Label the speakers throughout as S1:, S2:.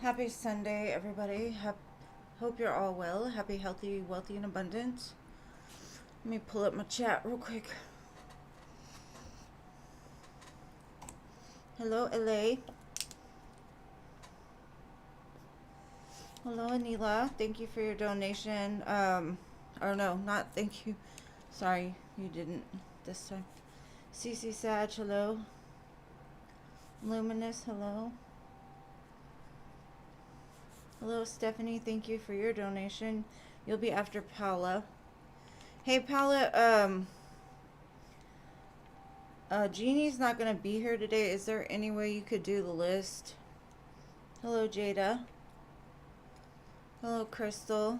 S1: Happy Sunday, everybody. Hope you're all well. Happy, healthy, wealthy, and abundant. Let me pull up my chat real quick. Hello, LA. Hello, Anila. Thank you for your donation. Or no, not thank you. Sorry, you didn't this time. CC Sag, hello. Luminous, hello. Hello, Stephanie. Thank you for your donation. You'll be after Paula. Hey, Paula, Jeannie's not going to be here today. Is there any way you could do the list? Hello, Jada. Hello, Crystal.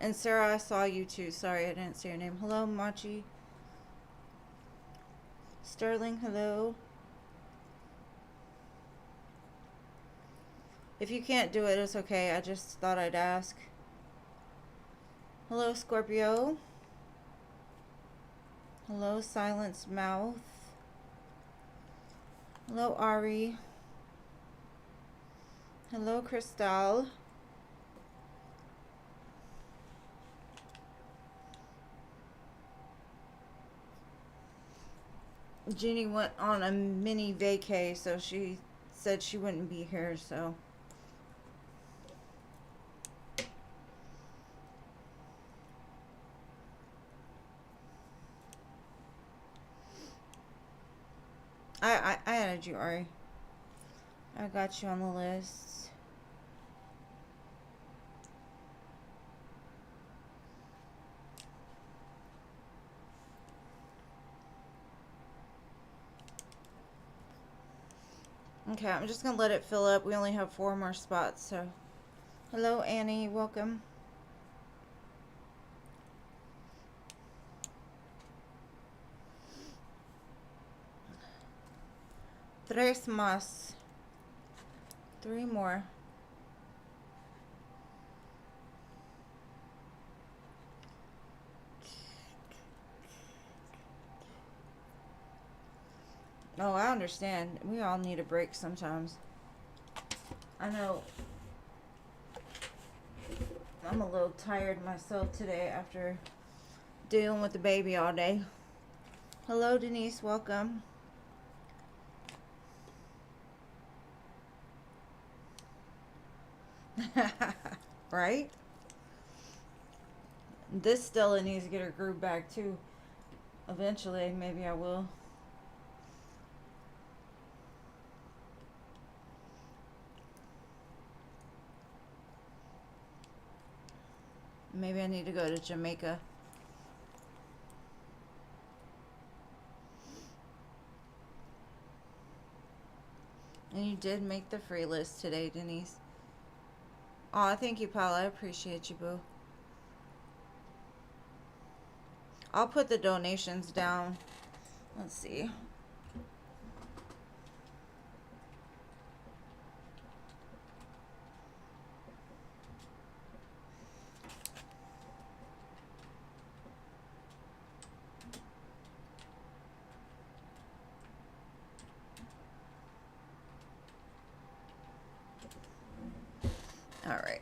S1: And Sarah, I saw you too. Sorry, I didn't say your name. Hello, Machi. Sterling, hello. If you can't do it, it's okay. I just thought I'd ask. Hello, Scorpio. Hello, Silence Mouth. Hello, Ari. Hello, Crystal. Jeannie went on a mini vacay, so she said she wouldn't be here, so. I added you, Ari. I got you on the list. Okay, I'm just gonna let it fill up. We only have 4 more spots, so. Hello, Annie. Welcome. Tres más. 3 more. Oh, I understand. We all need a break sometimes. I know. I'm a little tired myself today after dealing with the baby all day. Hello, Denise. Welcome. Right? This Stella needs to get her groove back too. Eventually, maybe I will. Maybe I need to go to Jamaica. And you did make the free list today, Denise. Aw, thank you, Paula. I appreciate you, boo. I'll put the donations down. Let's see. All right.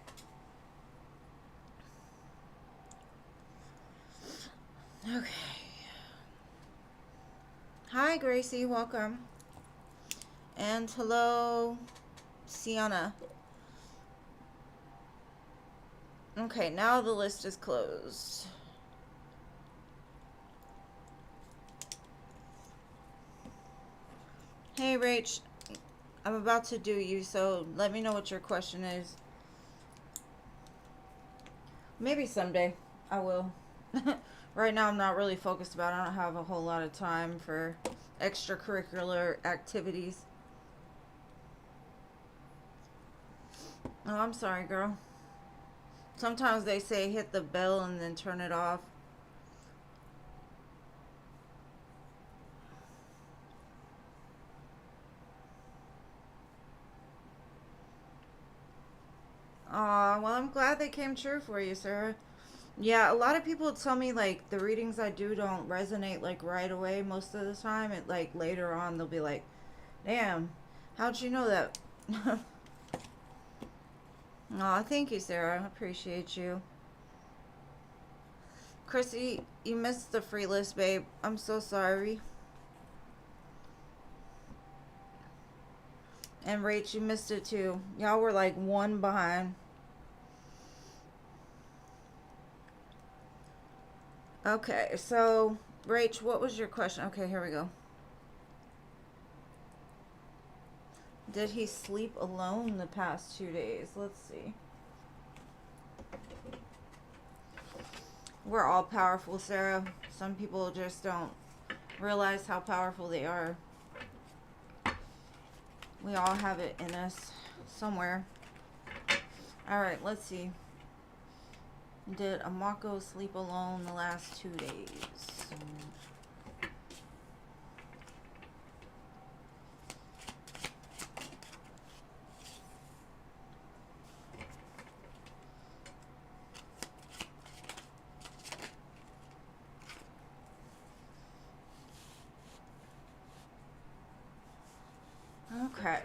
S1: Okay. Hi, Gracie. Welcome. And hello, Sienna. Okay, now the list is closed. Hey, Rach. I'm about to do you, so let me know what your question is. Maybe someday I will. Right now I'm not really focused about it. I don't have a whole lot of time for extracurricular activities. Oh, I'm sorry, girl. Sometimes they say hit the bell and then turn it off. Aw, well, I'm glad they came true for you, Sarah. Yeah, a lot of people tell me like the readings I do don't resonate like right away most of the time. It like later on they'll be like, "Damn, how'd you know that?" Aw, thank you, Sarah. I appreciate you. Chrissy, you missed the free list, babe. I'm so sorry. And Rach, you missed it too. Y'all were like one behind. Okay, so Rach, what was your question? Okay, here we go. Did he sleep alone the past 2 days? Let's see. We're all powerful, Sarah. Some people just don't realize how powerful they are. We all have it in us somewhere. All right, let's see. Did Amako sleep alone the last 2 days? Okay.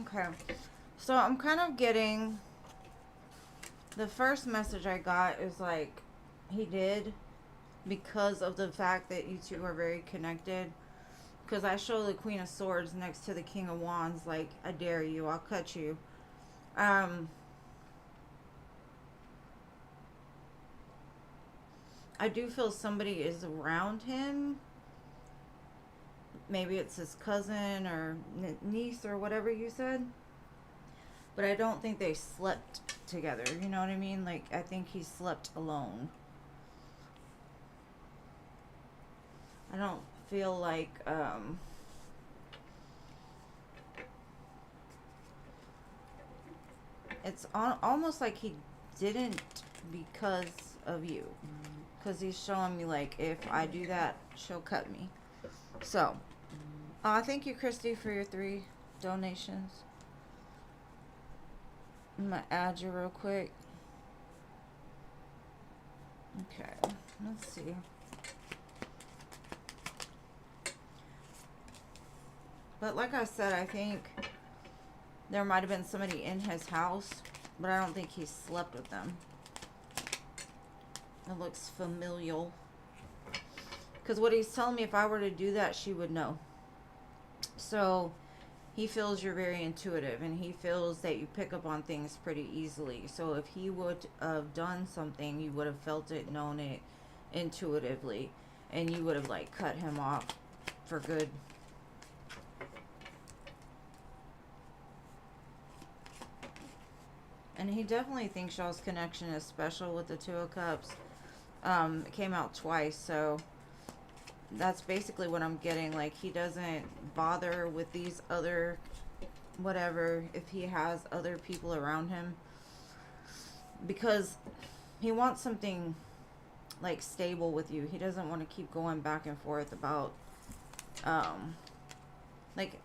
S1: Okay. So I'm kind of getting, the first message I got is like, he did, because of the fact that you two are very connected. Because I show the Queen of Swords next to the King of Wands, like, I dare you, I'll cut you. I do feel somebody is around him. Maybe it's his cousin or niece or whatever you said. But I don't think they slept together. You know what I mean? Like, I think he slept alone. I don't feel like, it's almost like he didn't because of you. Because he's showing me, like, if I do that, she'll cut me. So, thank you, Christy, for your 3 donations. I'm going to add you real quick. Okay, let's see. But like I said, I think there might have been somebody in his house, but I don't think he slept with them. It looks familial. Because what he's telling me, if I were to do that, she would know. So he feels you're very intuitive, and he feels that you pick up on things pretty easily. So if he would have done something, you would have felt it, known it intuitively, and you would have like cut him off for good. And he definitely thinks y'all's connection is special with the 2 of Cups. It came out twice, so that's basically what I'm getting. Like, he doesn't bother with these other whatever if he has other people around him, because he wants something like stable with you. He doesn't want to keep going back and forth about like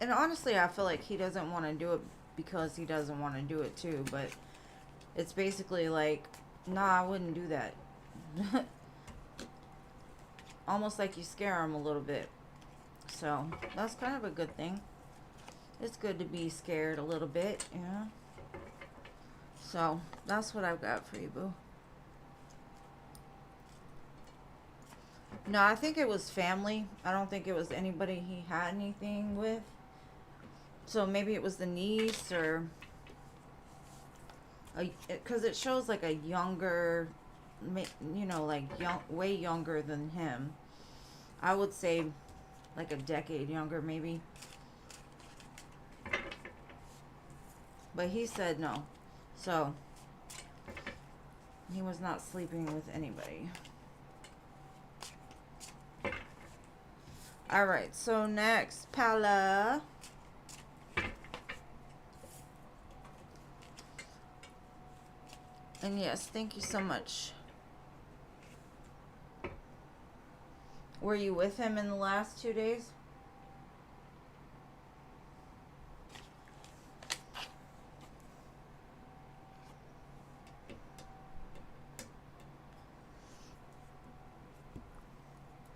S1: and honestly I feel like he doesn't want to do it because he doesn't want to do it too, but it's basically like, nah, I wouldn't do that. Almost like you scare him a little bit. So that's kind of a good thing. It's good to be scared a little bit, yeah. So that's what I've got for you, boo. No, I think it was family. I don't think it was anybody he had anything with. So maybe it was the niece, or because it shows like a younger, you know, like way younger than him. I would say like a decade younger, maybe. But he said no. So he was not sleeping with anybody. Alright, so next, Pala. And yes, thank you so much. Were you with him in the last 2 days?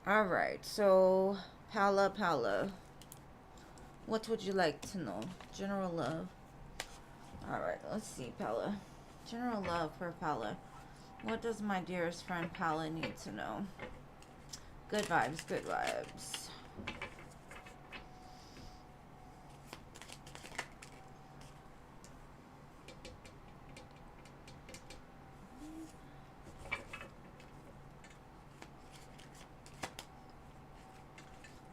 S1: Alright, so Paula. What would you like to know? General love. Alright, let's see, Paula. General love for Paula. What does my dearest friend Paula need to know? Good vibes, good vibes.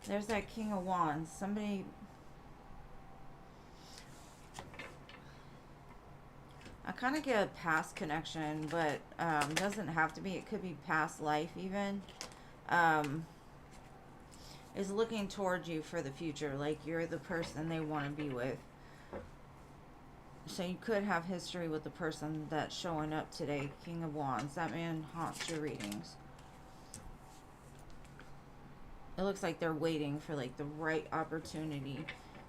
S1: There's that King of Wands. Somebody... I kind of get a past connection, but doesn't have to be. It could be past life even. Is looking towards you for the future. Like you're the person they want to be with. So you could have history with the person that's showing up today. King of Wands. That man haunts your readings. It looks like they're waiting for like the right opportunity.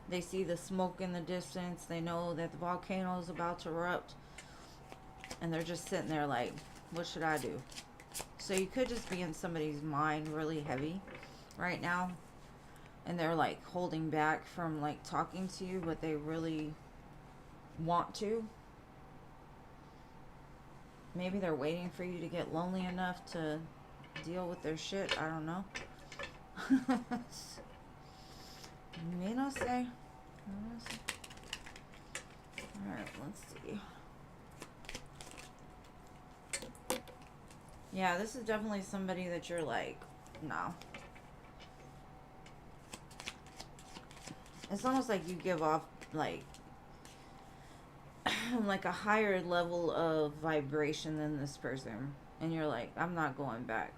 S1: They see the smoke in the distance. They know that the volcano is about to erupt. And they're just sitting there like, what should I do? So you could just be in somebody's mind really heavy right now. And they're like holding back from like talking to you, but they really want to. Maybe they're waiting for you to get lonely enough to deal with their shit. I don't know. Me no say. Alright, let's see. Yeah, this is definitely somebody that you're like, no. It's almost like you give off like like a higher level of vibration than this person. And you're like, I'm not going back.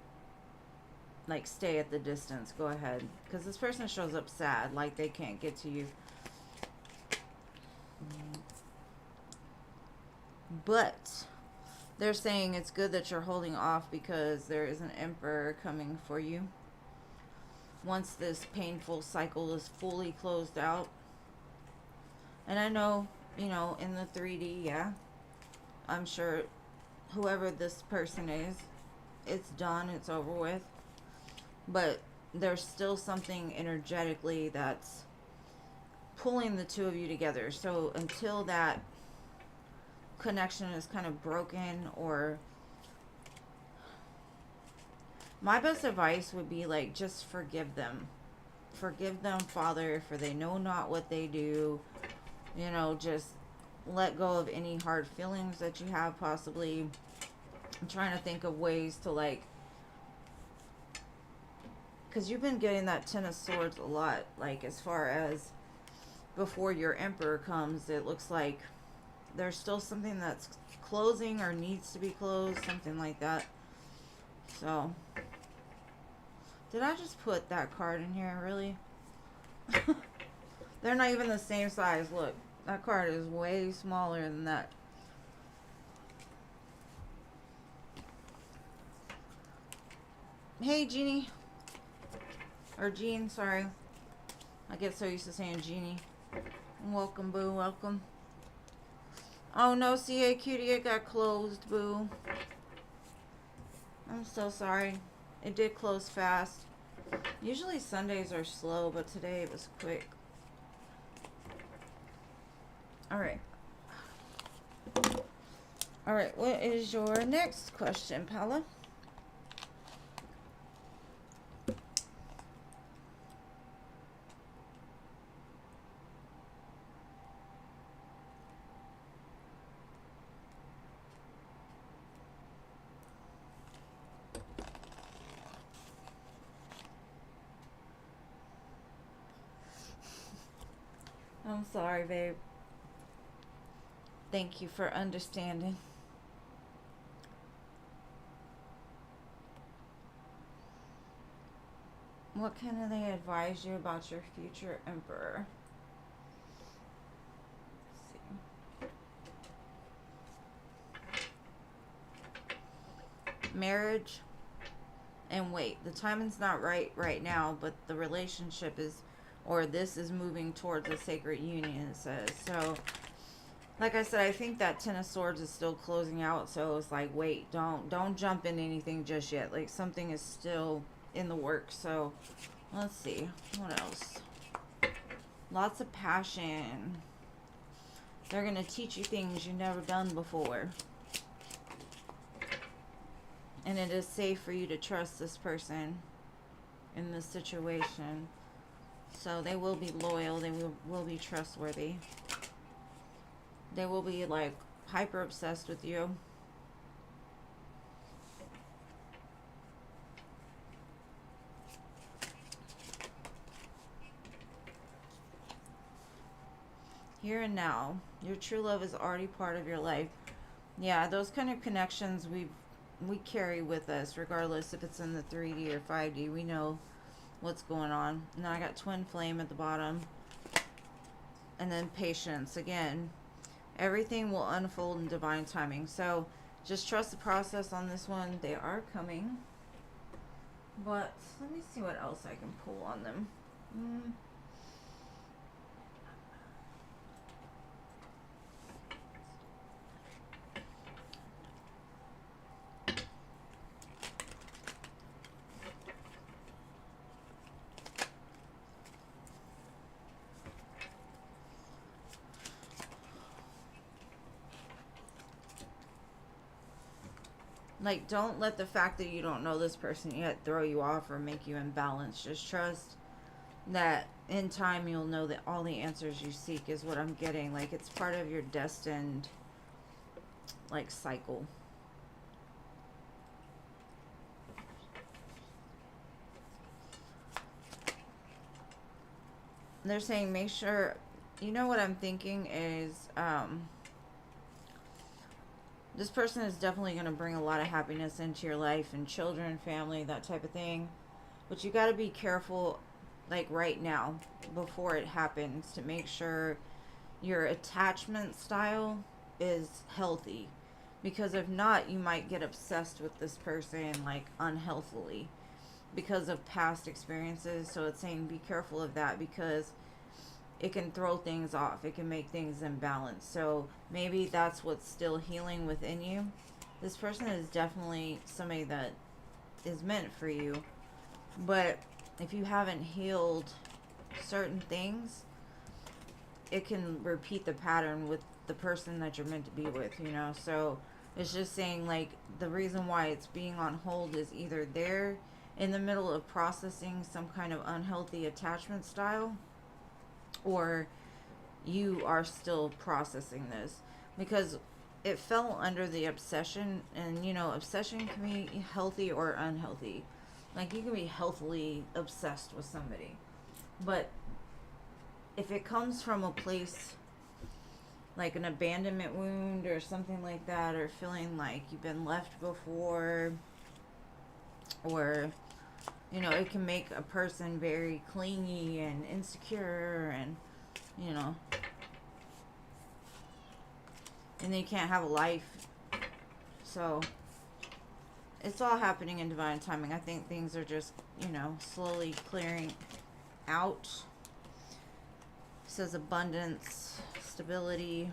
S1: Like, stay at the distance. Go ahead. Because this person shows up sad. Like, they can't get to you. But they're saying it's good that you're holding off because there is an emperor coming for you. Once this painful cycle is fully closed out. And I know, you know, in the 3D, yeah. I'm sure whoever this person is, it's done. It's over with. But there's still something energetically that's pulling the two of you together. So until that connection is kind of broken, or my best advice would be like, just forgive them. Forgive them, Father, for they know not what they do. You know, just let go of any hard feelings that you have possibly. I'm trying to think of ways to like, because you've been getting that Ten of Swords a lot. Like, as far as before your Emperor comes, it looks like there's still something that's closing or needs to be closed. Something like that. So, did I just put that card in here? Really? They're not even the same size. Look, that card is way smaller than that. Hey, Jeannie. Or Jean, sorry. I get so used to saying Jeannie. Welcome, boo, welcome. Oh no, CA Cutie, it got closed, boo. I'm so sorry. It did close fast. Usually Sundays are slow, but today it was quick. Alright. Alright, what is your next question, Paula? I'm sorry, babe. Thank you for understanding. What can they advise you about your future Emperor? Let's see. marriage and wait. The timing's not right now, but the relationship is, or this is moving towards a sacred union, it says. So, like I said, I think that Ten of Swords is still closing out. So it's like, wait, don't jump into anything just yet. Like, something is still in the works. So let's see what else. Lots of passion. They're gonna teach you things you've never done before, and it is safe for you to trust this person in this situation. So they will be loyal. They will be trustworthy. They will be like hyper obsessed with you. Here and now, your true love is already part of your life. Yeah, those kind of connections we carry with us, regardless if it's in the 3D or 5D. We know what's going on. And then I got twin flame at the bottom, and then patience again. Everything will unfold in divine timing. So just trust the process on this one. They are coming. But let me see what else I can pull on them. Like, don't let the fact that you don't know this person yet throw you off or make you imbalanced. Just trust that in time you'll know that all the answers you seek is what I'm getting. Like, it's part of your destined, like, cycle. They're saying make sure, you know what I'm thinking is, this person is definitely going to bring a lot of happiness into your life and children, family, that type of thing. But you got to be careful, like right now, before it happens, to make sure your attachment style is healthy. Because if not, you might get obsessed with this person, like, unhealthily because of past experiences. So it's saying be careful of that, because it can throw things off. It can make things imbalanced. So maybe that's what's still healing within you. This person is definitely somebody that is meant for you. But if you haven't healed certain things, it can repeat the pattern with the person that you're meant to be with, you know. So it's just saying, like, the reason why it's being on hold is either they're in the middle of processing some kind of unhealthy attachment style, or you are still processing this, because it fell under the obsession. And you know, obsession can be healthy or unhealthy. Like, you can be healthily obsessed with somebody, but if it comes from a place like an abandonment wound or something like that, or feeling like you've been left before, or you know, it can make a person very clingy and insecure, and you know, and they can't have a life. So it's all happening in divine timing. I think things are just, you know, slowly clearing out. It says abundance, stability.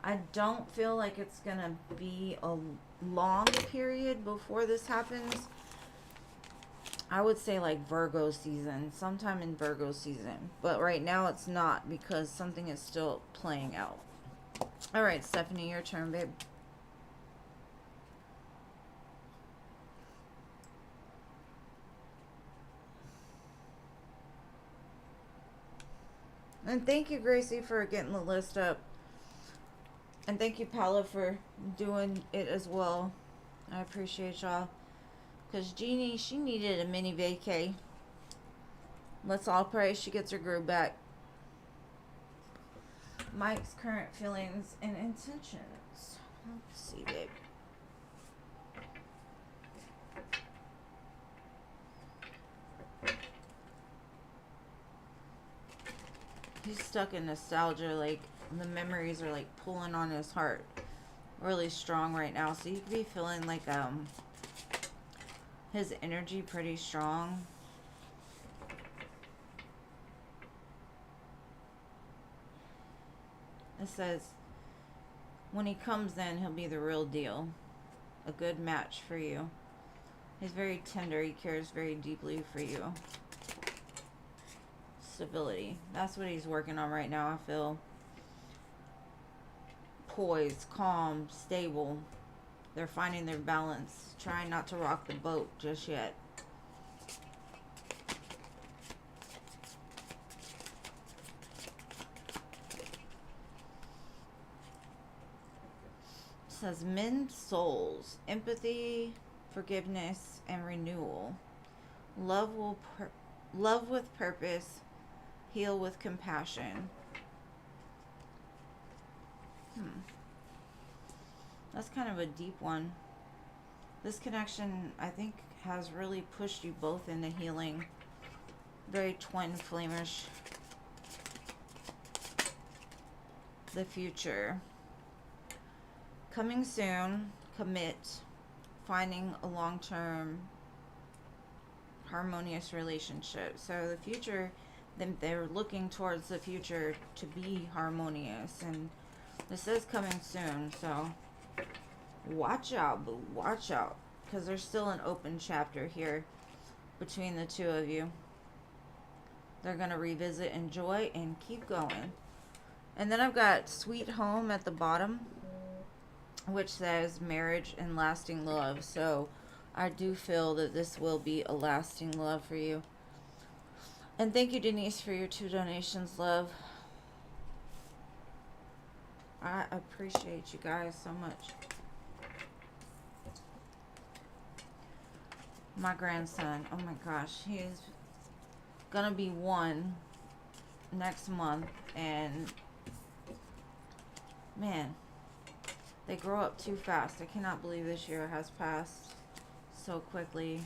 S1: I don't feel like it's gonna be a long period before this happens. I would say like Virgo season, sometime in Virgo season. But right now it's not, because something is still playing out. All right, Stephanie, your turn, babe. And thank you, Gracie, for getting the list up. And thank you, Paula, for doing it as well. I appreciate y'all. Because Jeannie, she needed a mini vacay. Let's all pray she gets her groove back. Mike's current feelings and intentions. Let's see, babe. He's stuck in nostalgia, like the memories are like pulling on his heart really strong right now. So you could be feeling like his energy pretty strong. It says when he comes in, he'll be the real deal. A good match for you. He's very tender. He cares very deeply for you. Stability. That's what he's working on right now, I feel. Poised, calm, stable. They're finding their balance. Trying not to rock the boat just yet. It says mend souls. Empathy, forgiveness, and renewal. Love with purpose. Heal with compassion. That's kind of a deep one. This connection, I think, has really pushed you both into healing. Very twin flamish. The future. Coming soon. Commit. Finding a long-term harmonious relationship. So the future, they're looking towards the future to be harmonious. And this is coming soon, so watch out, boo. Watch out. Because there's still an open chapter here between the two of you. They're going to revisit, enjoy, and keep going. And then I've got Sweet Home at the bottom, which says marriage and lasting love. So I do feel that this will be a lasting love for you. And thank you, Denise, for your 2 donations, love. I appreciate you guys so much. My grandson, oh my gosh, he's gonna be 1 next month, and man, they grow up too fast. I cannot believe this year has passed so quickly.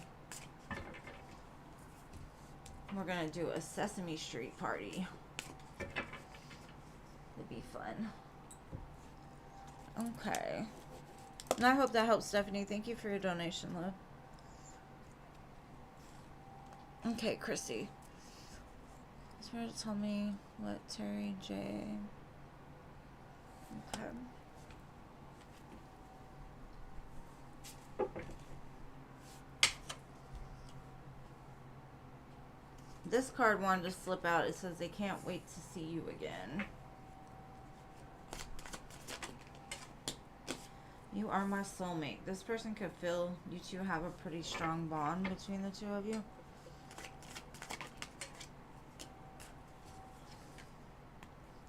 S1: We're gonna do a Sesame Street party. It'll be fun. Okay. And I hope that helps, Stephanie. Thank you for your donation, love. Okay, Chrissy. Spirit tell me what Terry J. Okay. This card wanted to slip out. It says they can't wait to see you again. You are my soulmate. This person could feel you two have a pretty strong bond between the two of you.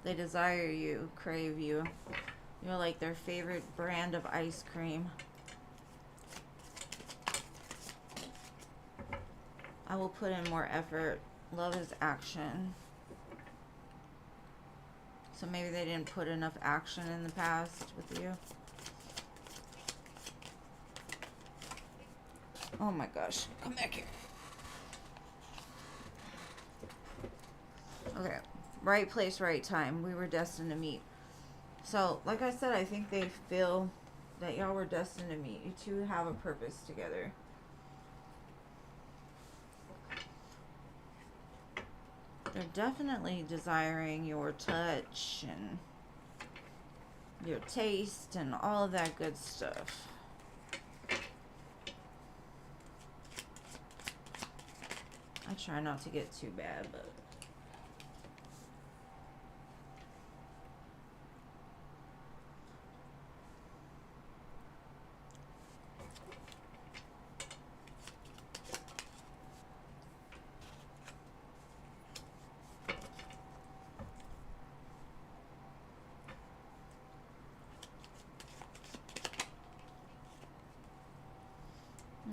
S1: They desire you, crave you. You're like their favorite brand of ice cream. I will put in more effort. Love is action. So maybe they didn't put enough action in the past with you. Oh my gosh. Come back here. Okay. Right place, right time. We were destined to meet. So, like I said, I think they feel that y'all were destined to meet. You two have a purpose together. They're definitely desiring your touch and your taste and all of that good stuff. I try not to get too bad, but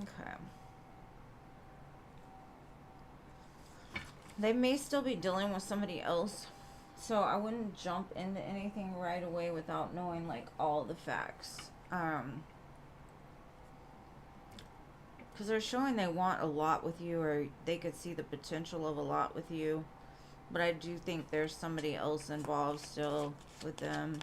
S1: okay. They may still be dealing with somebody else, so I wouldn't jump into anything right away without knowing like all the facts. Because they're showing they want a lot with you, or they could see the potential of a lot with you. But I do think there's somebody else involved still with them.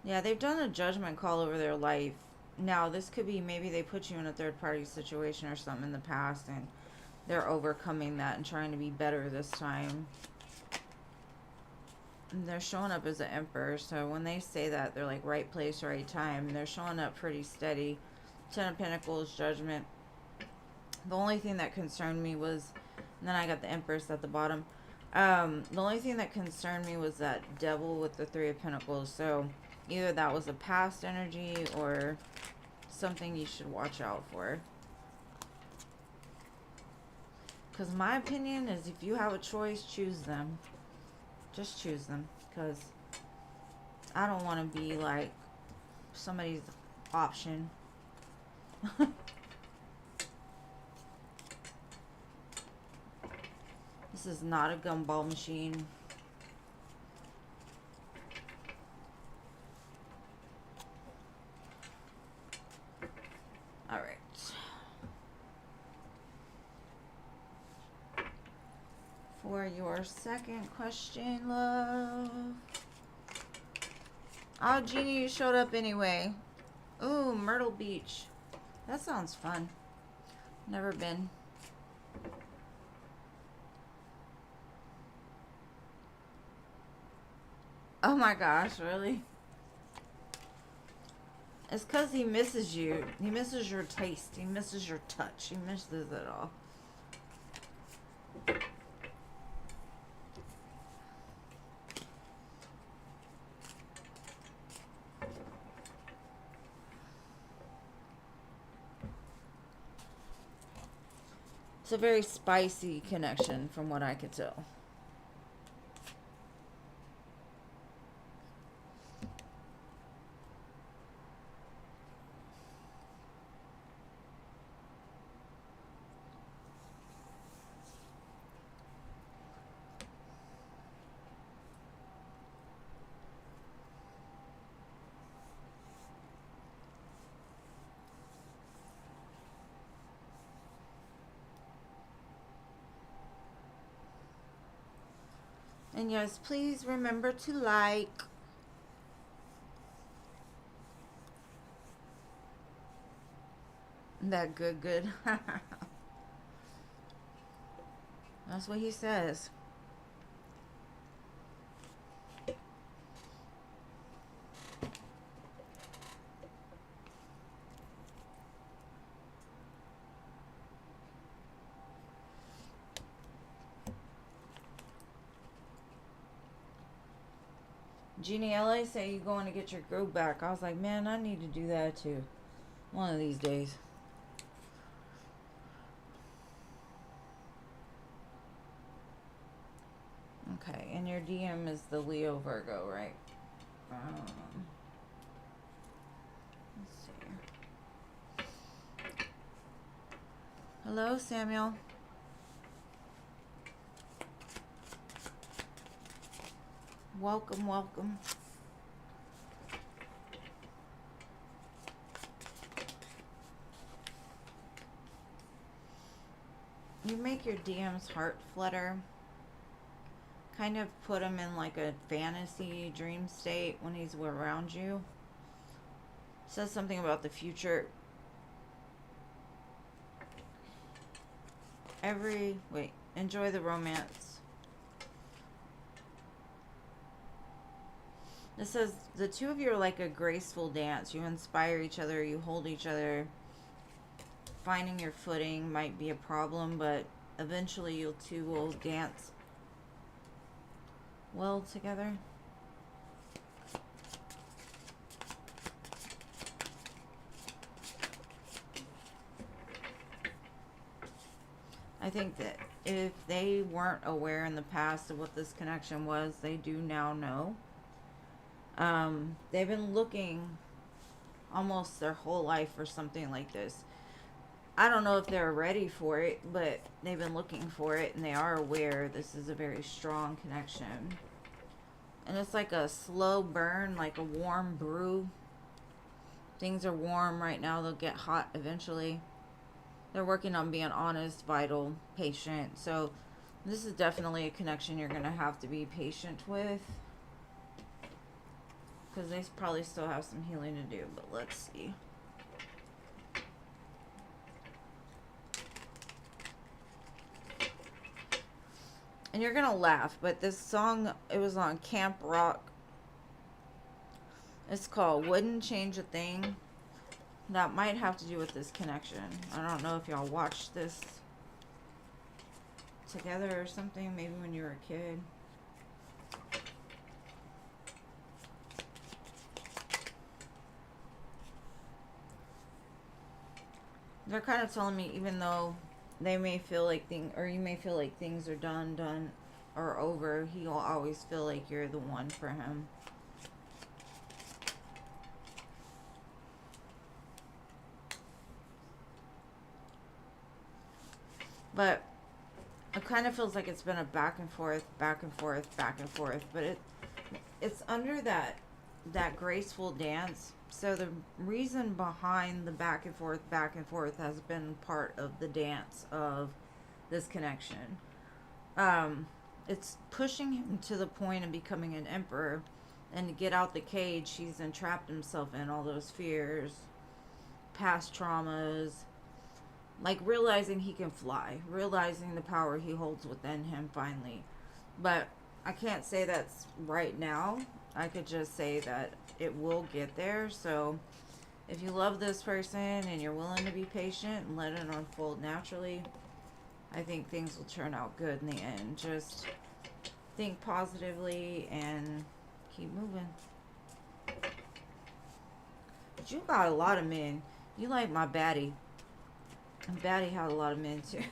S1: Yeah, they've done a judgment call over their life. Now, this could be maybe they put you in a third party situation or something in the past and they're overcoming that and trying to be better this time. And they're showing up as an emperor, so when they say that, they're like right place, right time. They're showing up pretty steady. Ten of Pentacles, Judgment. The only thing that concerned me was, and then I got the Empress at the bottom. The only thing that concerned me was that Devil with the Three of Pentacles. So either that was a past energy or something you should watch out for. Because my opinion is if you have a choice, choose them. Just choose them. Because I don't want to be like somebody's option. This is not a gumball machine. All right. For your second question, love. Oh, Jeannie, you showed up anyway. Ooh, Myrtle Beach. That sounds fun. Never been. Oh my gosh, really? It's because he misses you. He misses your taste. He misses your touch. He misses it all. It's a very spicy connection from what I could tell. And yes, please remember to like. That good. That's what he says. Jeannie LA say you going to get your groove back. I was like, man, I need to do that too. One of these days. Okay, and your DM is the Leo Virgo, right? Let's see. Hello, Samuel. Welcome, welcome. You make your DM's heart flutter. Kind of put him in like a fantasy dream state when he's around you. Says something about the future. Enjoy the romance. This says the two of you are like a graceful dance. You inspire each other, you hold each other. Finding your footing might be a problem, but eventually you two will dance well together. I think that if they weren't aware in the past of what this connection was, they do now know. They've been looking almost their whole life for something like this. I don't know if they're ready for it, but they've been looking for it and they are aware this is a very strong connection. And it's like a slow burn, like a warm brew. Things are warm right now. They'll get hot eventually. They're working on being honest, vital, patient. So this is definitely a connection you're going to have to be patient with. Because they probably still have some healing to do. But let's see. And you're going to laugh. But this song, it was on Camp Rock. It's called Wouldn't Change a Thing. That might have to do with this connection. I don't know if y'all watched this together or something. Maybe when you were a kid. They're kind of telling me, even though they may feel like you may feel like things are done, or over, he'll always feel like you're the one for him. But it kind of feels like it's been a back and forth, back and forth, back and forth. But it's under that graceful dance. So the reason behind the back and forth has been part of the dance of this connection. It's pushing him to the point of becoming an emperor, and to get out the cage he's entrapped himself in, all those fears, past traumas, like realizing he can fly, realizing the power he holds within him finally. But I can't say that's right now. I could just say that it will get there. So if you love this person and you're willing to be patient and let it unfold naturally, I think things will turn out good in the end. Just think positively and keep moving. But you got a lot of men. You like my baddie. And baddie had a lot of men too.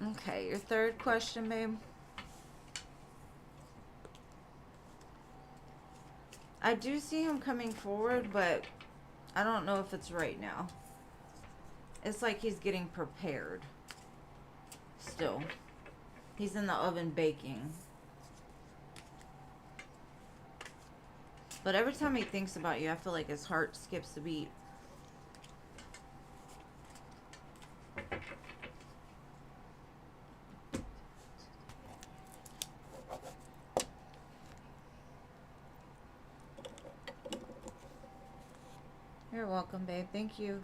S1: Okay, your third question, babe. I do see him coming forward, but I don't know if it's right now. It's like he's getting prepared. Still. He's in the oven baking. But every time he thinks about you, I feel like his heart skips a beat. You're welcome, babe. Thank you.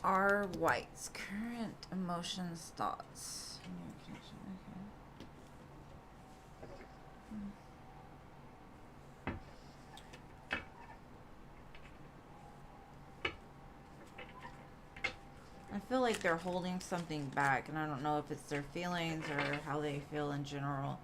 S1: R. White's current emotions, thoughts. I feel like they're holding something back, and I don't know if it's their feelings or how they feel in general.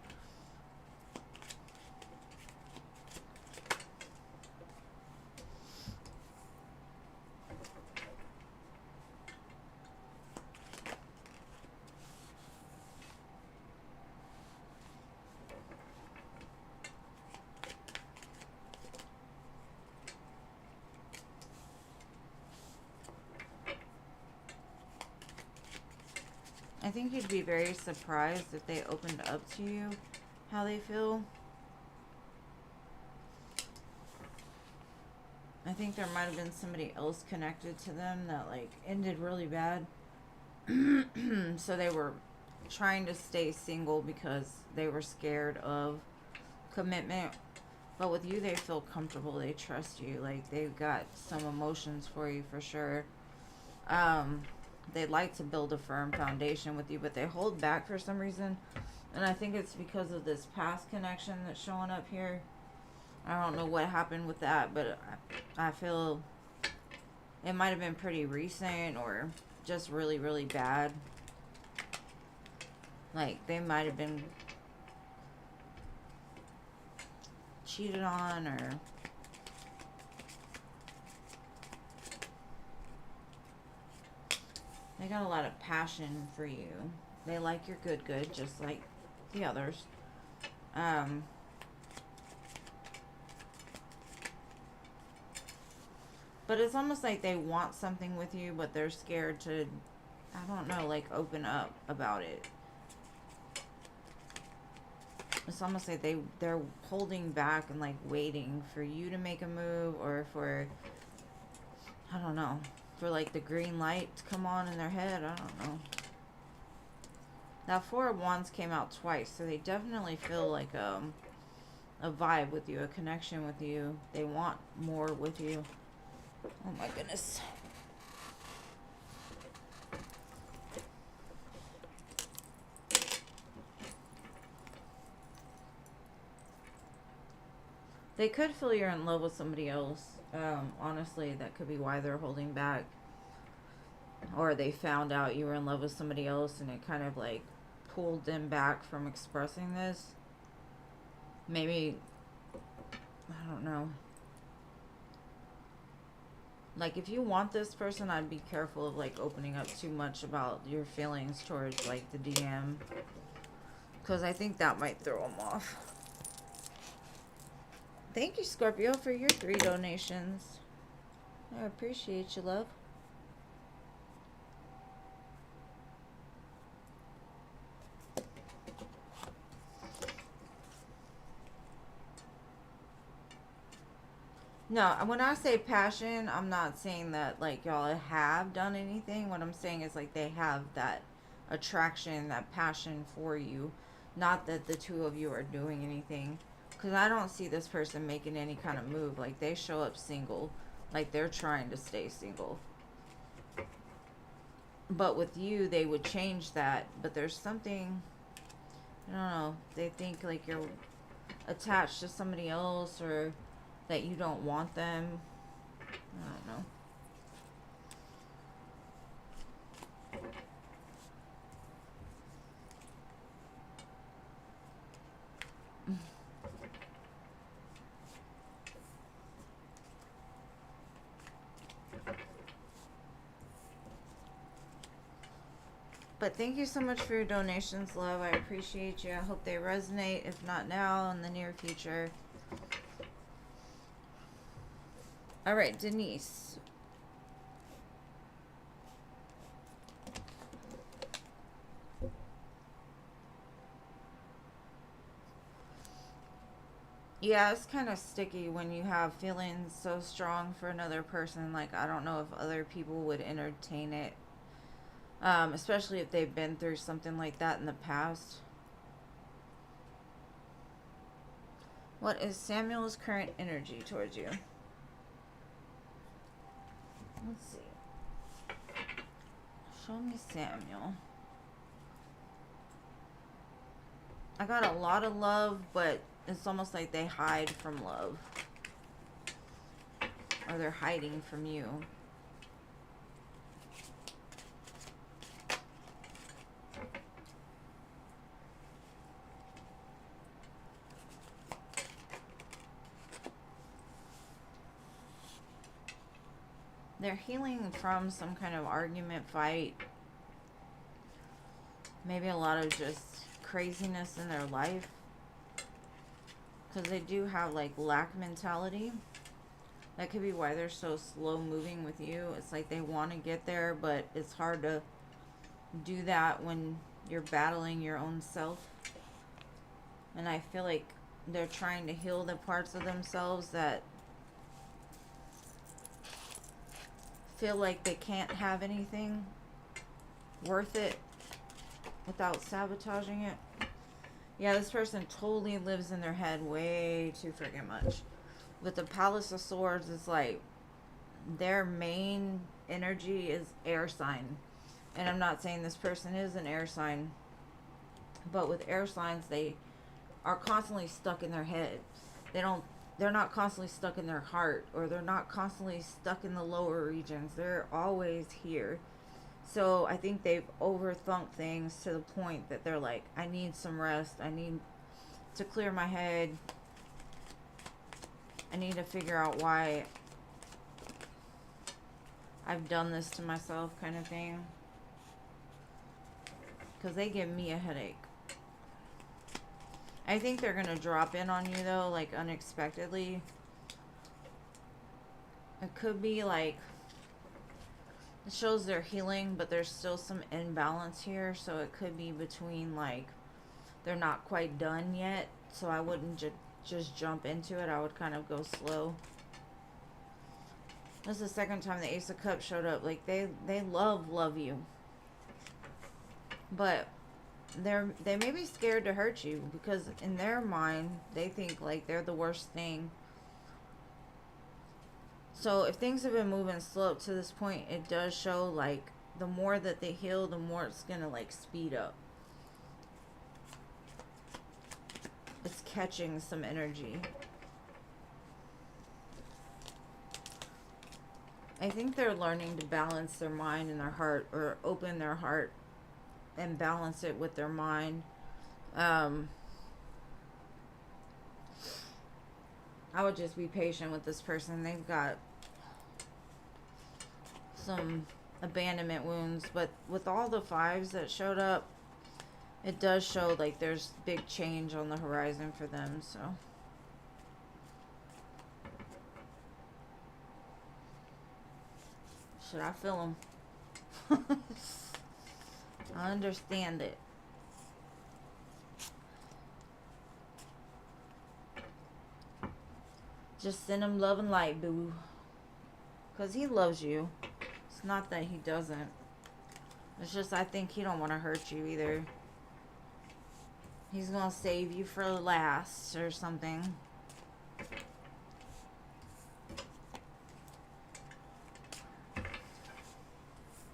S1: I think you'd be very surprised if they opened up to you how they feel. think there might have been somebody else connected to them that like ended really bad. So they were trying to stay single because they were scared of commitment. But with you, they feel comfortable. They trust you. Like, they've got some emotions for you for sure. They'd like to build a firm foundation with you, but they hold back for some reason. And I think it's because of this past connection that's showing up here. I don't know what happened with that, but I feel it might have been pretty recent or just really, really bad. Like, they might have been cheated on, or they got a lot of passion for you. They like your good, just like the others. But it's almost like they want something with you, but they're scared to, I don't know, like open up about it. It's almost like they're holding back and like waiting for you to make a move, or for, I don't know, for like the green light to come on in their head. I don't know. Now, Four of Wands came out twice, so they definitely feel like a vibe with you, a connection with you. They want more with you. Oh my goodness. They could feel you're in love with somebody else. Honestly, that could be why they're holding back. Or they found out you were in love with somebody else and it kind of like pulled them back from expressing this. Maybe, I don't know. Like, if you want this person, I'd be careful of like opening up too much about your feelings towards like the DM, because I think that might throw them off. Thank you, Scorpio, for your 3 donations. I appreciate you, love. No, when I say passion, I'm not saying that like y'all have done anything. What I'm saying is like they have that attraction, that passion for you. Not that the two of you are doing anything. Because I don't see this person making any kind of move. Like, they show up single. Like, they're trying to stay single. But with you, they would change that. But there's something, I don't know, they think like you're attached to somebody else, or that you don't want them. I don't know. But thank you so much for your donations, love. I appreciate you. I hope they resonate, if not now, in the near future. All right, Denise. Yeah, it's kind of sticky when you have feelings so strong for another person. Like, I don't know if other people would entertain it. Especially if they've been through something like that in the past. What is Samuel's current energy towards you? Let's see. Show me Samuel. I got a lot of love, but it's almost like they hide from love. Or they're hiding from you. They're healing from some kind of argument, fight. Maybe a lot of just craziness in their life. Because they do have like lack mentality. That could be why they're so slow moving with you. It's like they want to get there, but it's hard to do that when you're battling your own self. And I feel like they're trying to heal the parts of themselves that feel like they can't have anything worth it without sabotaging it. Yeah, this person totally lives in their head way too freaking much. With the Palace of Swords, it's like their main energy is air sign. And I'm not saying this person is an air sign, but with air signs, they are constantly stuck in their head. They're not constantly stuck in their heart, or they're not constantly stuck in the lower regions. They're always here. So I think they've overthunk things to the point that they're like, I need some rest. I need to clear my head. I need to figure out why I've done this to myself, kind of thing. Because they give me a headache. I think they're going to drop in on you, though, like, unexpectedly. It could be, like, it shows they're healing, but there's still some imbalance here. So it could be between, like, they're not quite done yet. So I wouldn't just jump into it. I would kind of go slow. This is the second time the Ace of Cups showed up. Like, they love you. But they may be scared to hurt you, because in their mind, they think, like, they're the worst thing. So if things have been moving slow up to this point, it does show, like, the more that they heal, the more it's gonna, like, speed up. It's catching some energy. I think they're learning to balance their mind and their heart, or open their heart and balance it with their mind. I would just be patient with this person. They've got some abandonment wounds, but with all the fives that showed up, it does show like there's big change on the horizon for them. So should I feel them? I understand it. Just send him love and light, boo. Because he loves you. It's not that he doesn't. It's just I think he don't want to hurt you either. He's going to save you for last or something.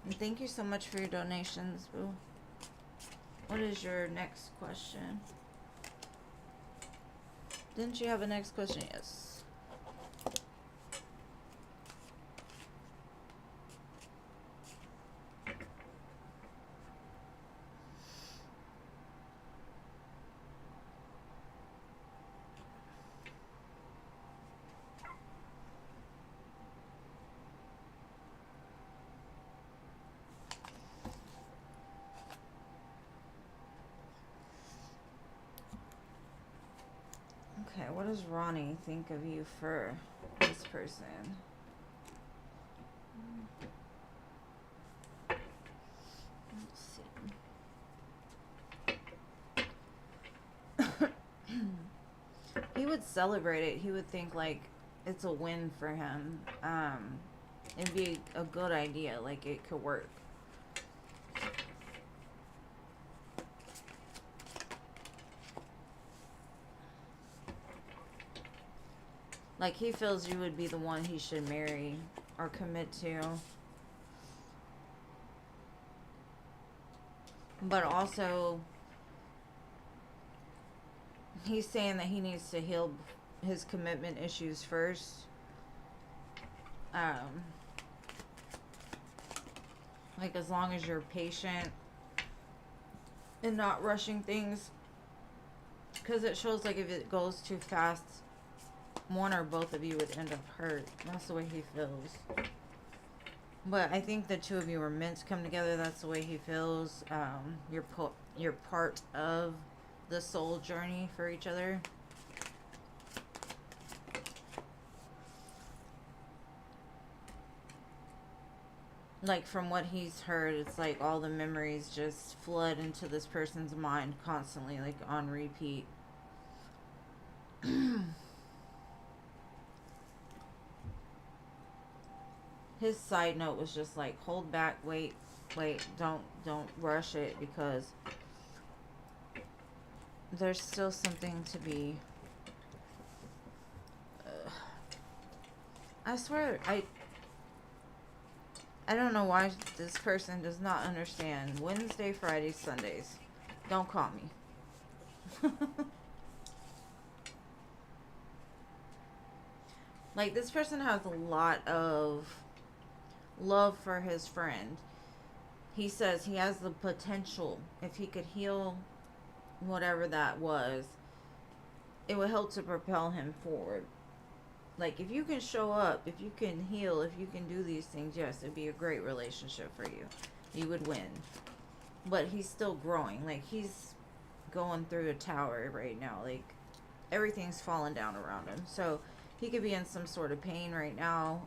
S1: And thank you so much for your donations, boo. What is your next question? Didn't you have a next question? Yes. Okay, what does Ronnie think of you for this person? Let's see. He would celebrate it. He would think like it's a win for him. It'd be a good idea. Like it could work. Like, he feels you would be the one he should marry or commit to. But also, he's saying that he needs to heal his commitment issues first. Like, as long as you're patient and not rushing things. Because it shows, like, if it goes too fast, one or both of you would end up hurt. That's the way he feels. But I think the two of you were meant to come together. That's the way he feels. You're part of the soul journey for each other. Like, from what he's heard, it's like all the memories just flood into this person's mind constantly, like on repeat. his side note was just like, hold back, wait, don't rush it, because there's still something to be. I swear, I don't know why this person does not understand Wednesday, Fridays, Sundays. Don't call me. Like, this person has a lot of love for his friend. He says he has the potential, if he could heal whatever that was, it would help to propel him forward. Like, if you can show up, if you can heal, if you can do these things, yes, it'd be a great relationship for you. You would win. But he's still growing. Like, he's going through a tower right now. Like, everything's falling down around him. So, he could be in some sort of pain right now.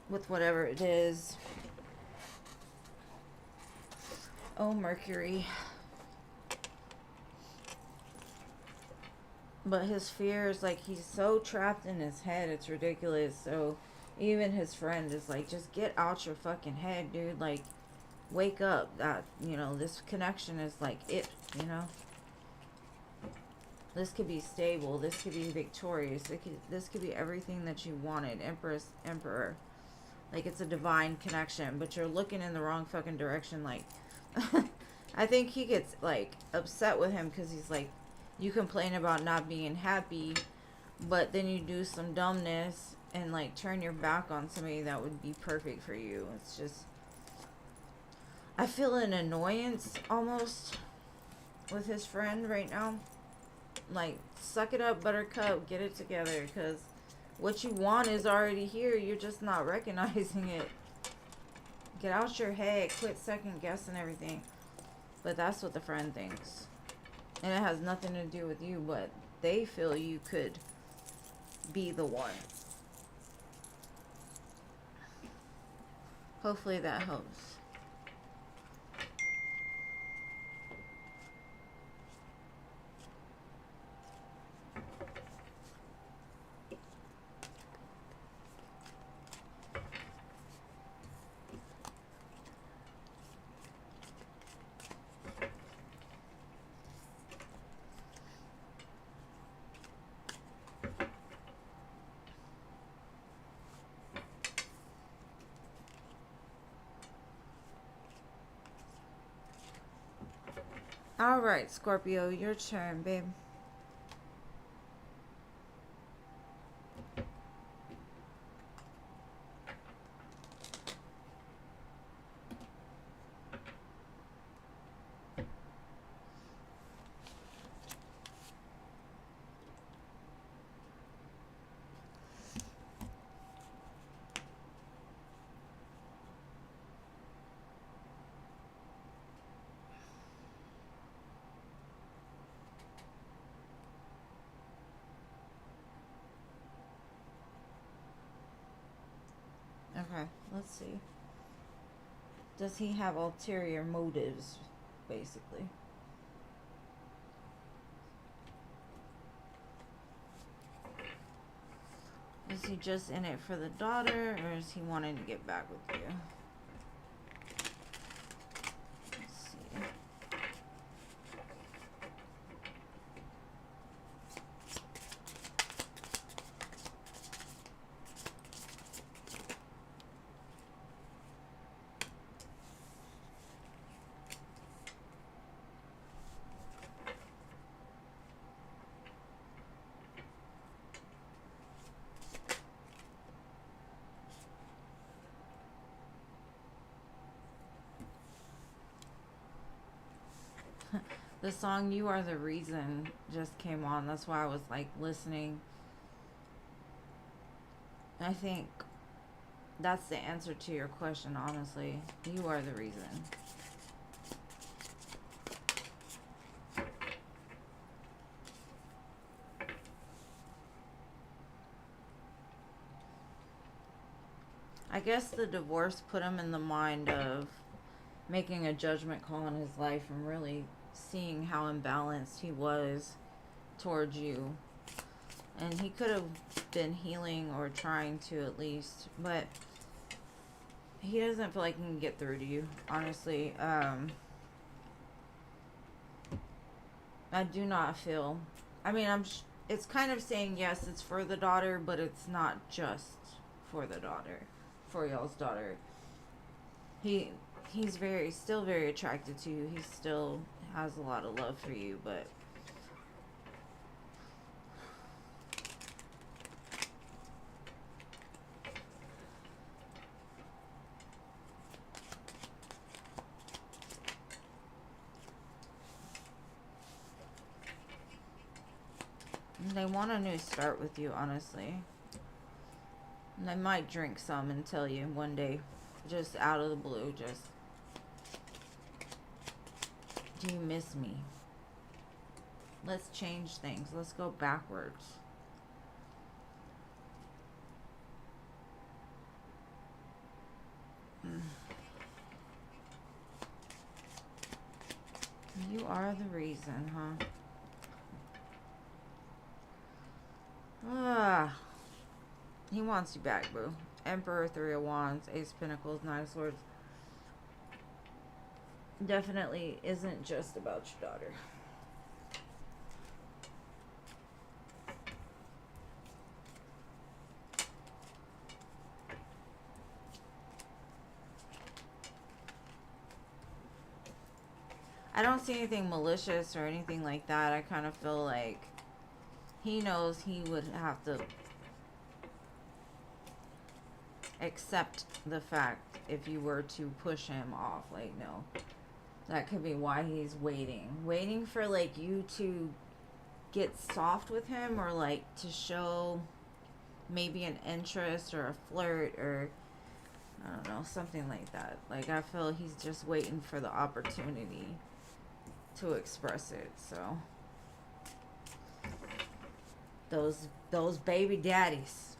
S1: With whatever it is. Oh, Mercury. But his fears, like, he's so trapped in his head, it's ridiculous. So, even his friend is like, just get out your fucking head, dude. Like, wake up. That, this connection is like it, This could be stable. This could be victorious. This could be everything that you wanted. Empress, Emperor. Like, it's a divine connection. But you're looking in the wrong fucking direction. Like, I think he gets, like, upset with him because he's like, you complain about not being happy, but then you do some dumbness and, like, turn your back on somebody that would be perfect for you. It's just, I feel an annoyance almost with his friend right now. Like, suck it up, buttercup, get it together, because what you want is already here. You're just not recognizing it. Get out your head, quit second guessing everything. But that's what the friend thinks. And it has nothing to do with you, but they feel you could be the one. Hopefully that helps. Alright, Scorpio, your turn, babe. Okay, let's see. Does he have ulterior motives, basically? Is he just in it for the daughter, or is he wanting to get back with you? Let's see. The song You Are the Reason just came on. That's why I was like listening. I think that's the answer to your question, honestly. You are the reason. I guess the divorce put him in the mind of making a judgment call on his life and really seeing how imbalanced he was towards you. And he could have been healing or trying to at least, but he doesn't feel like he can get through to you, honestly. I do not feel, I mean, it's kind of saying yes, it's for the daughter, but it's not just for the daughter, for y'all's daughter. He's still very attracted to you. He still has a lot of love for you, but they want a new start with you, honestly. And they might drink some and tell you one day, just out of the blue, just, do you miss me? Let's change things. Let's go backwards. You are the reason, huh? He wants you back, boo. Emperor, 3 of Wands, Ace of Pentacles, 9 of Swords. Definitely isn't just about your daughter. I don't see anything malicious or anything like that. I kind of feel like he knows he would have to accept the fact if you were to push him off. Like, no. That could be why he's waiting. Waiting for, like, you to get soft with him, or, like, to show maybe an interest or a flirt, or, I don't know, something like that. Like, I feel he's just waiting for the opportunity to express it, so. Those baby daddies.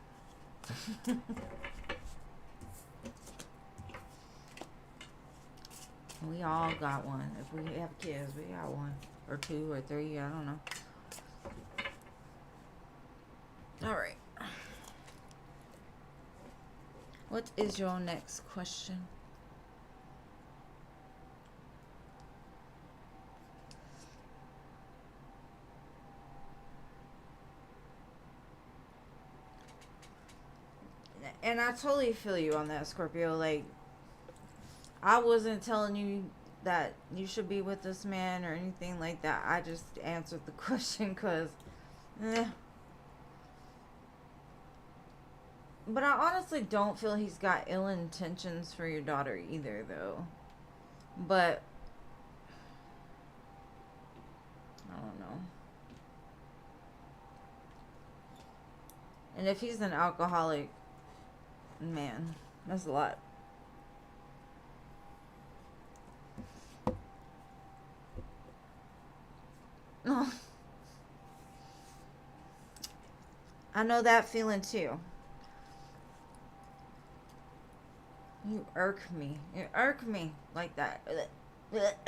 S1: We all got one. If we have kids, we got one. Or 2 or 3, I don't know. Alright. What is your next question? And I totally feel you on that, Scorpio. Like, I wasn't telling you that you should be with this man or anything like that. I just answered the question because, But I honestly don't feel he's got ill intentions for your daughter either, though. But, I don't know. And if he's an alcoholic, man, that's a lot. No. I know that feeling too. You irk me. You irk me like that. But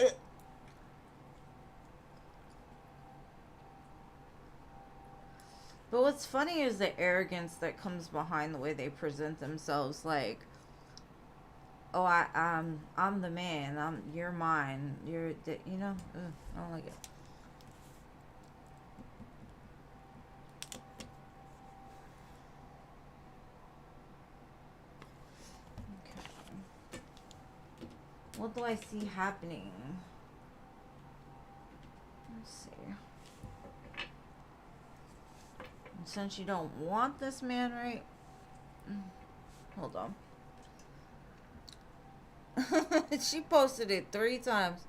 S1: what's funny is the arrogance that comes behind the way they present themselves. Like, oh, I'm the man. You're mine. You're, you know. Ugh, I don't like it. Okay. What do I see happening? Let's see. Since you don't want this man, right? Hold on. She posted it 3 times.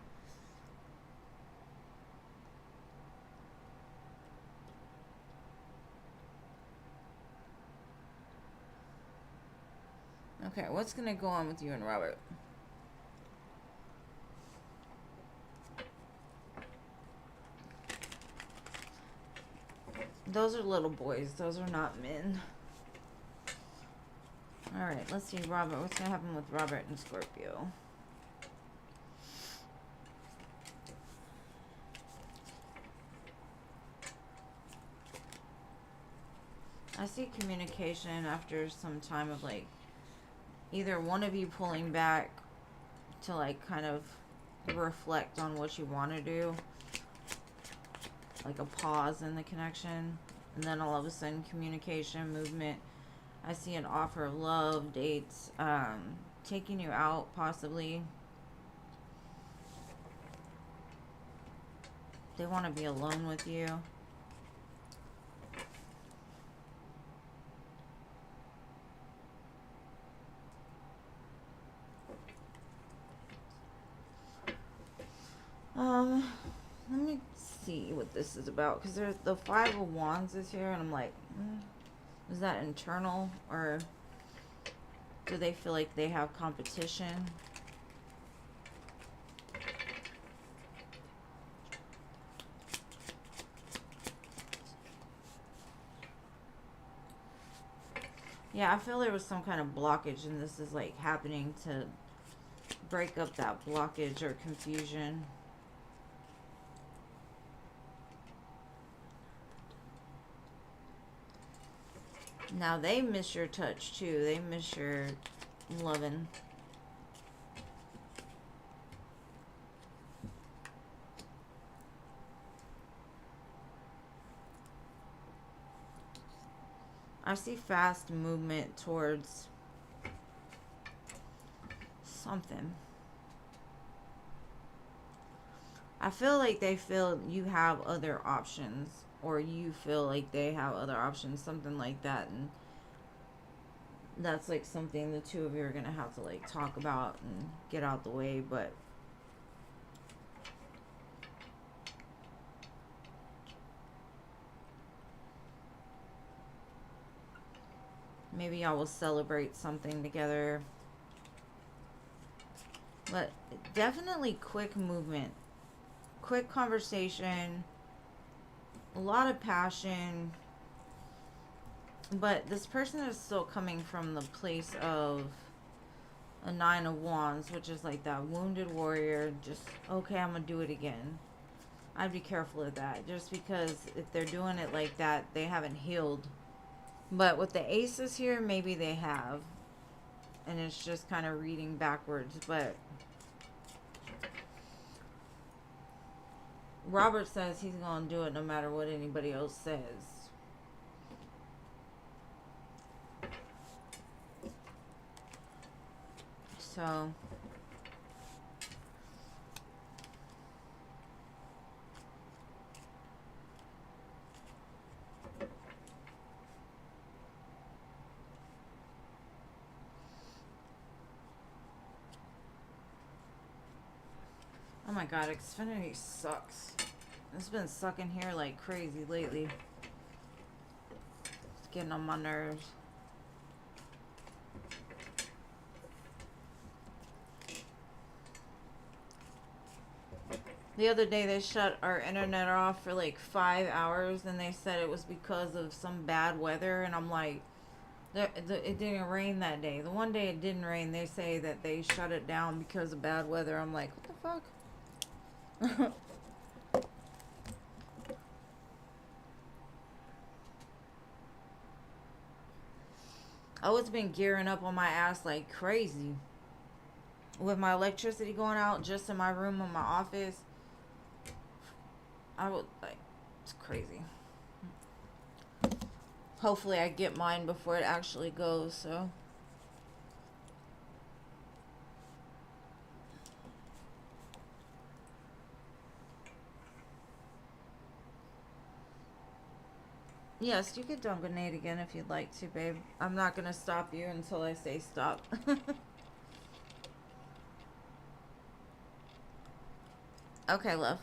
S1: Okay, what's gonna go on with you and Robert? Those are little boys. Those are not men. Alright, let's see, Robert. What's gonna happen with Robert and Scorpio? I see communication after some time of like either one of you pulling back to like kind of reflect on what you want to do, like a pause in the connection, and then all of a sudden communication, movement. I see an offer of love, dates, taking you out possibly. They want to be alone with you. Let me see what this is about, because there's the Five of Wands is here, and I'm like, is that internal, or do they feel like they have competition? Yeah, I feel there was some kind of blockage, and this is like happening to break up that blockage or confusion. Now they miss your touch too. They miss your loving. I see fast movement towards something. I feel like they feel you have other options, or you feel like they have other options, something like that, and that's like something the two of you are gonna have to like talk about and get out the way. But maybe y'all will celebrate something together. But definitely quick movement, quick conversation, a lot of passion. But this person is still coming from the place of a Nine of Wands, which is like that wounded warrior. Just, okay, I'm gonna do it again. I'd be careful of that, just because if they're doing it like that, they haven't healed. But with the aces here, maybe they have, and it's just kind of reading backwards. But Robert says he's gonna do it no matter what anybody else says. So oh my god, Xfinity sucks. It's been sucking here like crazy lately. It's getting on my nerves. The other day they shut our internet off for like 5 hours, and they said it was because of some bad weather, and I'm like, it didn't rain that day. The one day it didn't rain, they say that they shut it down because of bad weather. I'm like, what the fuck? Oh, it's been gearing up on my ass like crazy. With my electricity going out just in my room in my office, I would like, it's crazy. Hopefully I get mine before it actually goes, so. Yes, you could dump a nade again if you'd like to, babe. I'm not gonna stop you until I say stop. Okay, love.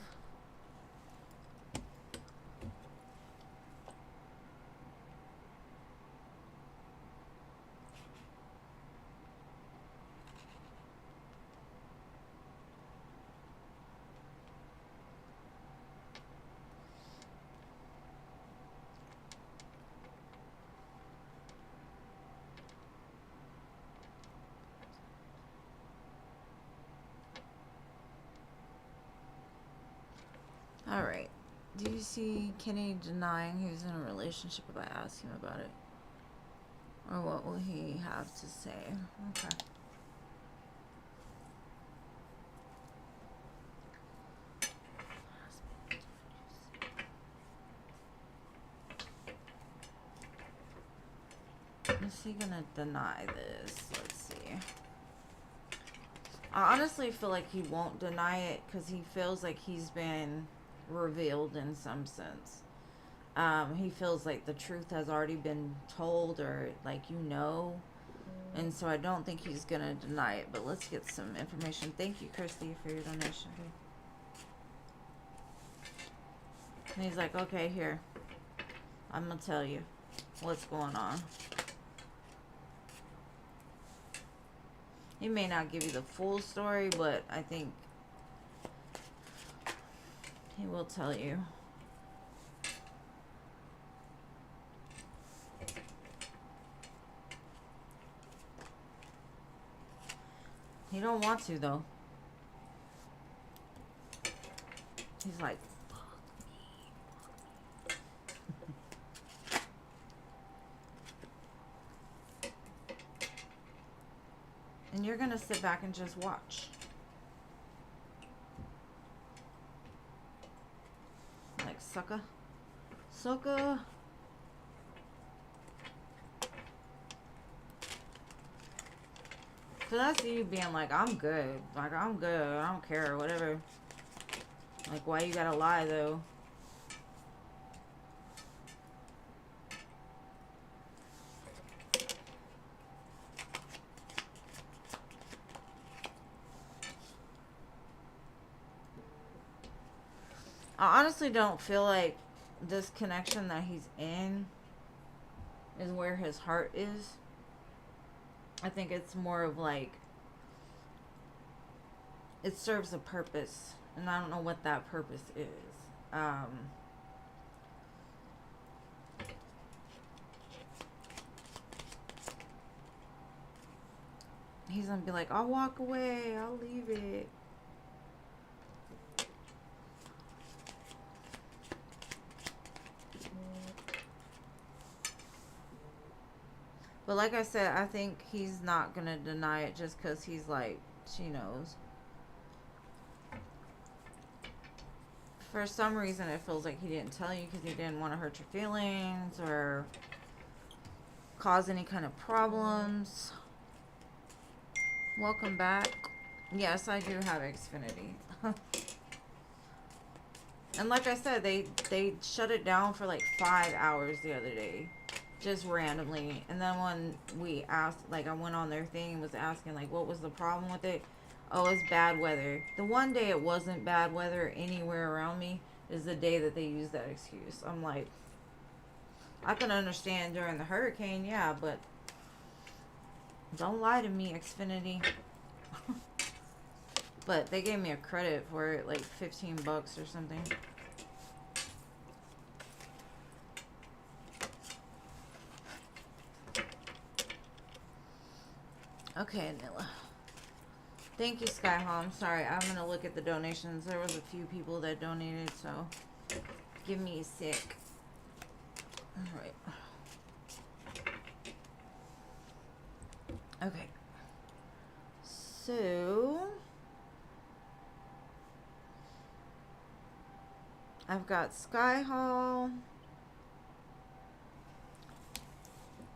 S1: Alright. Do you see Kenny denying he was in a relationship if I ask him about it? Or what will he have to say? Okay. Is he gonna deny this? Let's see. I honestly feel like he won't deny it because he feels like he's been revealed in some sense. He feels like the truth has already been told, or like, you know. And so I don't think he's gonna deny it. But let's get some information. Thank you, Christy, for your donation. And he's like, okay, here, I'm gonna tell you what's going on. He may not give you the full story, but I think he will tell you. He don't want to, though. He's like, fuck me. And you're gonna sit back and just watch. Like, sucker. Sucker. So that's you being like, I'm good. Like, I'm good. I don't care. Whatever. Like, why you gotta lie, though? I honestly don't feel like this connection that he's in is where his heart is. I think it's more of like, it serves a purpose, and I don't know what that purpose is. He's gonna be like, I'll walk away, I'll leave it. But like I said, I think he's not gonna deny it just because he's like, she knows. For some reason, it feels like he didn't tell you because he didn't want to hurt your feelings or cause any kind of problems. Welcome back. Yes, I do have Xfinity. And like I said, they shut it down for like 5 hours the other day. Just randomly. And then when we asked, like, I went on their thing and was asking, like, what was the problem with it? Oh, it's bad weather. The one day it wasn't bad weather anywhere around me is the day that they used that excuse. I'm like, I can understand during the hurricane, yeah, but don't lie to me, Xfinity. But they gave me a credit for it, like $15 or something. Okay, Nilla. Thank you, Sky Home. Sorry, I'm gonna look at the donations. There was a few people that donated, so give me a sec. Alright. Okay. So I've got Sky Hall.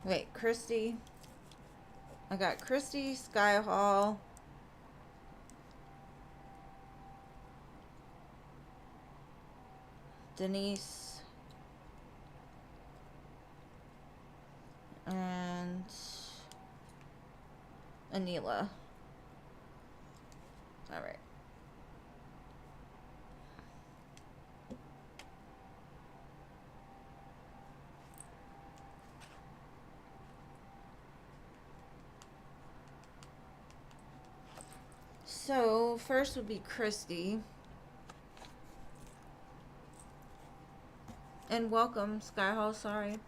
S1: Wait, Christy. I got Christy, Sky Hall. Denise. And Anila. Alright. So, first would be Christy. And welcome, Sky Hall, sorry.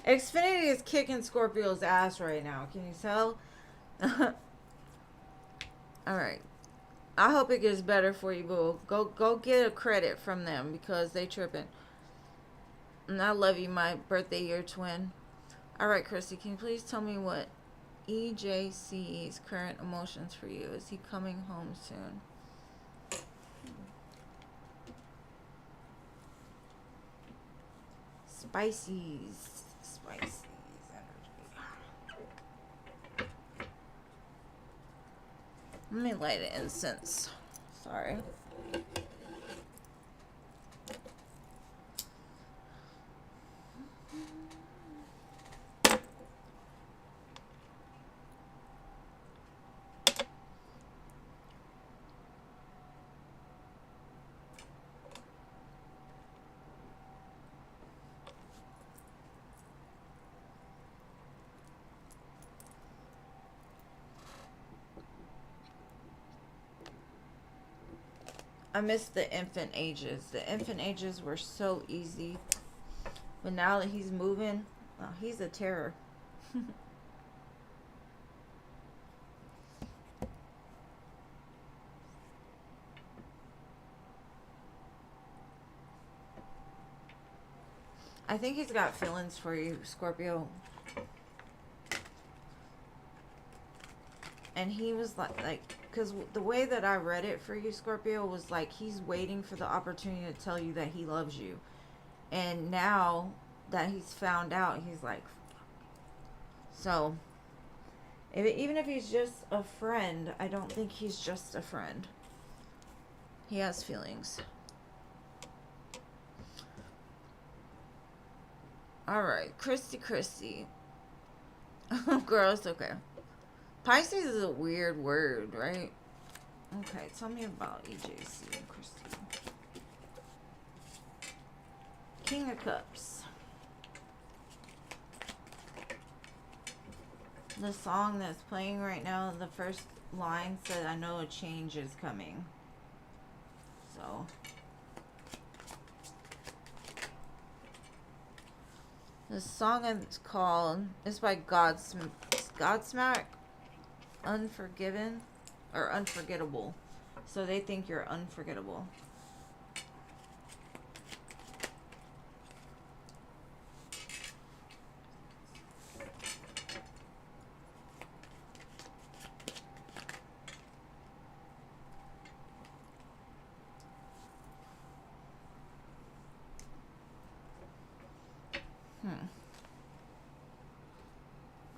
S1: Xfinity is kicking Scorpio's ass right now. Can you tell? Alright. I hope it gets better for you, boo. Go get a credit from them because they tripping. And I love you, my birthday year twin. Alright, Christy, can you please tell me what EJC's current emotions for you? Is he coming home soon? Spices. Spices energy. Let me light an incense. Sorry. I miss the infant ages. The infant ages were so easy. But now that he's moving, oh, he's a terror. I think he's got feelings for you, Scorpio. And he was like, because the way that I read it for you, Scorpio, was like he's waiting for the opportunity to tell you that he loves you. And now that he's found out, he's like, so, even if he's just a friend, I don't think he's just a friend. He has feelings. Alright, Christy. Girl, it's okay. Pisces is a weird word, right? Okay, tell me about EJC and Christy. King of Cups. The song that's playing right now, the first line said, I know a change is coming. So. The song is called, it's by Godsmack, Unforgiven, or Unforgettable. So they think you're unforgettable.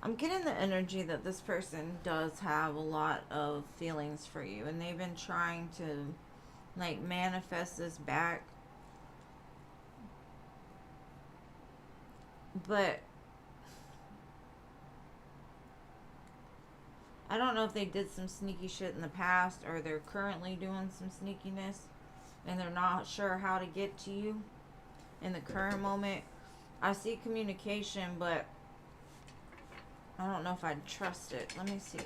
S1: I'm getting the energy that this person does have a lot of feelings for you, and they've been trying to like manifest this back, but I don't know if they did some sneaky shit in the past or they're currently doing some sneakiness and they're not sure how to get to you in the current moment. I see communication, but I don't know if I'd trust it. Let me see.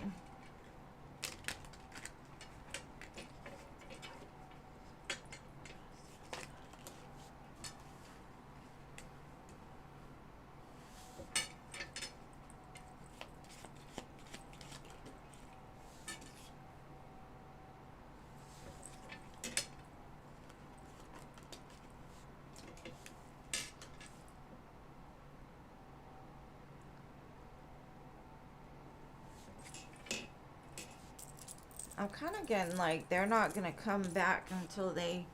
S1: I'm kind of getting like they're not going to come back until they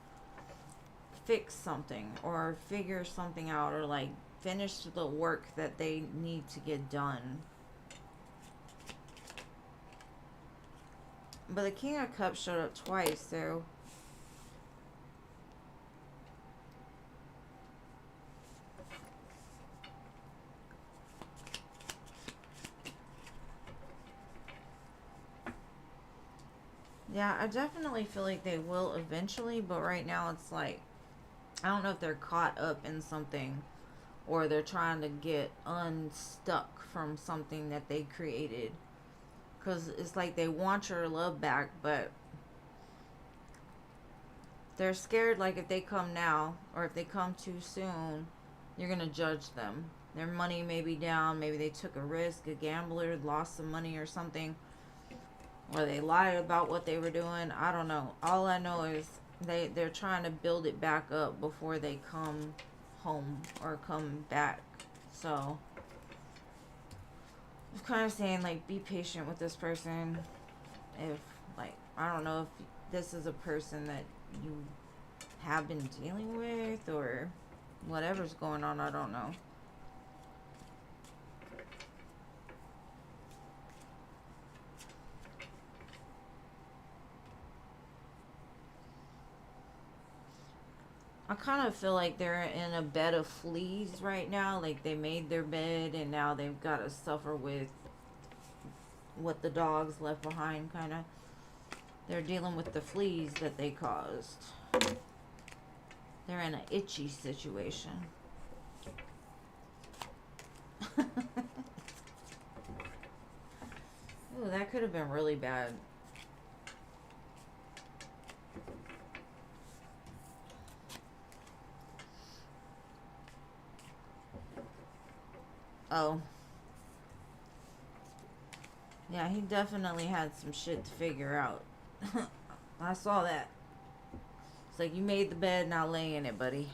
S1: fix something or figure something out or like finish the work that they need to get done. But the King of Cups showed up twice, so yeah, I definitely feel like they will eventually, but right now it's like, I don't know if they're caught up in something or they're trying to get unstuck from something that they created. Because it's like they want your love back, but they're scared like if they come now or if they come too soon, You're going to judge them. Their money may be down. Maybe they took a risk. A gambler lost some money or something. Or they lied about what they were doing. I don't know. All I know is they're trying to build it back up before they come home or come back. So I'm kind of saying, like, be patient with this person. If, like, I don't know if this is a person that you have been dealing with or whatever's going on. I don't know. I kind of feel like they're in a bed of fleas right now. Like, they made their bed and now they've got to suffer with what the dogs left behind, kind of. They're dealing with the fleas that they caused. They're in an itchy situation. Ooh, that could have been really bad. Oh. Yeah, he definitely had some shit to figure out. I saw that. It's like, you made the bed, now lay in it, buddy.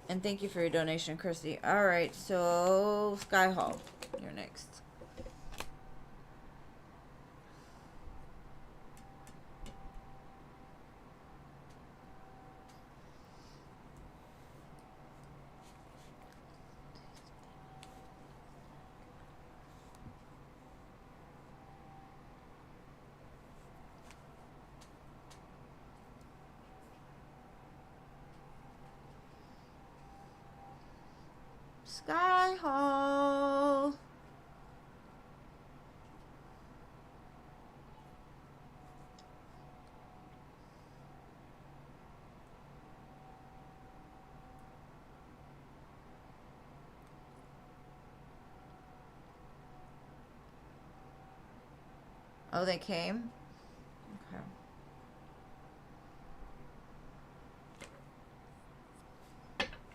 S1: And thank you for your donation, Christy. Alright, so Sky Hall, you're next. Sky Hall. Oh, they came? Okay.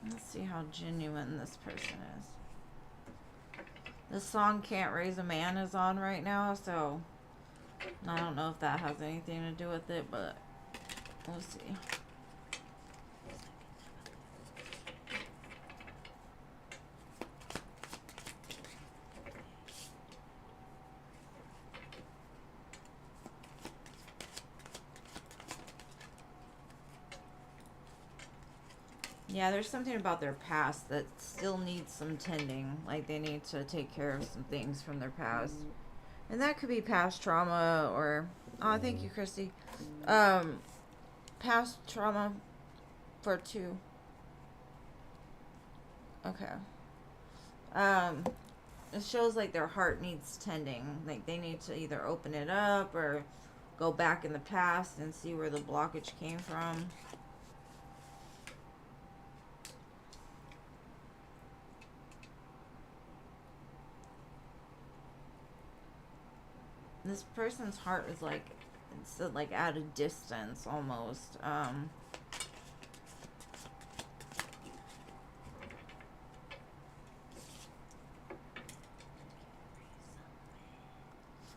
S1: Let's see how genuine this person is. This song Can't Raise a Man is on right now, so I don't know if that has anything to do with it, but we'll see. Yeah, there's something about their past that still needs some tending. Like, they need to take care of some things from their past. And that could be past trauma or... Oh, thank you, Christy. Past trauma for 2. Okay. It shows like their heart needs tending. Like, they need to either open it up or go back in the past and see where the blockage came from. This person's heart is like, it's like at a distance almost.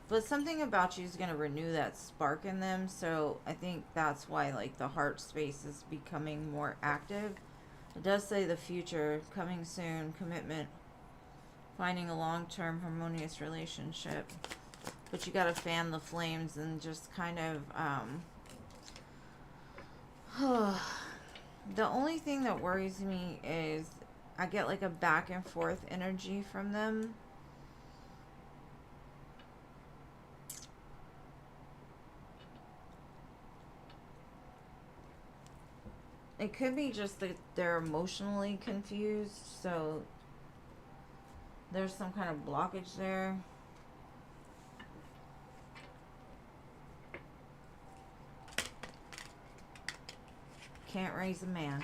S1: But something about you is going to renew that spark in them. So I think that's why, like, the heart space is becoming more active. It does say the future, coming soon, commitment, finding a long-term harmonious relationship. But you got to fan the flames and just kind of, the only thing that worries me is I get like a back and forth energy from them. It could be just that they're emotionally confused, so there's some kind of blockage there. Can't raise a man.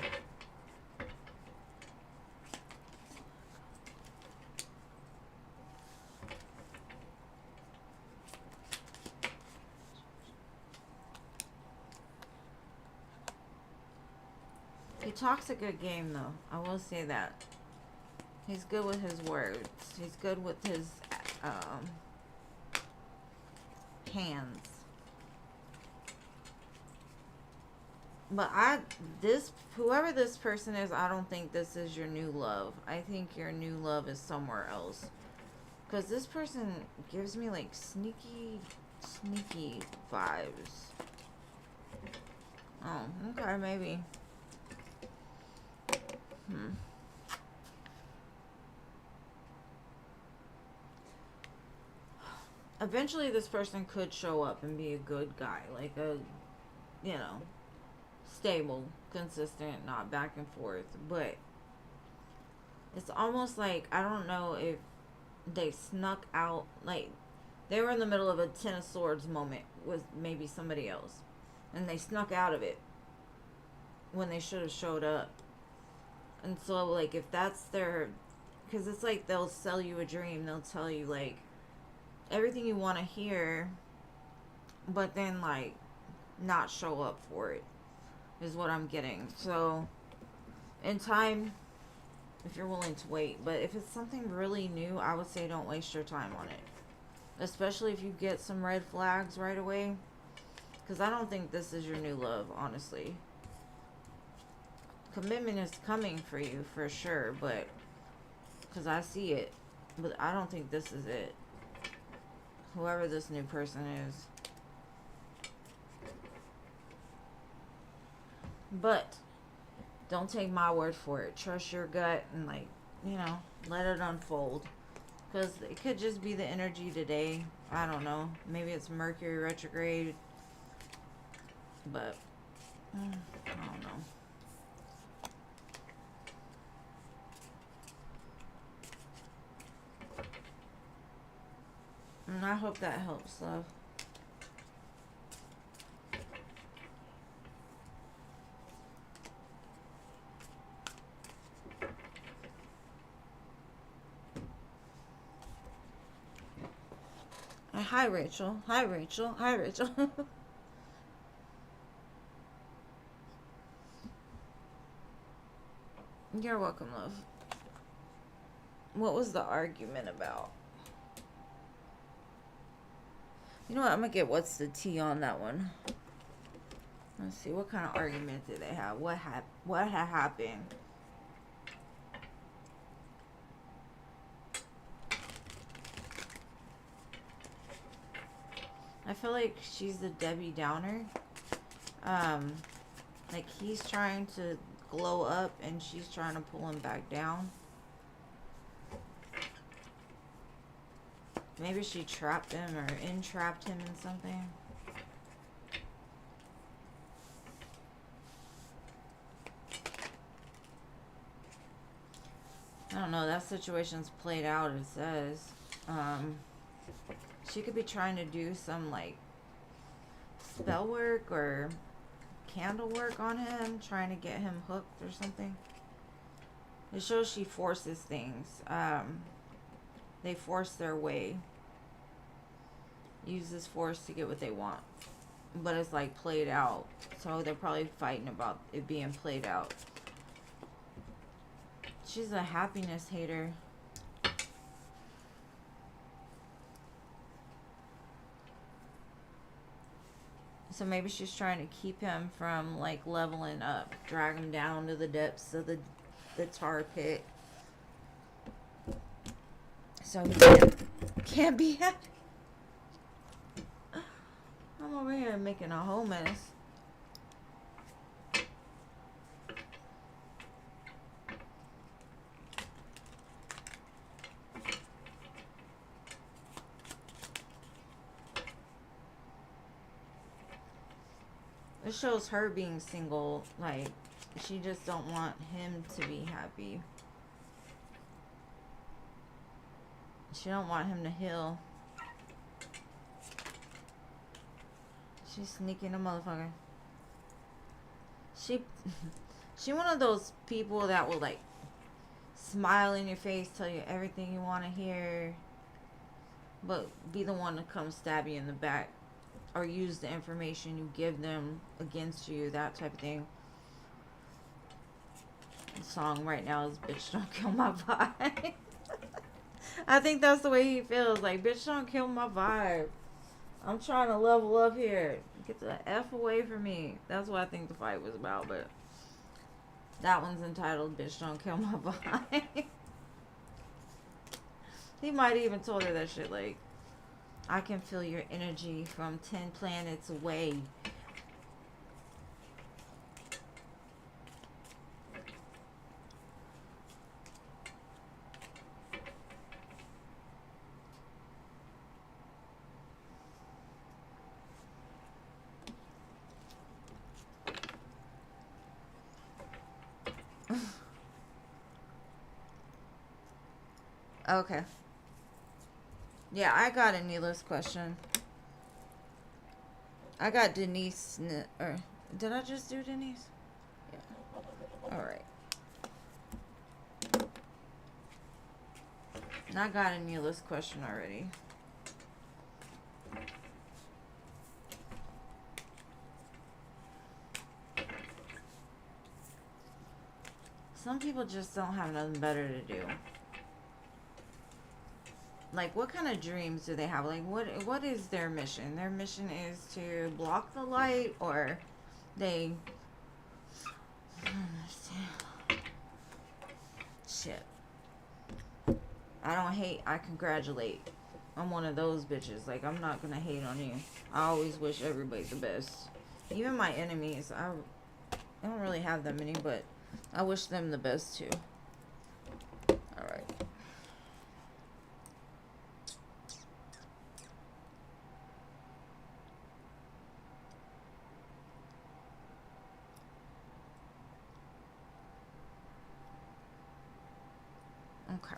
S1: He talks a good game, though. I will say that. He's good with his words. He's good with his hands. But whoever this person is, I don't think this is your new love. I think your new love is somewhere else. Because this person gives me like sneaky vibes. Oh, okay, maybe. Eventually this person could show up and be a good guy. Like a, you know, stable, consistent, not back and forth. But it's almost like, I don't know if they snuck out, like they were in the middle of a Ten of Swords moment with maybe somebody else, and they snuck out of it when they should have showed up. And so like if that's their, because it's like they'll sell you a dream, they'll tell you like everything you want to hear, but then like not show up for it is what I'm getting. So in time, if you're willing to wait. But if it's something really new, I would say don't waste your time on it, especially if you get some red flags right away, because I don't think this is your new love, honestly. Commitment is coming for you for sure, but because I see it, but I don't think this is it. Whoever this new person is. But don't take my word for it. Trust your gut and, like, you know, let it unfold. Because it could just be the energy today. I don't know. Maybe it's Mercury retrograde. But I don't know. And I hope that helps, love. Hi, Rachel. Hi, Rachel. Hi, Rachel. You're welcome, love. What was the argument about? You know what? I'm going to get what's the tea on that one. Let's see. What kind of argument did they have? What had happened? I feel like she's the Debbie Downer. Like he's trying to glow up and she's trying to pull him back down. Maybe she trapped him or entrapped him in something. I don't know. That situation's played out, it says. She could be trying to do some, like, spell work or candle work on him, trying to get him hooked or something. It shows she forces things. They force their way. Use this force to get what they want. But it's, like, played out. So they're probably fighting about it being played out. She's a happiness hater. So maybe she's trying to keep him from, like, leveling up. Drag him down to the depths of the tar pit. So he can't be happy. I'm over here making a whole mess. It shows her being single, like, she just don't want him to be happy. She don't want him to heal. She's sneaking a motherfucker. She one of those people that will, like, smile in your face, tell you everything you want to hear, but be the one to come stab you in the back. Or use the information you give them against you, that type of thing. song right now is Bitch Don't Kill My Vibe. I think that's the way he feels. Like, bitch, don't kill my vibe. I'm trying to level up here. Get the F away from me. That's what I think the fight was about, but that one's entitled Bitch Don't Kill My Vibe. He might have even told her that shit, like, I can feel your energy from 10 planets away. Okay. Yeah, I got a needless question. I got Denise, or did I just do Denise? Yeah. Alright. And I got a needless question already. Some people just don't have nothing better to do. Like, what kind of dreams do they have? Like, what is their mission? Their mission is to block the light, or they... I don't understand. Shit. I don't hate, I congratulate. I'm one of those bitches. Like, I'm not gonna hate on you. I always wish everybody the best. Even my enemies, I don't really have that many, but I wish them the best too. Alright. Okay.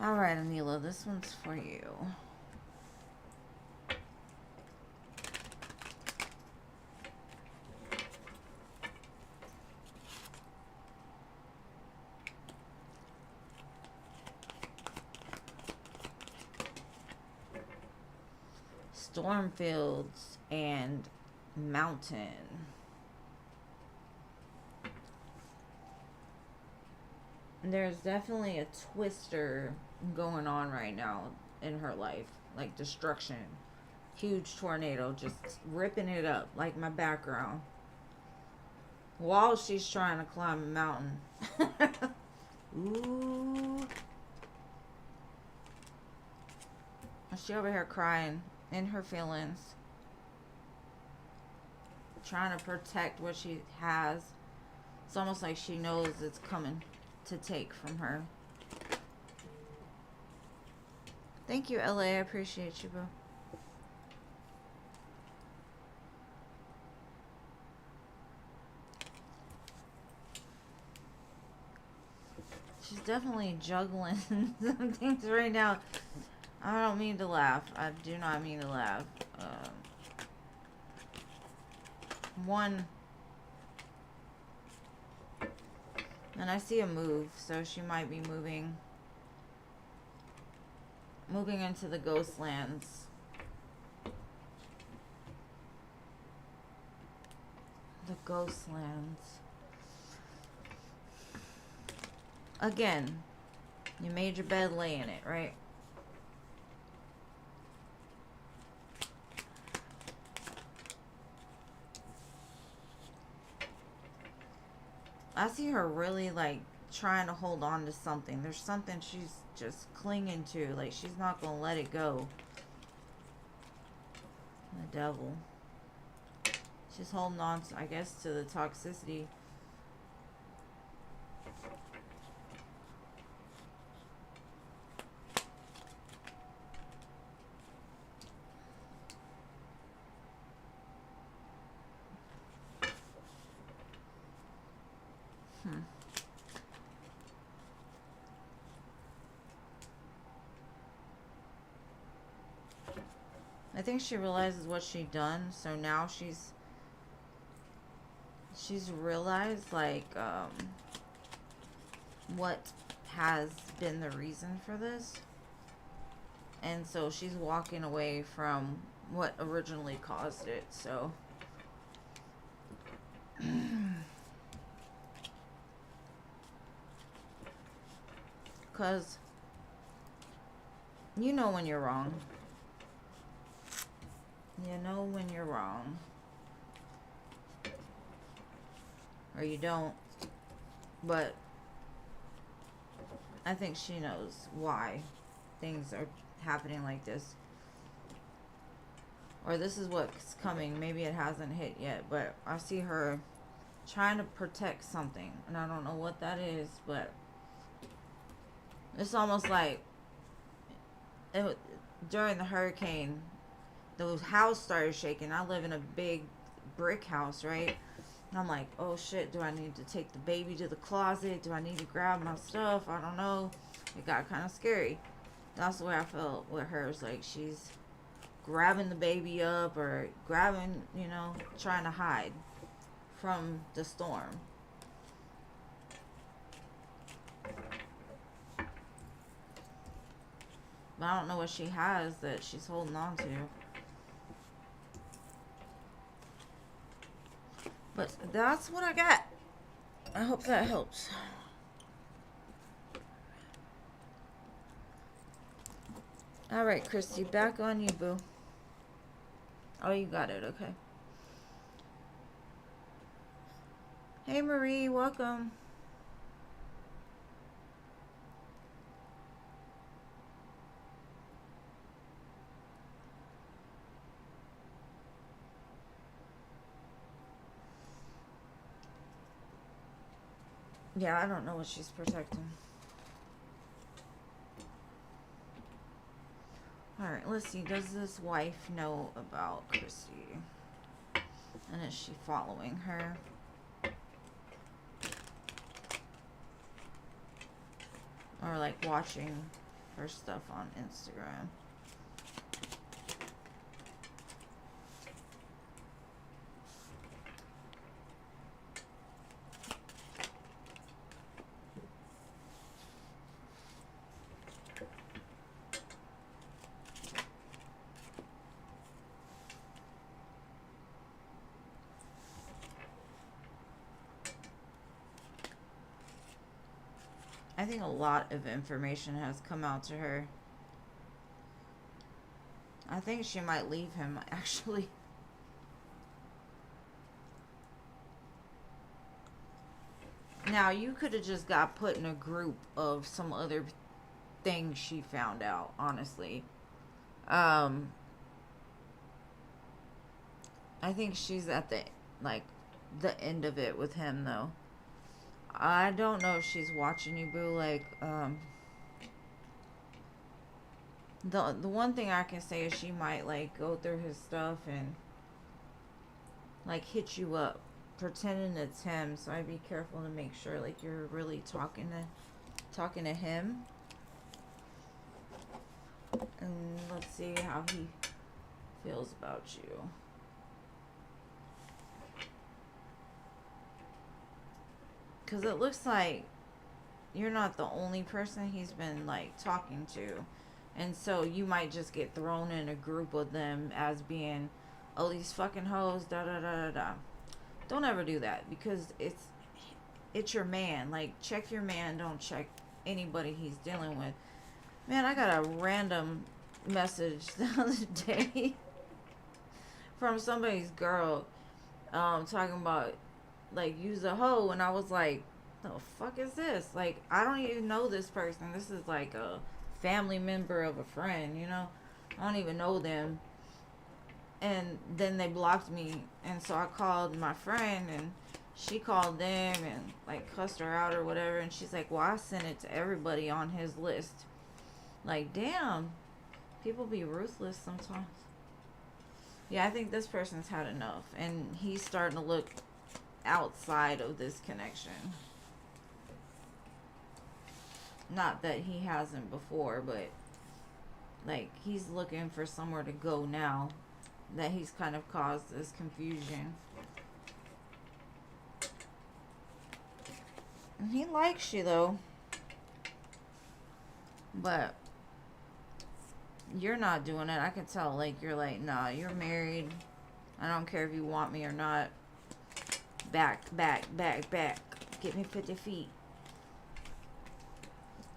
S1: Alright, Anila, this one's for you. Stormfields and mountain. There's definitely a twister going on right now in her life. Like destruction. Huge tornado just ripping it up like my background. While she's trying to climb a mountain. Ooh. She over here crying in her feelings. Trying to protect what she has. It's almost like she knows it's coming to take from her. Thank you, LA. I appreciate you, bro. She's definitely juggling some things right now. I don't mean to laugh. I do not mean to laugh. One, and I see a move, so she might be moving into the ghost lands. The ghost lands. Again, you made your bed, lay in it, right? I see her really like trying to hold on to something. There's something she's just clinging to. Like she's not gonna let it go. The devil. She's holding on to, I guess, to the toxicity. I think she realizes what she done, so now she's realized like what has been the reason for this. And so she's walking away from what originally caused it. So because you know when you're wrong. You know when you're wrong. Or you don't. But I think she knows why things are happening like this. Or this is what's coming. Maybe it hasn't hit yet. But I see her trying to protect something. And I don't know what that is. But it's almost like during the hurricane, the house started shaking. I live in a big brick house, right? And I'm like, oh shit, do I need to take the baby to the closet? Do I need to grab my stuff? I don't know. It got kind of scary. That's the way I felt with her. It's like she's grabbing the baby up or grabbing, you know, trying to hide from the storm. But I don't know what she has that she's holding on to. But that's what I got. I hope that helps. Alright, Christy, back on you, boo. Oh, you got it, okay. Hey, Marie, welcome. Yeah, I don't know what she's protecting. Alright, let's see. Does this wife know about Christy? And is she following her? Or like watching her stuff on Instagram? I think a lot of information has come out to her. I think she might leave him, actually. Now, you could have just got put in a group of some other things she found out, honestly. I think she's at the, like, the end of it with him, though. I don't know if she's watching you, boo. Like, the one thing I can say is she might, like, go through his stuff and, like, hit you up, pretending it's him. So I'd be careful to make sure, like, you're really talking to him. And let's see how he feels about you. Because it looks like you're not the only person he's been, like, talking to. And so you might just get thrown in a group with them as being, oh, these fucking hoes, da-da-da-da-da. Don't ever do that. Because it's your man. Like, check your man. Don't check anybody he's dealing with. Man, I got a random message the other day from somebody's girl talking about, like, use a hoe, and I was like, the fuck is this? Like, I don't even know this person. This is like a family member of a friend, you know? I don't even know them. And then they blocked me, and so I called my friend, and she called them and, like, cussed her out or whatever, and she's like, well, I sent it to everybody on his list. Like, damn, people be ruthless sometimes. Yeah, I think this person's had enough, and he's starting to look outside of this connection. Not that he hasn't before, but, like, he's looking for somewhere to go now that he's kind of caused this confusion. And he likes you, though. But you're not doing it. I can tell. Like, you're like, nah, you're married. I don't care if you want me or not. Back, back, back, back. Get me 50 feet.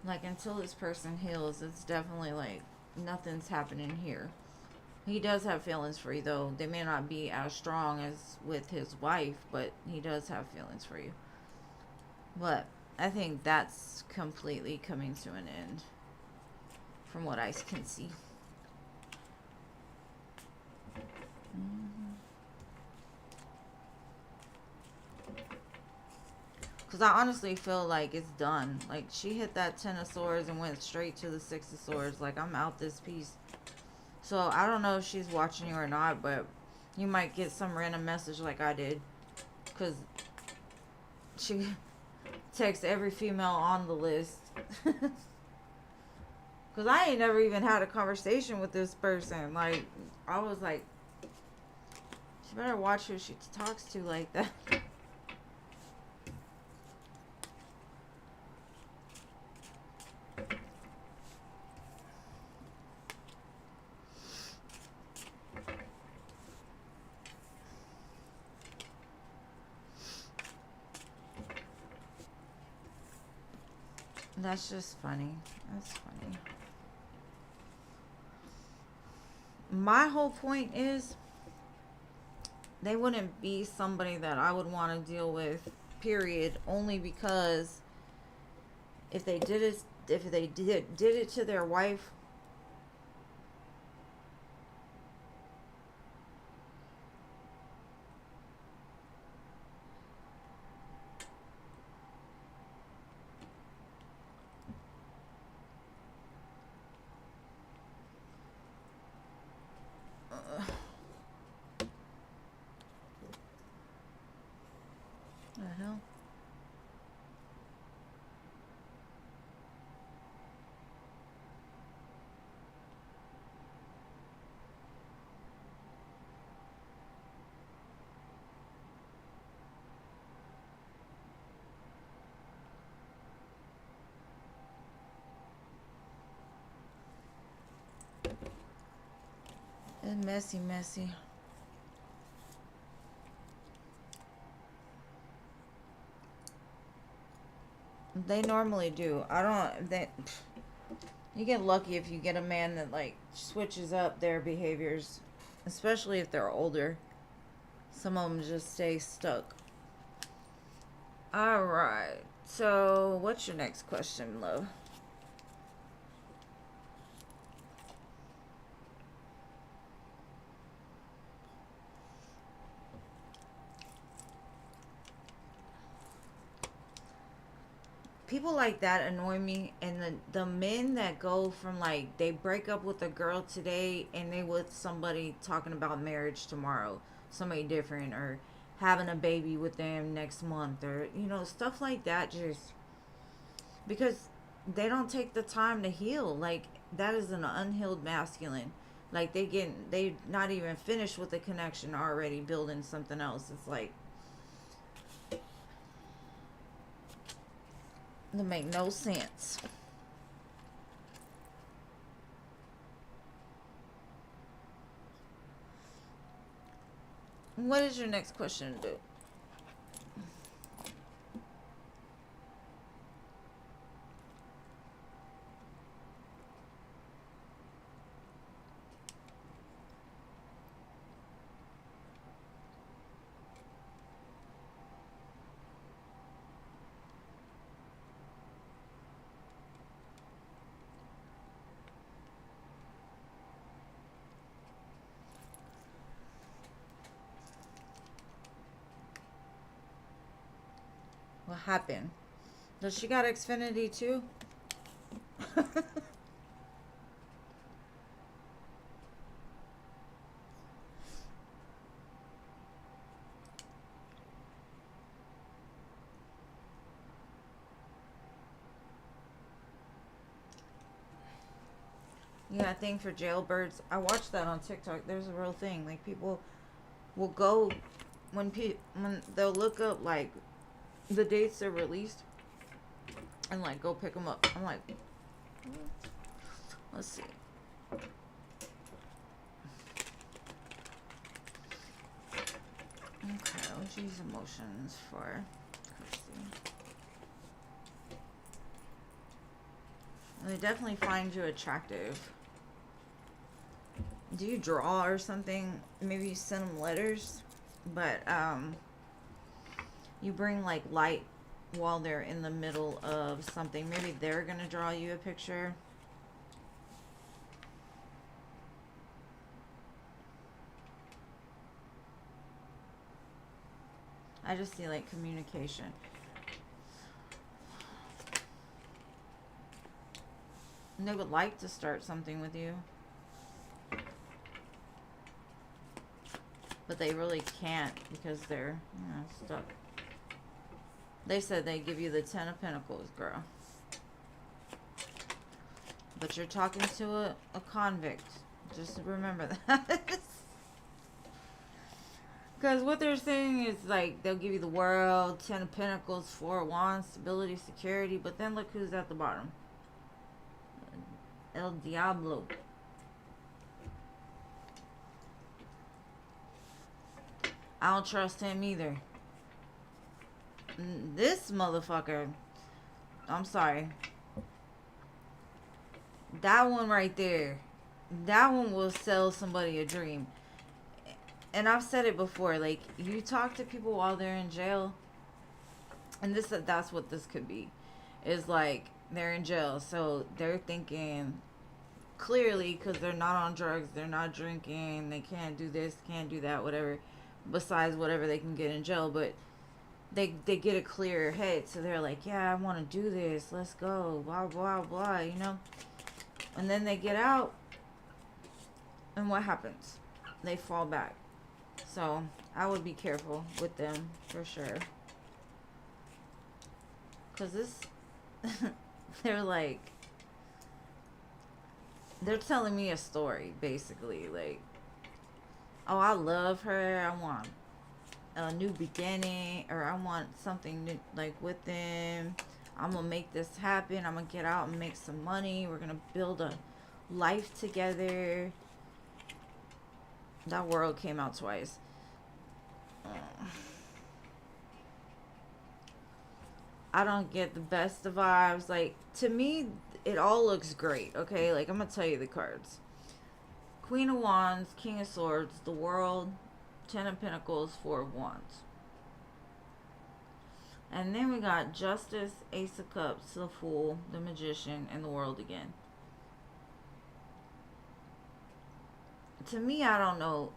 S1: Like, until this person heals, it's definitely like nothing's happening here. He does have feelings for you, though. They may not be as strong as with his wife, but he does have feelings for you. But I think that's completely coming to an end, from what I can see. Because I honestly feel like it's done. Like, she hit that 10 of swords and went straight to the 6 of swords. Like, I'm out this piece. So, I don't know if she's watching you or not, but you might get some random message like I did. Because she texts every female on the list. Because I ain't never even had a conversation with this person. Like, I was like, she better watch who she talks to like that. That's just funny. That's funny. My whole point is, they wouldn't be somebody that I would want to deal with, period, only because if they did it to their wife, the hell? It's messy, messy. They normally do. I don't. You get lucky if you get a man that like switches up their behaviors, especially if they're older. Some of them just stay stuck. All right. So, what's your next question, love? People like that annoy me, and the men that go from like they break up with a girl today and they with somebody talking about marriage tomorrow, somebody different, or having a baby with them next month, or stuff like that, just because they don't take the time to heal. Like, that is an unhealed masculine. Like, they not even finished with the connection, already building something else. It's like, that make no sense. What is your next question to do? What happened? Does she got Xfinity too? Yeah, I think for jailbirds, I watched that on TikTok. There's a real thing. Like, people will go when they'll look up like the dates they're released and like go pick them up. I'm like, Let's see. Okay, OG's emotions for Chrissy. They definitely find you attractive. Do you draw or something? Maybe you send them letters, but you bring like light while they're in the middle of something. Maybe they're gonna draw you a picture. I just see like communication. And they would like to start something with you, but they really can't because they're, you know, stuck. They said they give you the 10 of Pentacles, girl. But you're talking to a convict. Just remember that. Because what they're saying is like they'll give you the world, 10 of Pentacles, 4 of Wands, stability, security. But then look who's at the bottom. El Diablo. I don't trust him either. This motherfucker. I'm sorry. That one right there. That one will sell somebody a dream. And I've said it before. Like, you talk to people while they're in jail. And that's what this could be. Is like, they're in jail. So they're thinking clearly because they're not on drugs. They're not drinking. They can't do this, can't do that, whatever. Besides whatever they can get in jail. But they get a clearer head. So they're like, yeah, I want to do this. Let's go. Blah, blah, blah, you know. And then they get out. And what happens? They fall back. So I would be careful with them for sure. Because this, they're like, they're telling me a story, basically. Like, oh, I love her. I want a new beginning. Or I want something new, like, with them. I'm going to make this happen. I'm going to get out and make some money. We're going to build a life together. That world came out twice. I don't get the best of vibes. Like, to me, it all looks great, okay? Like, I'm going to tell you the cards. Queen of Wands, King of Swords, the World, 10 of Pentacles, 4 of Wands. And then we got Justice, Ace of Cups, the Fool, the Magician, and the World again. To me, I don't know.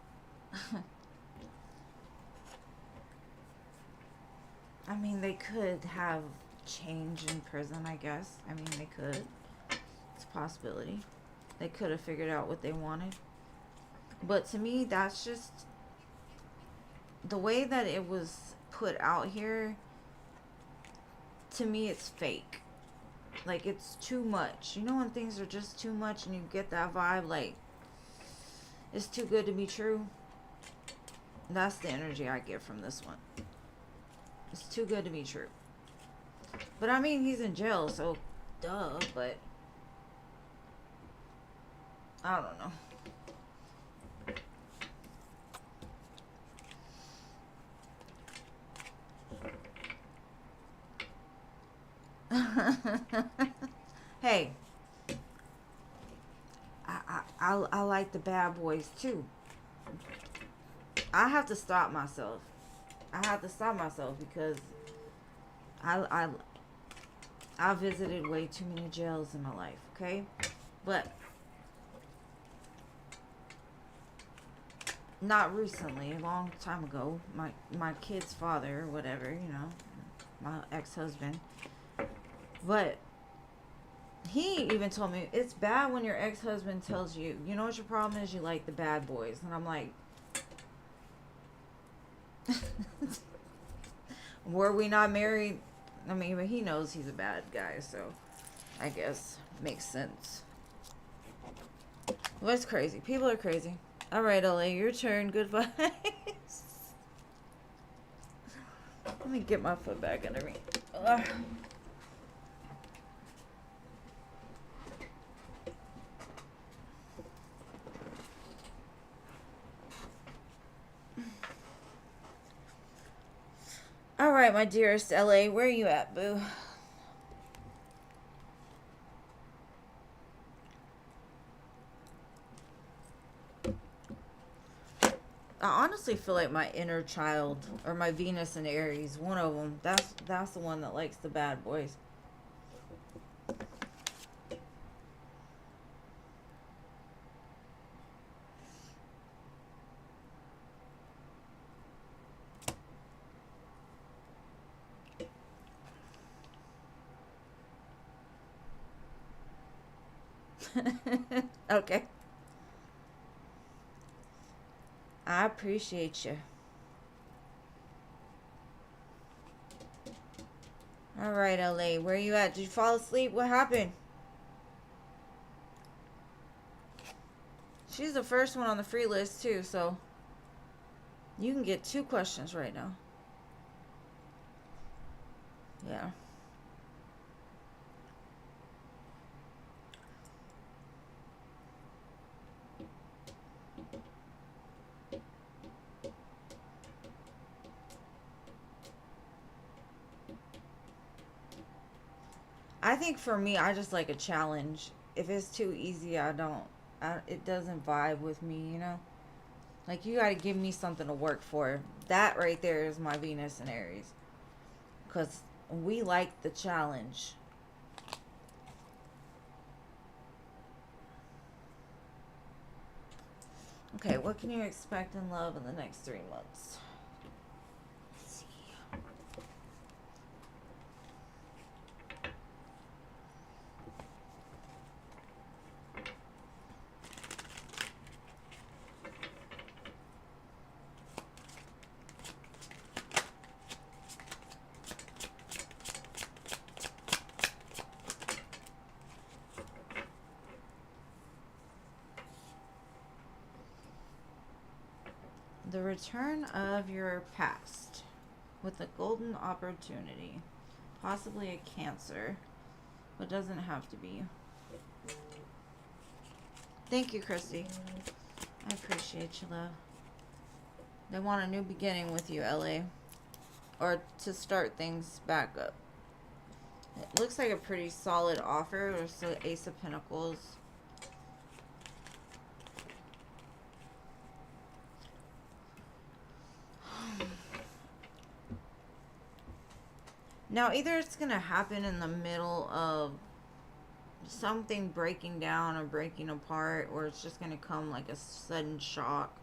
S1: I mean, they could have change in prison, I guess. I mean, they could. It's a possibility. They could have figured out what they wanted. But to me, that's just the way that it was put out here. To me, it's fake. Like, it's too much. You know when things are just too much and you get that vibe, like, it's too good to be true? That's the energy I get from this one. It's too good to be true. But I mean, he's in jail, so duh, but I don't know. Hey, I like the bad boys too. I have to stop myself. Because I visited way too many jails in my life, okay? But not recently, a long time ago. My kid's father, or whatever, you know, my ex-husband. But he even told me, it's bad when your ex-husband tells you, you know what your problem is? You like the bad boys. And I'm like, were we not married? I mean, but he knows he's a bad guy, so I guess makes sense. Well, that's crazy. People are crazy. All right, LA, your turn. Good vibes. Let me get my foot back under me. right, my dearest LA, where are you at, boo? I honestly feel like my inner child, or my Venus and Aries, one of them, that's the one that likes the bad boys. Okay. I appreciate you. All right, LA, where you at? Did you fall asleep? What happened? She's the first one on the free list, too, so you can get 2 questions right now. Yeah. I think for me, I just like a challenge. If it's too easy, it doesn't vibe with me, you know? Like, you gotta give me something to work for. That right there is my Venus and Aries. Because we like the challenge. Okay, what can you expect in love in the next 3 months? Let's see. The return of your past with a golden opportunity. Possibly a Cancer, but doesn't have to be. Thank you, Christy. I appreciate you, love. They want a new beginning with you, LA. Or to start things back up. It looks like a pretty solid offer. There's the Ace of Pentacles. Now, either it's going to happen in the middle of something breaking down or breaking apart, or it's just going to come like a sudden shock.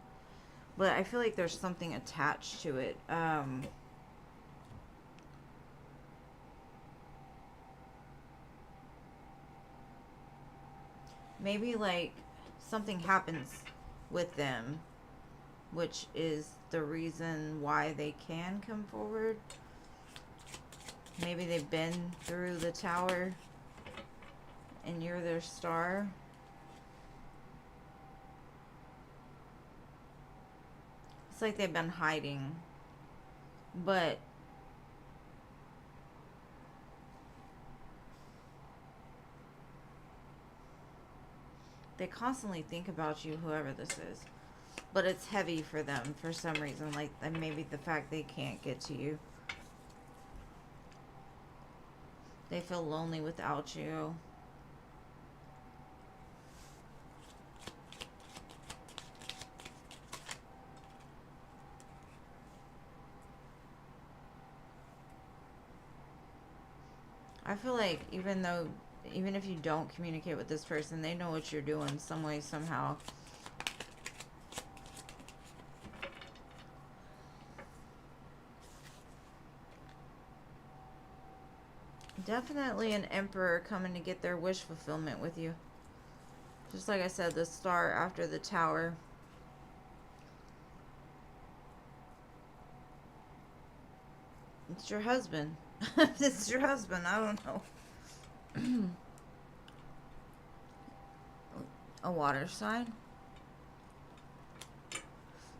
S1: But I feel like there's something attached to it. Maybe like something happens with them, which is the reason why they can come forward. Maybe they've been through the tower and you're their star. It's like they've been hiding, but they constantly think about you, whoever this is. But it's heavy for them for some reason, like maybe the fact they can't get to you. They feel lonely without you. I feel like even if you don't communicate with this person, they know what you're doing some way, somehow. Definitely an emperor coming to get their wish fulfillment with you. Just like I said, the star after the tower. It's your husband. It's your husband. I don't know. A water sign.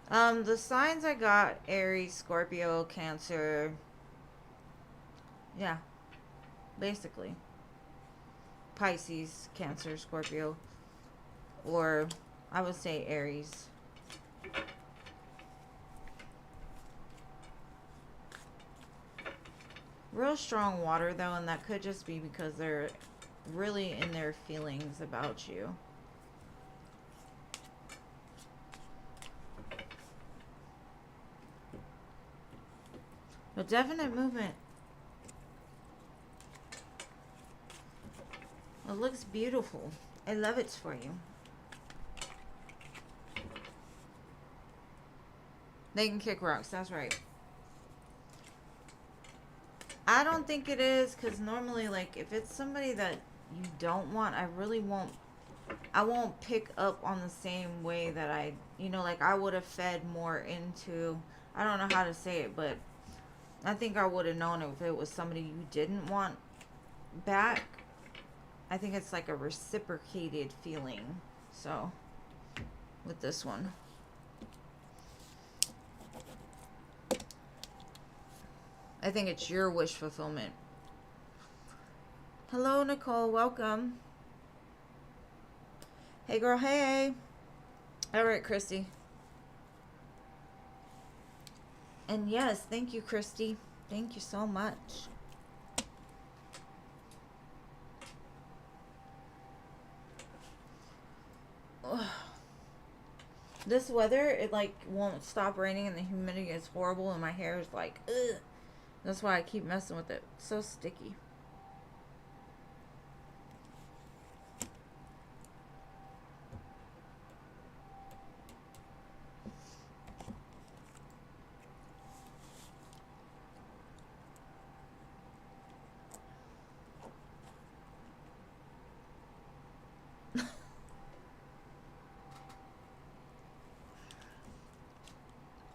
S1: The signs I got: Aries, Scorpio, Cancer. Yeah. Basically. Pisces, Cancer, Scorpio. Or I would say Aries. real strong water though, and that could just be because they're really in their feelings about you. But definite movement. It looks beautiful. I love it for you. They can kick rocks, that's right. I don't think it is, because normally, like, if it's somebody that you don't want, I won't pick up on the same way that I, like, I would have fed more into, I don't know how to say it, but I think I would have known if it was somebody you didn't want back. I think it's like a reciprocated feeling, so, with this one. I think it's your wish fulfillment. Hello, Nicole. Welcome. Hey, girl. Hey. All right, Christy. And yes, thank you, Christy. Thank you so much. Ugh. This weather, it like won't stop raining and the humidity is horrible and my hair is like, ugh. That's why I keep messing with it. It's so sticky.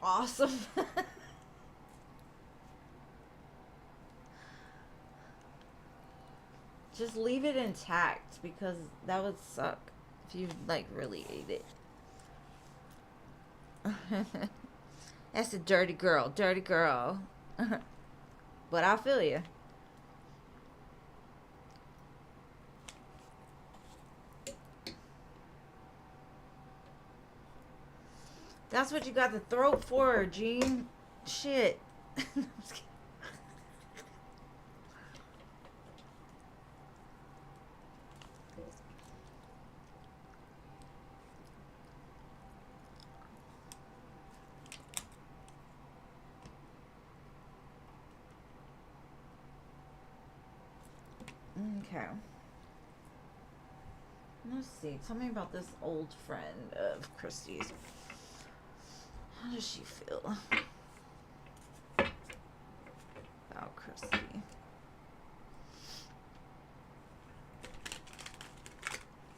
S1: Awesome. Just leave it intact, because that would suck if you like really ate it. That's a dirty girl, dirty girl. But I feel you. That's what you got the throat for, Gene. Shit. Okay. Let's see. Tell me about this old friend of Christy's. How does she feel about Christy?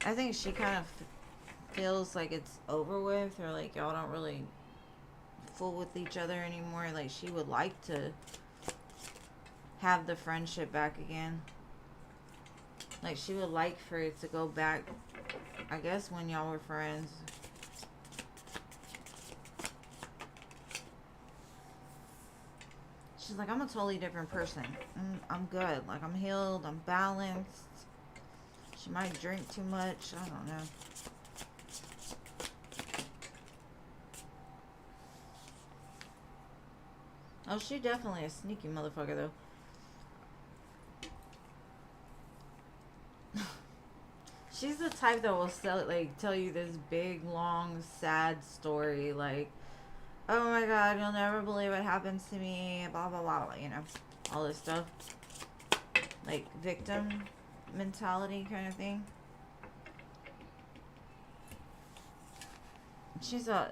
S1: I think she kind of feels like it's over with, or like y'all don't really fool with each other anymore. Like she would like to have the friendship back again. Like she would like for it to go back, I guess, when y'all were friends. She's like, I'm a totally different person. I'm good. Like, I'm healed. I'm balanced. She might drink too much. I don't know. Oh, she definitely a sneaky motherfucker, though. She's the type that will tell you this big, long, sad story. Like, oh my god, you'll never believe what happens to me. Blah, blah, blah, blah. You know, all this stuff. Like, victim mentality kind of thing. She's a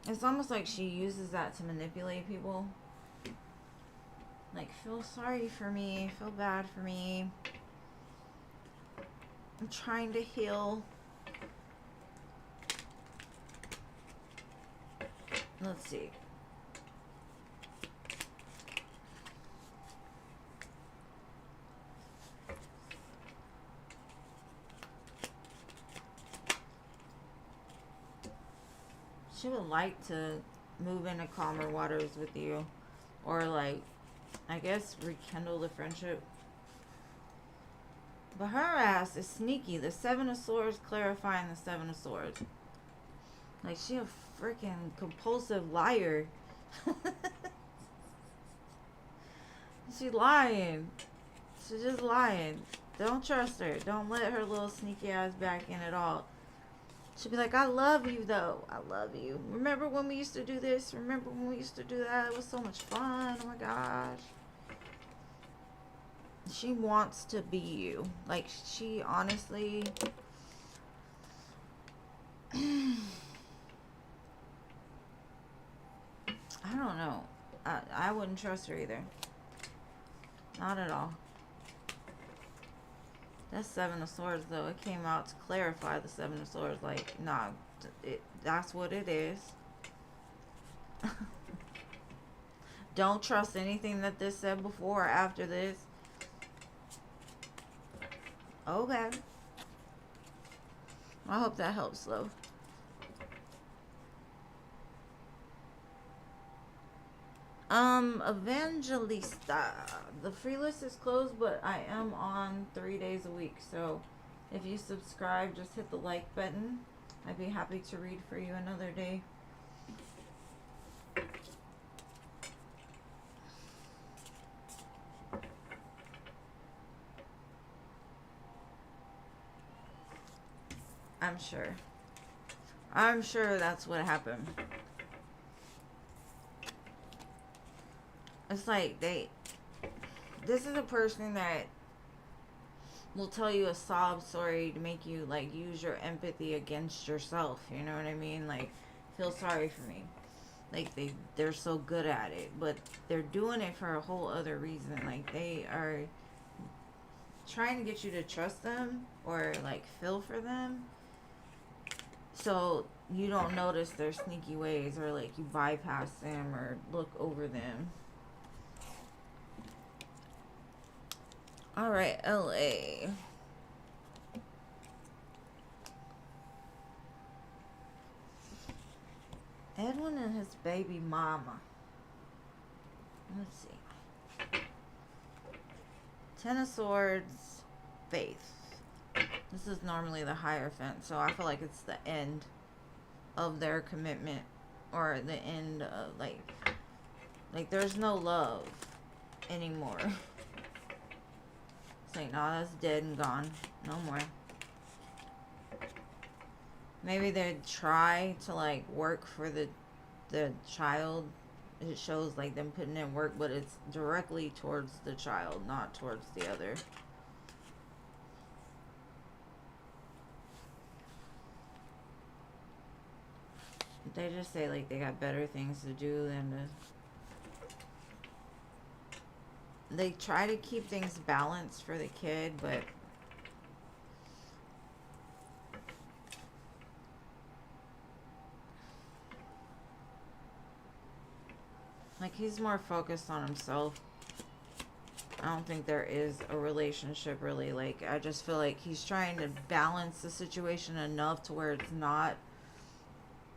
S1: it's almost like she uses that to manipulate people. Like, feel sorry for me, feel bad for me. I'm trying to heal. Let's see. She would like to move into calmer waters with you. Or, like, I guess rekindle the friendship. But her ass is sneaky. The Seven of Swords clarifying the Seven of Swords. Like, she a freaking compulsive liar. She's lying. She's just lying. Don't trust her. Don't let her little sneaky ass back in at all. She'll be like, I love you though. I love you. Remember when we used to do this? Remember when we used to do that? It was so much fun. Oh my gosh. She wants to be you. Like, she honestly... I don't know. I wouldn't trust her either. Not at all. That's Seven of Swords, though. It came out to clarify the Seven of Swords. Like, nah, that's what it is. Don't trust anything that this said before or after this. Okay. I hope that helps, though. Evangelista. The free list is closed, but I am on 3 days a week. So if you subscribe, just hit the like button. I'd be happy to read for you another day. I'm sure that's what happened. It's like this is a person that will tell you a sob story to make you like use your empathy against yourself. You know what I mean? Like, feel sorry for me. Like, they're so good at it, but they're doing it for a whole other reason. Like, they are trying to get you to trust them or like feel for them, so you don't notice their sneaky ways, or like you bypass them or look over them. All right, LA. Edwin and his baby mama. Let's see. Ten of Swords, Faith. This is normally the Hierophant, so I feel like it's the end of their commitment, or the end of like there's no love anymore. It's like, nah, that's dead and gone. No more. Maybe they'd try to like work for the child. It shows like them putting in work, but it's directly towards the child, not towards the other. They just say like they got better things to do than to... They try to keep things balanced for the kid, but like he's more focused on himself. I don't think there is a relationship really. Like, I just feel like he's trying to balance the situation enough to where it's not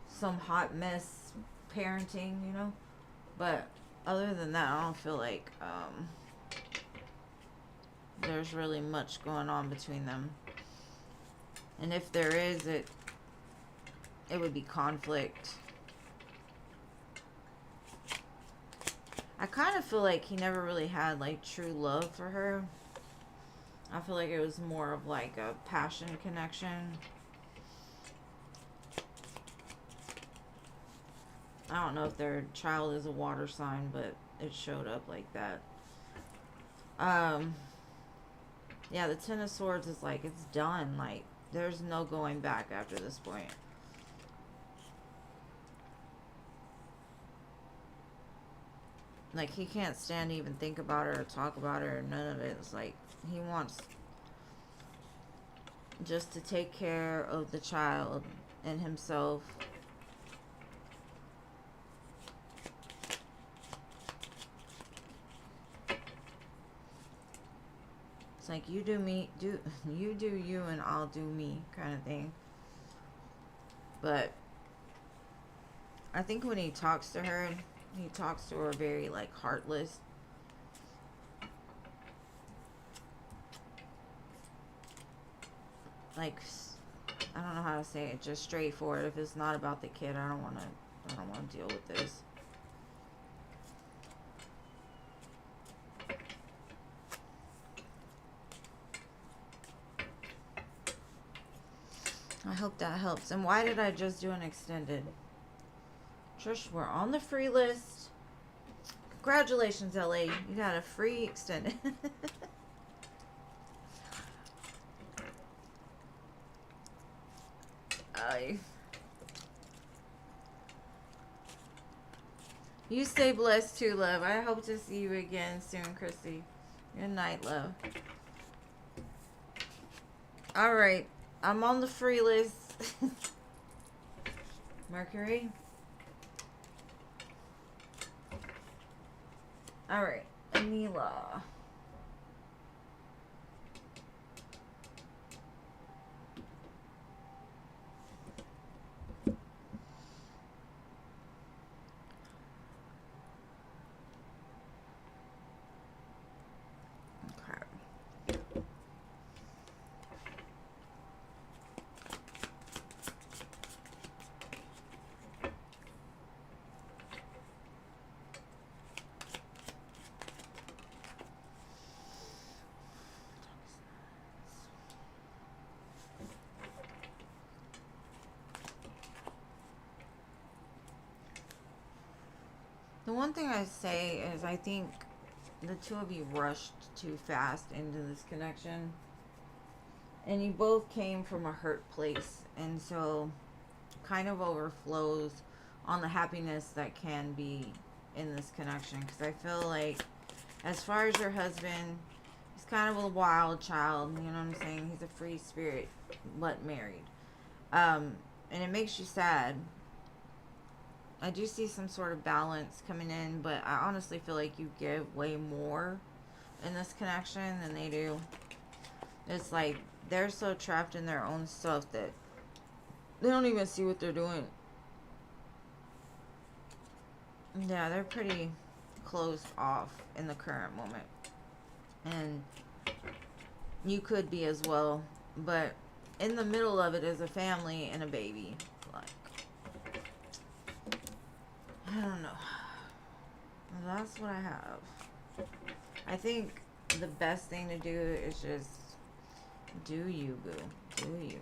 S1: some hot mess parenting, you know? But other than that, I don't feel like there's really much going on between them. And if there is, it would be conflict. I kind of feel like he never really had like true love for her. I feel like it was more of like a passion connection. I don't know if their child is a water sign, but it showed up like that. Yeah, the Ten of Swords is like, it's done. Like, there's no going back after this point. Like, he can't stand to even think about her or talk about her or none of it. It's like, he wants just to take care of the child and himself. It's like, you do me, you do you, and I'll do me, kind of thing. But I think when he talks to her very like heartless. Like, I don't know how to say it, just straightforward. If it's not about the kid, I don't want to deal with this. I hope that helps. And why did I just do an extended? Trish, we're on the free list. Congratulations, LA. You got a free extended. You stay blessed too, love. I hope to see you again soon, Chrissy. Good night, love. Alright. I'm on the free list. Mercury. Alright. Anila. The one thing I say is I think the two of you rushed too fast into this connection. And you both came from a hurt place. And so kind of overflows on the happiness that can be in this connection. Because I feel like as far as your husband, he's kind of a wild child. You know what I'm saying? He's a free spirit, but married. And it makes you sad. I do see some sort of balance coming in, but I honestly feel like you give way more in this connection than they do. It's like they're so trapped in their own stuff that they don't even see what they're doing. Yeah, they're pretty closed off in the current moment. And you could be as well, but in the middle of it is a family and a baby. Like, I don't know. That's what I have. I think the best thing to do is just do you, boo. Do you.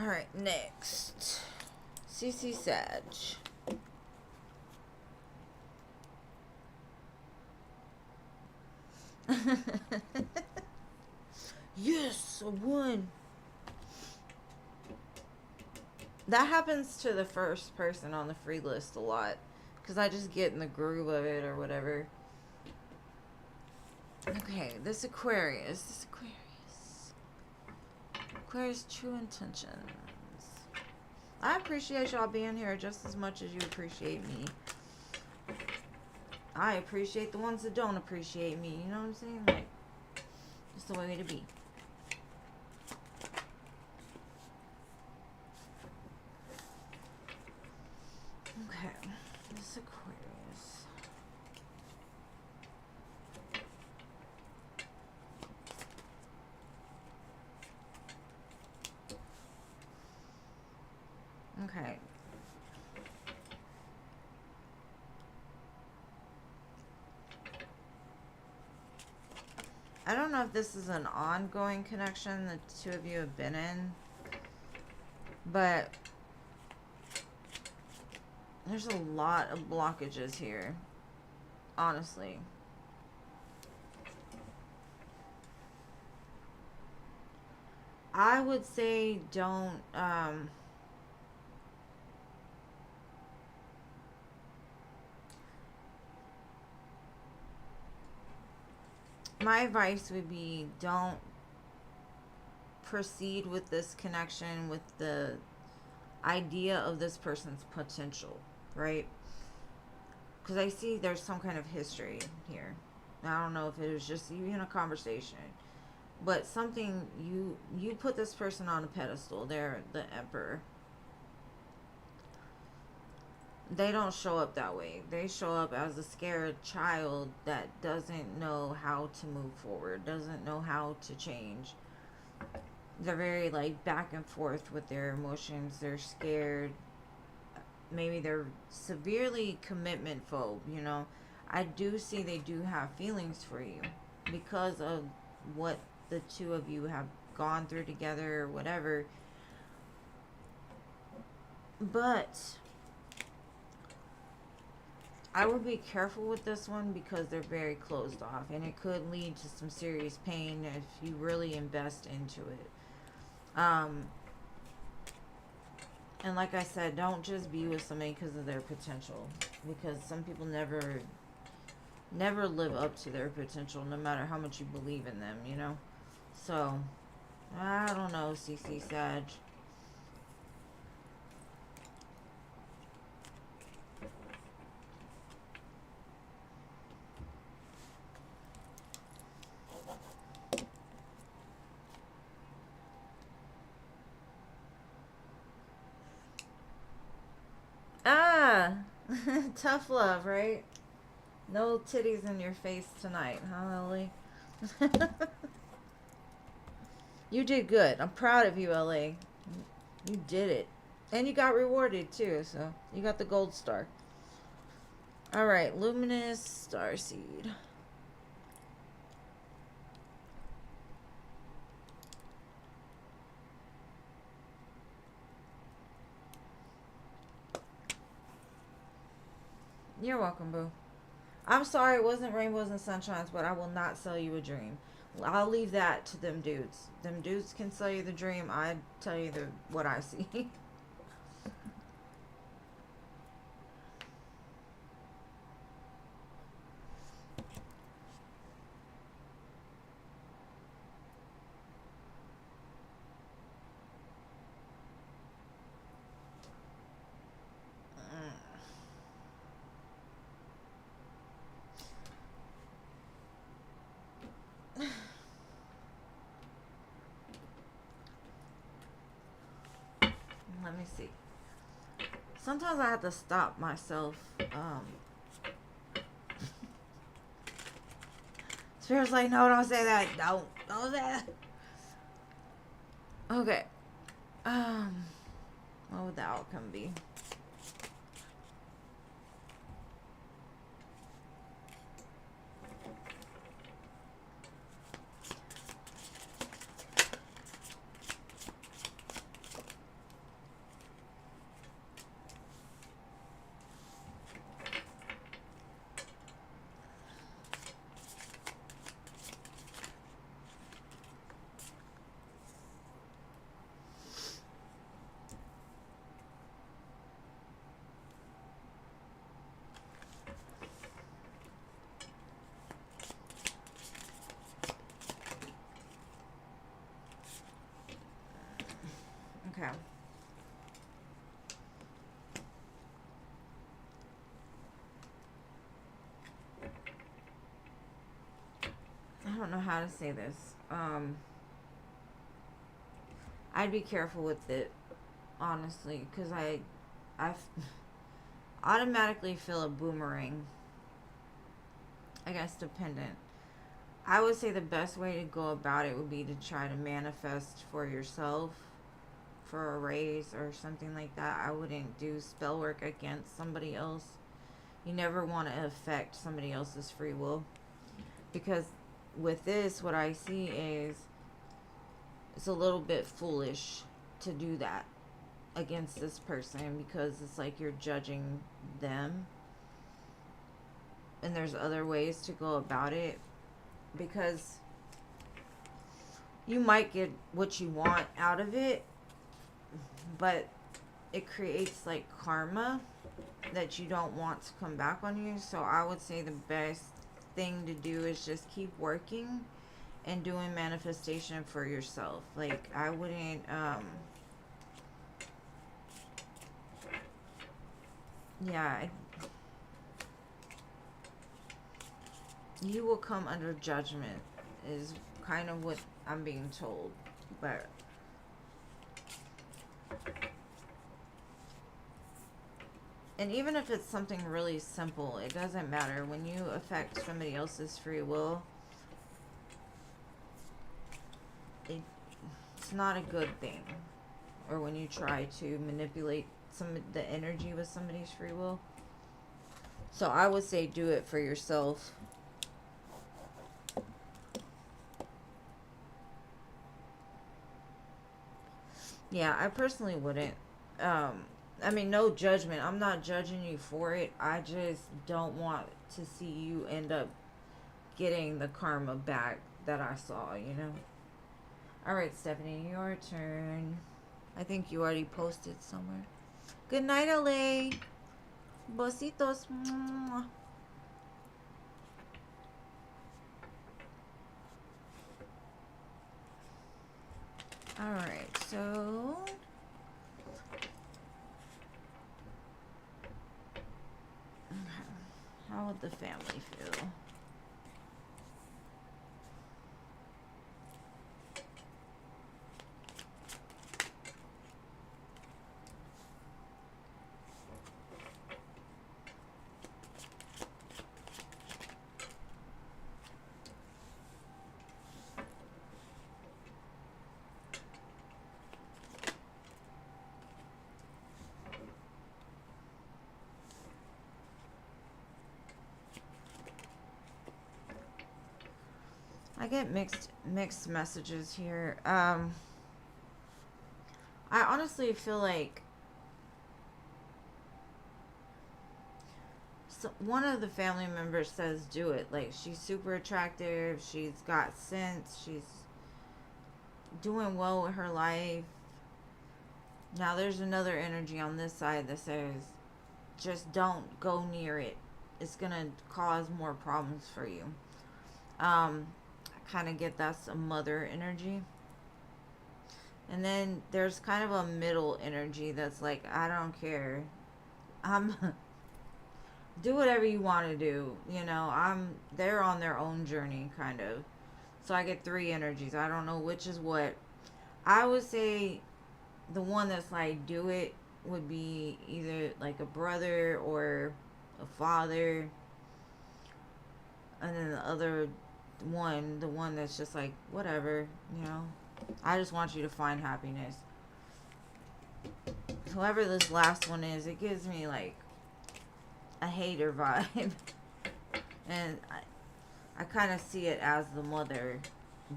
S1: Alright, next. CC Sag. Yes, a one. That happens to the first person on the free list a lot. Because I just get in the groove of it or whatever. Okay, this Aquarius. Aquarius true intentions. I appreciate y'all being here just as much as you appreciate me. I appreciate the ones that don't appreciate me. You know what I'm saying? Like, just the way to be. Okay, this Aquarius. Okay. I don't know if this is an ongoing connection the two of you have been in, but there's a lot of blockages here, honestly. I would say don't, my advice would be don't proceed with this connection with the idea of this person's potential, right? Because I see there's some kind of history here. I don't know if it was just even a conversation, but something you put this person on a pedestal. They're the emperor. they don't show up that way. They show up as a scared child that doesn't know how to move forward, doesn't know how to change. They're very like back and forth with their emotions. They're scared. Maybe they're severely commitment phobe, you know. I do see they do have feelings for you because of what the two of you have gone through together or whatever. But I would be careful with this one because they're very closed off and it could lead to some serious pain if you really invest into it. And like I said, don't just be with somebody because of their potential, because some people never live up to their potential no matter how much you believe in them, you know. So I don't know, CC Sag. Ah, tough love, right? No titties in your face tonight, huh, Ellie? You did good. I'm proud of you, LA. You did it. And you got rewarded too, so you got the gold star. Alright, Luminous Starseed. You're welcome, boo. I'm sorry it wasn't rainbows and sunshines, but I will not sell you a dream. I'll leave that to them dudes. Them dudes can sell you the dream. I tell you what I see. Let me see. Sometimes I have to stop myself. Spirit's like, no, don't say that. Don't say that. Okay. What would the outcome be? Okay. I don't know how to say this. I'd be careful with it, honestly, because I automatically feel a boomerang. I guess dependent. I would say the best way to go about it would be to try to manifest for yourself for a raise or something like that. I wouldn't do spell work against somebody else. You never want to affect somebody else's free will, because with this, what I see is it's a little bit foolish to do that against this person, because it's like you're judging them, and there's other ways to go about it, because you might get what you want out of it, but it creates like karma that you don't want to come back on you. So I would say the best thing to do is just keep working and doing manifestation for yourself. Like, I wouldn't yeah, you will come under judgment is kind of what I'm being told. But And even if it's something really simple, it doesn't matter. When you affect somebody else's free will, it's not a good thing. Or when you try to manipulate the energy with somebody's free will. So I would say do it for yourself. Yeah, I personally wouldn't. I mean, no judgment. I'm not judging you for it. I just don't want to see you end up getting the karma back that I saw, you know? Alright, Stephanie, your turn. I think you already posted somewhere. Good night, LA. Besitos. Alright, so how would the family feel? I get mixed messages here. I honestly feel like one of the family members says do it. Like, she's super attractive, she's got sense, she's doing well with her life. Now there's another energy on this side that says just don't go near it. It's gonna cause more problems for you. I kind of get that's a mother energy. And then there's kind of a middle energy that's like, I don't care. I'm do whatever you want to do. You know, they're on their own journey, kind of. So I get three energies. I don't know which is what. I would say the one that's like, do it, would be either like a brother or a father. And then the other one, the one that's just like, whatever, you know. I just want you to find happiness. Whoever this last one is, it gives me like a hater vibe. And I kind of see it as the mother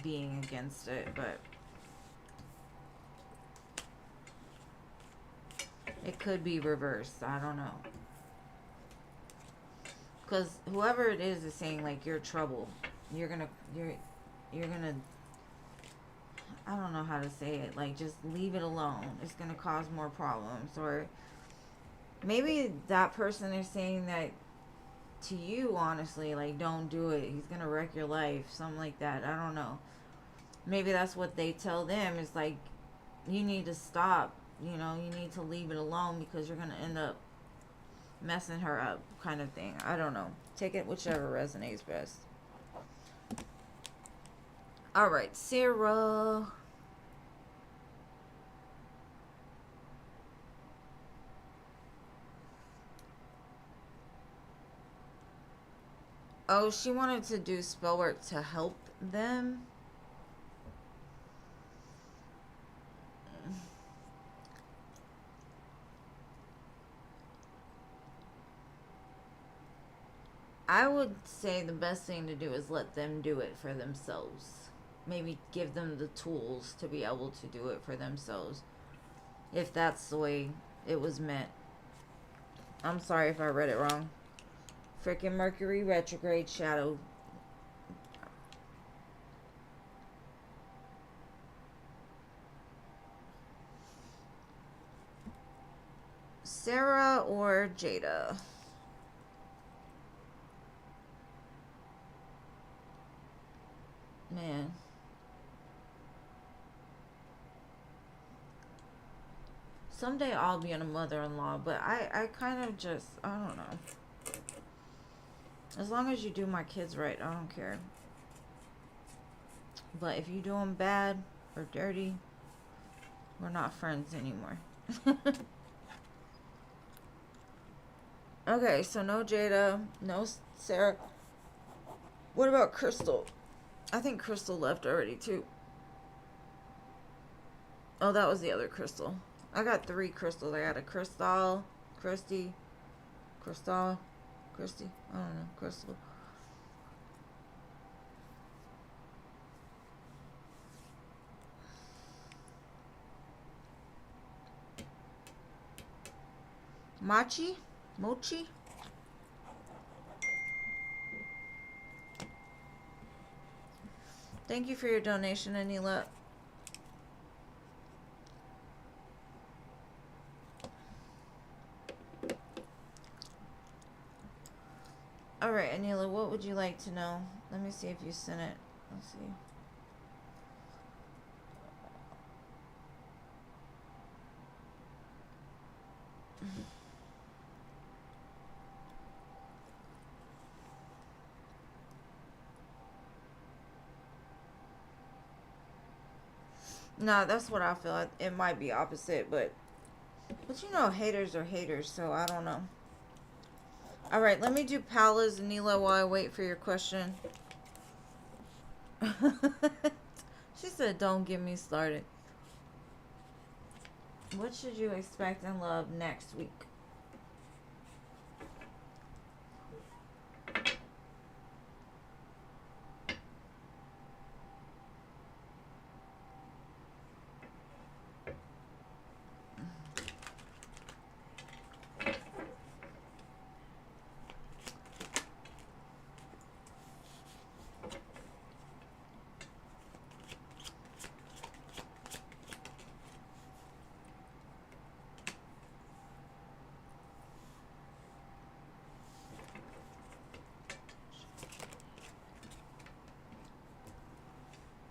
S1: being against it, but it could be reversed. I don't know. Because whoever it is saying like, you're trouble. You're gonna I don't know how to say it. Like, just leave it alone. It's gonna cause more problems. Or maybe that person is saying that to you, honestly, like, don't do it. He's gonna wreck your life. Something like that. I don't know. Maybe that's what they tell them. Is like, you need to stop. You know, you need to leave it alone because you're gonna end up messing her up, kind of thing. I don't know. Take it whichever resonates best. Alright, Sarah. Oh, she wanted to do spell work to help them. I would say the best thing to do is let them do it for themselves. Maybe give them the tools to be able to do it for themselves. If that's the way it was meant. I'm sorry if I read it wrong. Freaking Mercury retrograde shadow. Sarah or Jada? Man. Someday I'll be a mother-in-law, but I kind of just, I don't know. As long as you do my kids right, I don't care. But if you do them bad or dirty, we're not friends anymore. Okay, so no Jada, no Sarah. What about Crystal? I think Crystal left already too. Oh, that was the other Crystal. I got 3 crystals. I got a Crystal, Christy, Crystal, Christy. I don't know, Crystal. Machi? Mochi? Thank you for your donation, Anila. Alright, Anila, what would you like to know? Let me see if you sent it. Let's see. No, that's what I feel. It might be opposite, but you know, haters are haters, so I don't know. Alright, let me do Paula's, Anila, while I wait for your question. She said, don't get me started. What should you expect in love next week?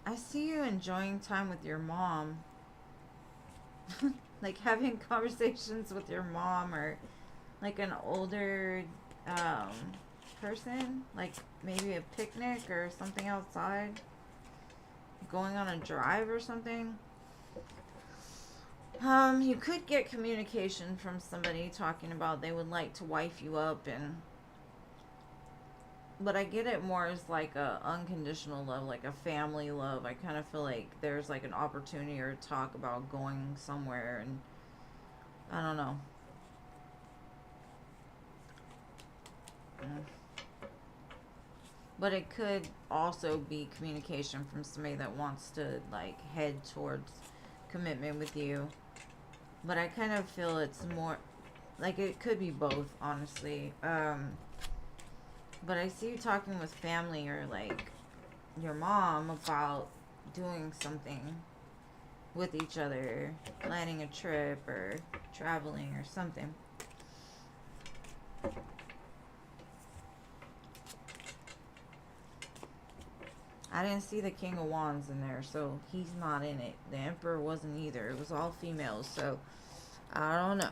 S1: I see you enjoying time with your mom. Like having conversations with your mom, or like an older um, person. Like maybe a picnic or something outside. Going on a drive or something. You could get communication from somebody talking about they would like to wife you up, and but I get it more as like a unconditional love, like a family love. I kind of feel like there's like an opportunity or talk about going somewhere, and I don't know. But it could also be communication from somebody that wants to like head towards commitment with you. But I kind of feel it's more like it could be both, honestly. But I see you talking with family or like your mom about doing something with each other, planning a trip or traveling or something. I didn't see the King of Wands in there, so he's not in it. The Emperor wasn't either. It was all females, so I don't know.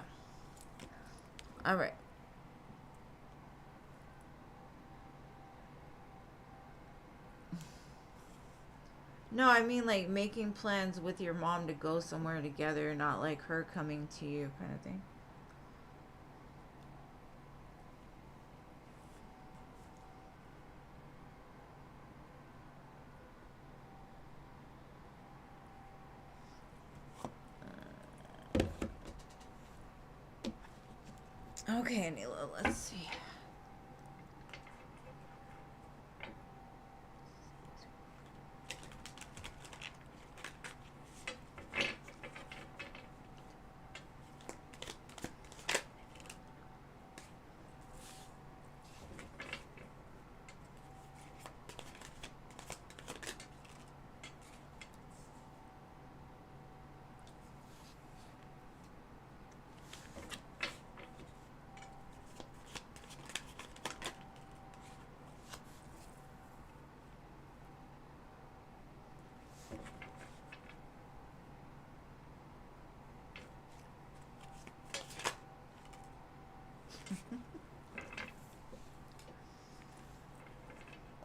S1: Alright. No, I mean like making plans with your mom to go somewhere together, not like her coming to you kind of thing. Okay, Anila, let's see.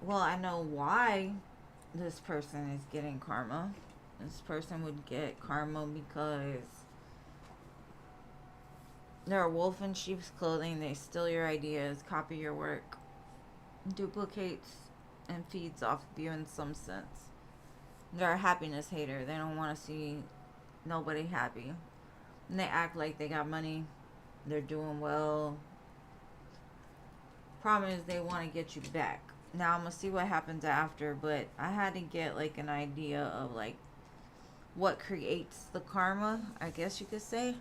S1: Well, I know why this person is getting karma. This person would get karma because They're a wolf in sheep's clothing. They steal your ideas, copy your work, duplicates and feeds off of you in some sense. They're a happiness hater. They don't want to see nobody happy. And they act like they got money. They're doing well. Problem is they want to get you back. Now I'm gonna see what happens after, but I had to get like an idea of like what creates the karma, I guess you could say.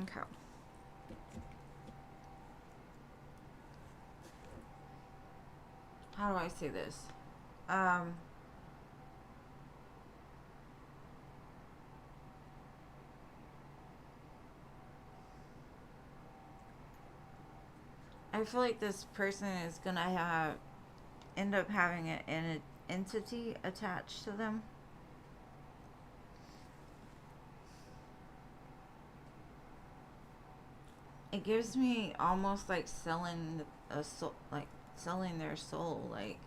S1: Okay. How do I say this? Um, I feel like this person is gonna end up having an entity attached to them. It gives me almost like selling a soul, like selling their soul. Like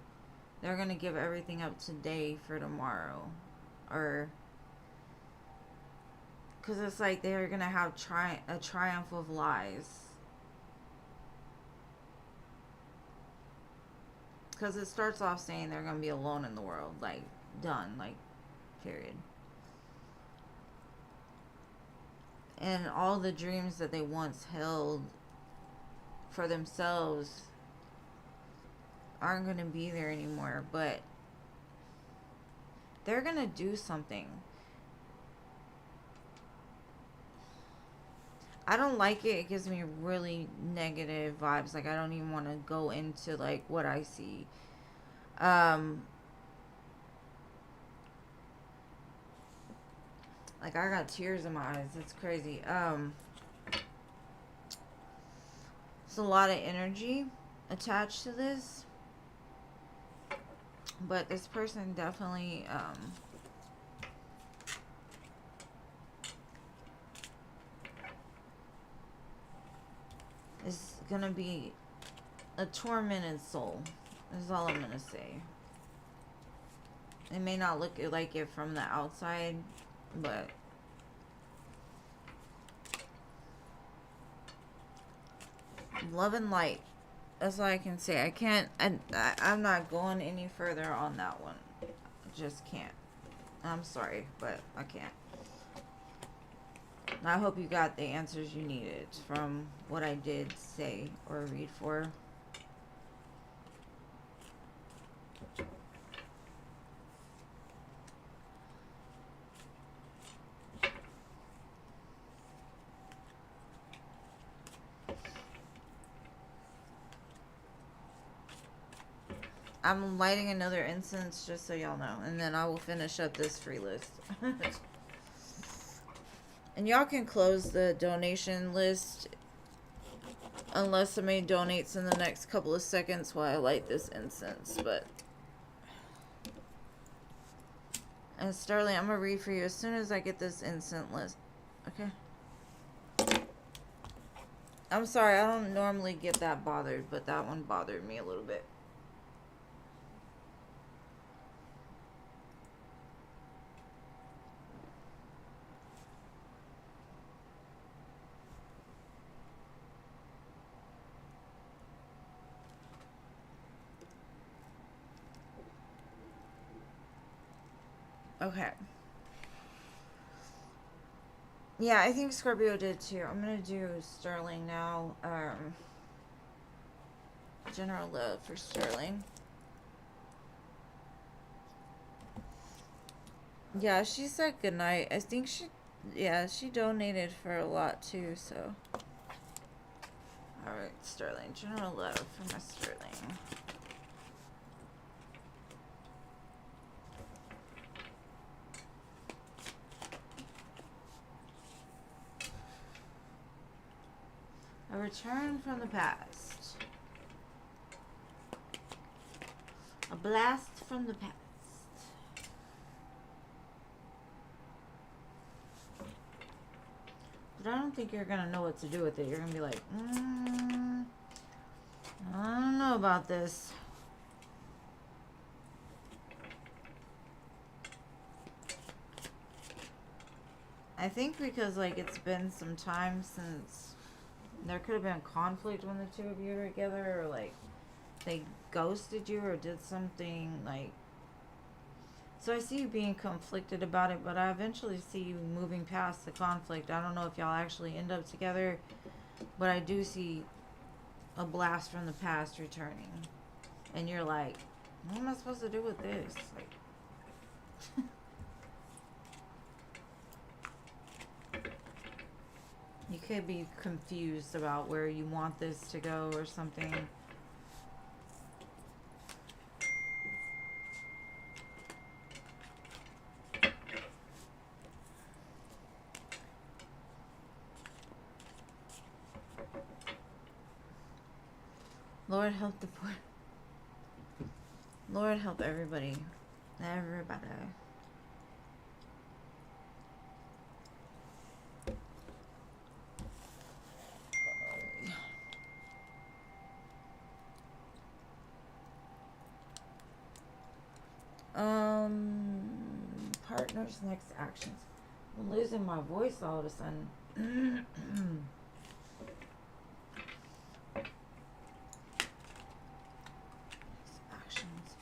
S1: they're gonna give everything up today for tomorrow, or because it's like they're gonna have a triumph of lies. Because it starts off saying they're gonna be alone in the world, like done, like period. And all the dreams that they once held for themselves aren't gonna be there anymore, but they're gonna do something. I don't like it. It gives me really negative vibes. Like I don't even want to go into like what I see. Um like I got tears in my eyes. It's crazy. It's a lot of energy attached to this. But this person definitely is gonna be a tormented soul. Is all I'm gonna say. It may not look like it from the outside, but love and light. That's all I can say. I can't. I'm not going any further on that one. I just can't. I'm sorry, but I can't. I hope you got the answers you needed from what I did say or read for. I'm lighting another incense just so y'all know, and then I will finish up this free list. And y'all can close the donation list unless somebody donates in the next couple of seconds while I light this incense. But and Starling, I'm gonna read for you as soon as I get this incense list. Okay. I'm sorry, I don't normally get that bothered, but that one bothered me a little bit. Okay. Yeah, I think Scorpio did too. I'm gonna do Sterling now. General love for Sterling. Yeah, she said goodnight. I think she donated for a lot too, so. Alright, Sterling. General love for my Sterling. A return from the past. A blast from the past. But I don't think you're gonna know what to do with it. You're gonna be like, I don't know about this. I think because, like, it's been some time since there could have been conflict when the two of you were together, or, like, they ghosted you or did something, like... So I see you being conflicted about it, but I eventually see you moving past the conflict. I don't know if y'all actually end up together, but I do see a blast from the past returning. And you're like, what am I supposed to do with this? Like... You could be confused about where you want this to go or something. Lord help the poor. Lord help everybody. Everybody. Partners next actions. I'm losing my voice all of a sudden. Actions.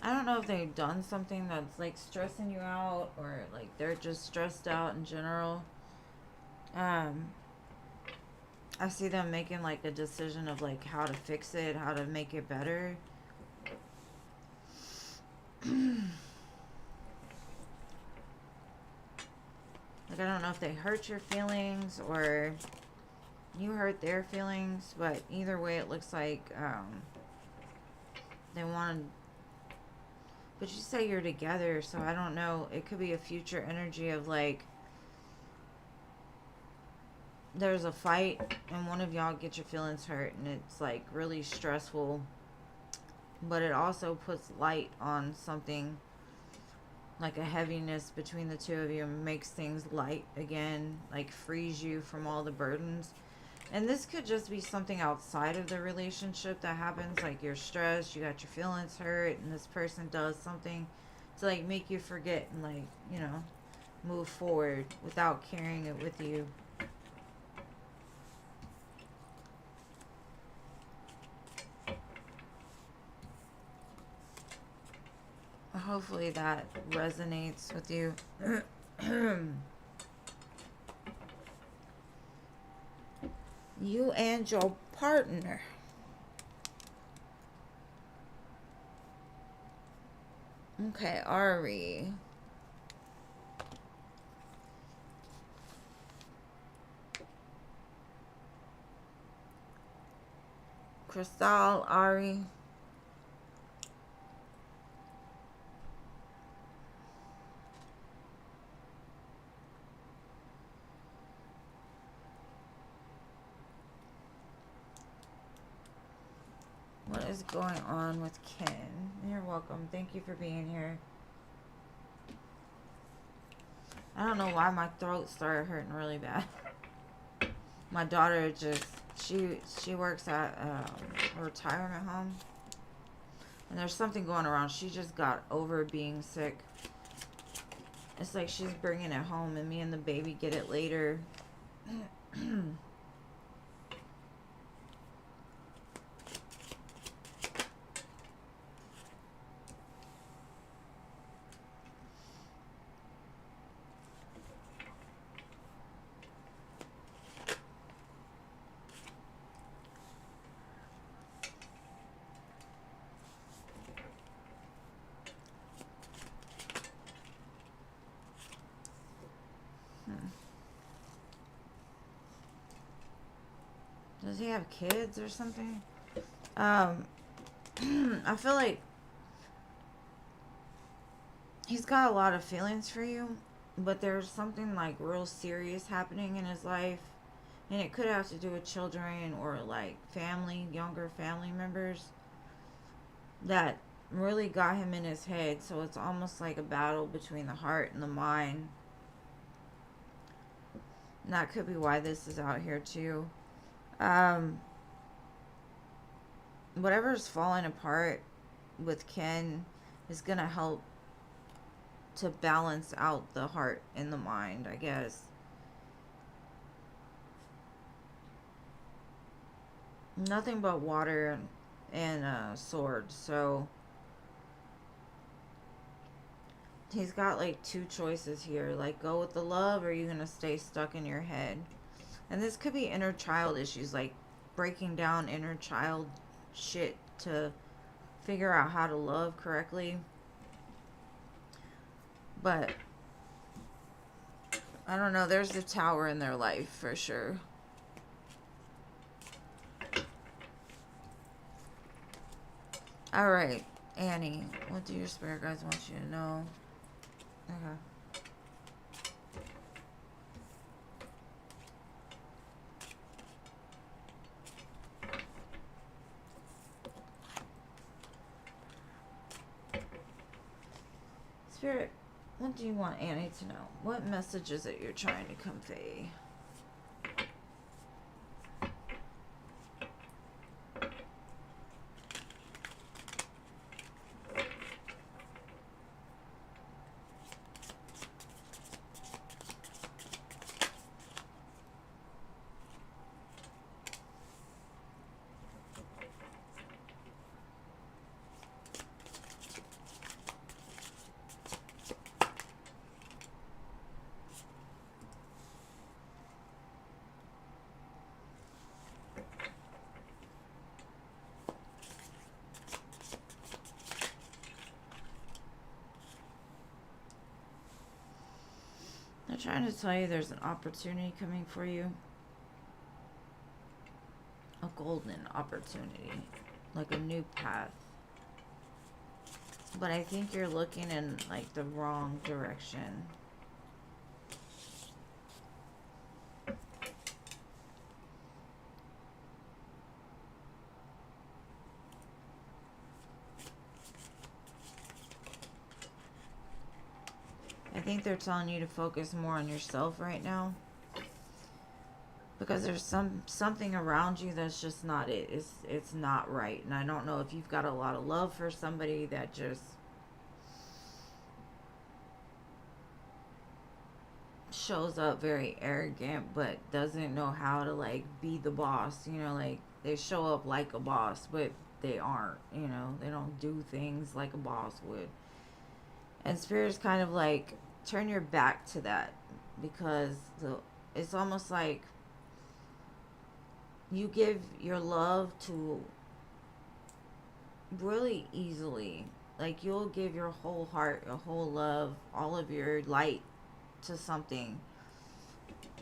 S1: I don't know if they've done something that's like stressing you out, or like they're just stressed out in general. I see them making like a decision of like how to fix it, how to make it better. Like, I don't know if they hurt your feelings or you hurt their feelings, but either way it looks like they want. But you say you're together, so I don't know. It could be a future energy of like there's a fight and one of y'all get your feelings hurt and it's like really stressful, but it also puts light on something, like a heaviness between the two of you, and makes things light again, like frees you from all the burdens. And this could just be something outside of the relationship that happens, like you're stressed, you got your feelings hurt, and this person does something to like make you forget and like, you know, move forward without carrying it with you. Hopefully that resonates with you. You and your partner. Okay, Ari. Crystal, Ari. What is going on with Ken? You're welcome. Thank you for being here. I don't know why my throat started hurting really bad. My daughter just, She works at a retirement home, and there's something going around. She just got over being sick. It's like she's bringing it home, and me and the baby get it later. Does he have kids or something? I feel like he's got a lot of feelings for you, but there's something like real serious happening in his life, and it could have to do with children or like family, younger family members that really got him in his head. So it's almost like a battle between the heart and the mind. And that could be why this is out here too. Whatever's falling apart with Ken is gonna help to balance out the heart and the mind, I guess. Nothing but water and a sword. So he's got like two choices here. Like, go with the love, or are you gonna stay stuck in your head? And this could be inner child issues, like breaking down inner child shit to figure out how to love correctly. But I don't know, there's a tower in their life for sure. Alright, Annie, what do your spirit guides want you to know? Okay. Spirit, what do you want Annie to know? What message is it you're trying to convey? They're trying to tell you there's an opportunity coming for you. A golden opportunity. Like a new path. But I think you're looking in like the wrong direction. I think they're telling you to focus more on yourself right now, because there's something around you that's just not it. It's not right. And I don't know if you've got a lot of love for somebody that just shows up very arrogant but doesn't know how to like be the boss, you know, like they show up like a boss but they aren't, you know, they don't do things like a boss would. And spirit's kind of like, turn your back to that, because it's almost like you give your love to really easily. Like you'll give your whole heart, your whole love, all of your light to something.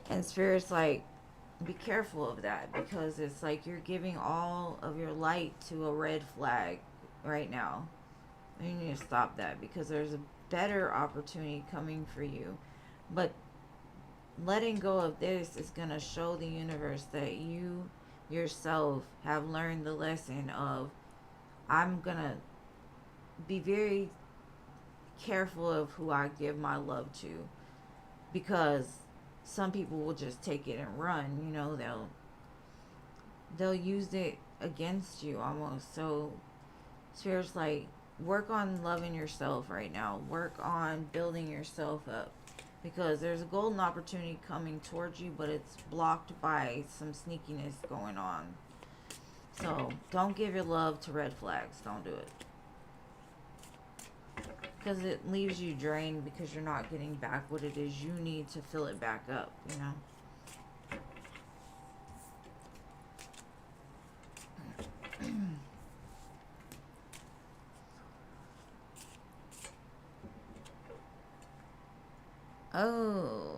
S1: And spirit's like, be careful of that, because it's like you're giving all of your light to a red flag right now. You need to stop that, because there's a better opportunity coming for you. But letting go of this is going to show the universe that you yourself have learned the lesson of, I'm going to be very careful of who I give my love to, because some people will just take it and run, you know, they'll use it against you almost. So Spirit's like, work on loving yourself right now. Work on building yourself up. Because there's a golden opportunity coming towards you, but it's blocked by some sneakiness going on. So don't give your love to red flags. Don't do it. Because it leaves you drained because you're not getting back what it is you need to fill it back up, you know? Oh.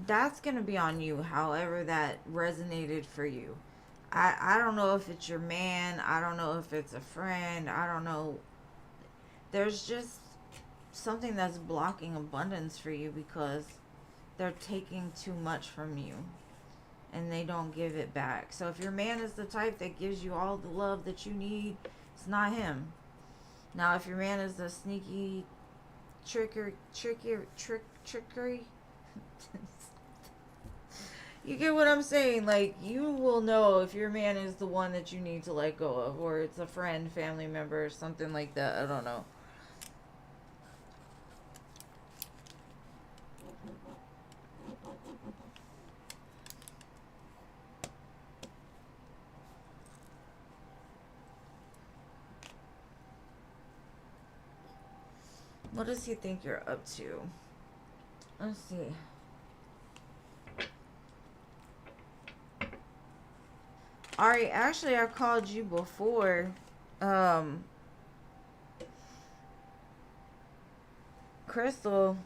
S1: That's gonna be on you, however that resonated for you. I don't know if it's your man, I don't know if it's a friend, I don't know. There's just something that's blocking abundance for you because they're taking too much from you and they don't give it back. So if your man is the type that gives you all the love that you need, it's not him. Now if your man is the sneaky trickery you get what I'm saying? Like, you will know if your man is the one that you need to let go of, or it's a friend, family member, or something like that. I don't know. What does he think you're up to? Let's see. Ari, actually, I called you before. Crystal.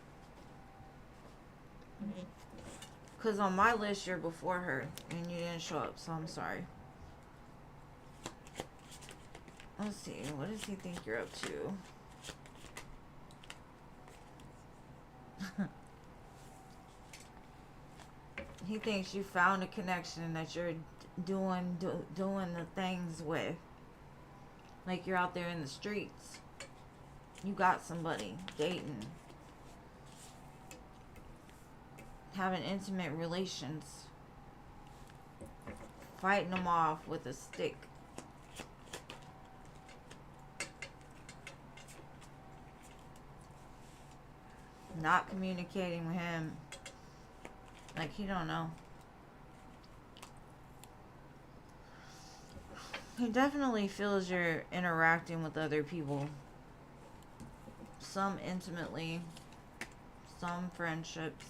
S1: Because on my list, you're before her. And you didn't show up, so I'm sorry. Let's see. What does he think you're up to? He thinks you found a connection that you're doing the things with. Like you're out there in the streets. You got somebody dating. Having intimate relations. Fighting them off with a stick. Not communicating with him. Like he don't know. He definitely feels you're interacting with other people. Some intimately. Some friendships.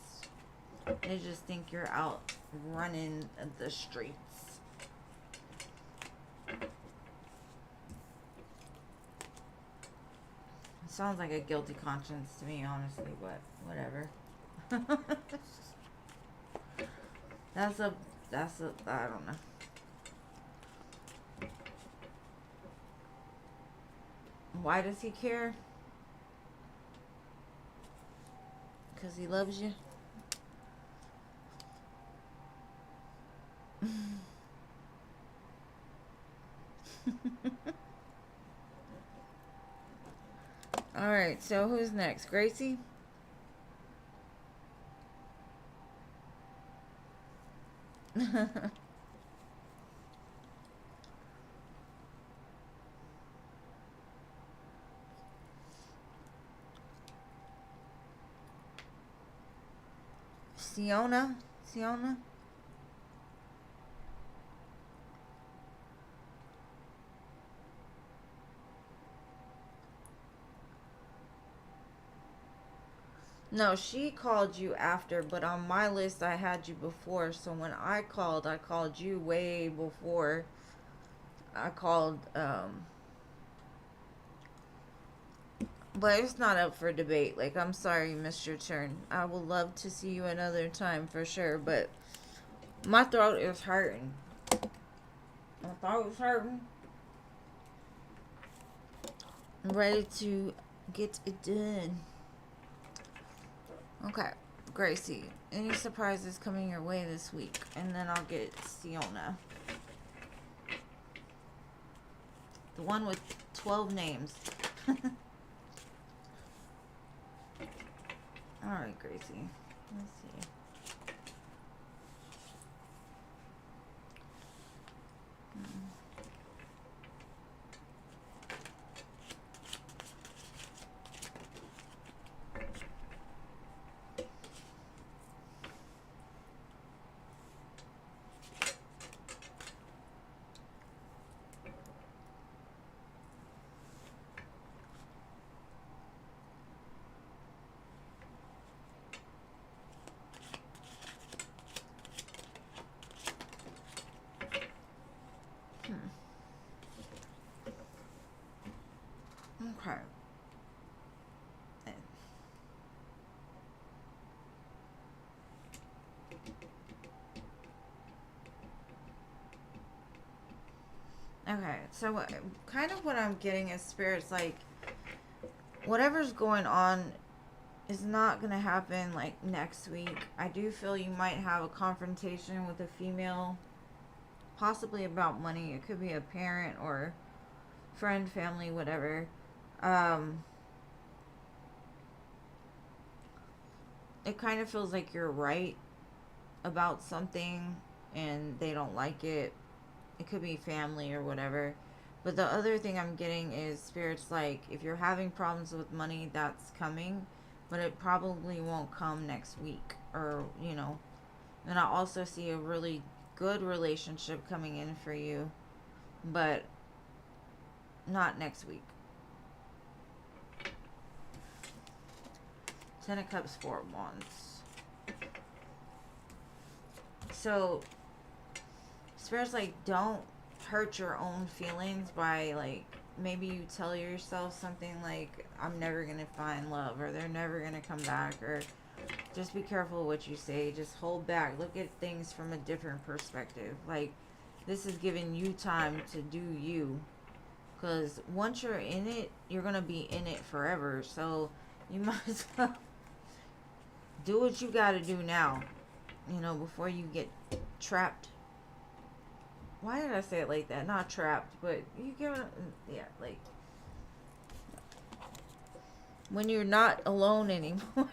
S1: They just think you're out running the streets. It sounds like a guilty conscience to me, honestly, but whatever. That's a, I don't know. Why does he care? Because he loves you? Alright, so who's next? Gracie? Siona? Siona? No, she called you after, but on my list I had you before. So when I called you way before I called, but it's not up for debate. Like, I'm sorry you missed your turn. I would love to see you another time for sure, but my throat is hurting. My throat is hurting. I'm ready to get it done. Okay, Gracie, any surprises coming your way this week? And then I'll get Siona. The one with 12 names. Alright, Gracie. Let's see. Okay. Okay, so kind of what I'm getting is spirits like whatever's going on is not going to happen like next week. I do feel you might have a confrontation with a female, possibly about money. It could be a parent or friend, family, whatever. It kind of feels like you're right about something and they don't like it. It could be family or whatever. But the other thing I'm getting is spirits like if you're having problems with money, that's coming, but it probably won't come next week or, you know. And I also see a really good relationship coming in for you, but not next week. Ten of Cups, Four of Wands. So spirits like don't hurt your own feelings by like maybe you tell yourself something like I'm never gonna find love or they're never gonna come back, or just be careful what you say. Just hold back. Look at things from a different perspective. Like this is giving you time to do you, because once you're in it, you're gonna be in it forever. So you might as well do what you gotta do now, you know, before you get trapped. Why did I say it like that? Not trapped, but you get, yeah, like when you're not alone anymore.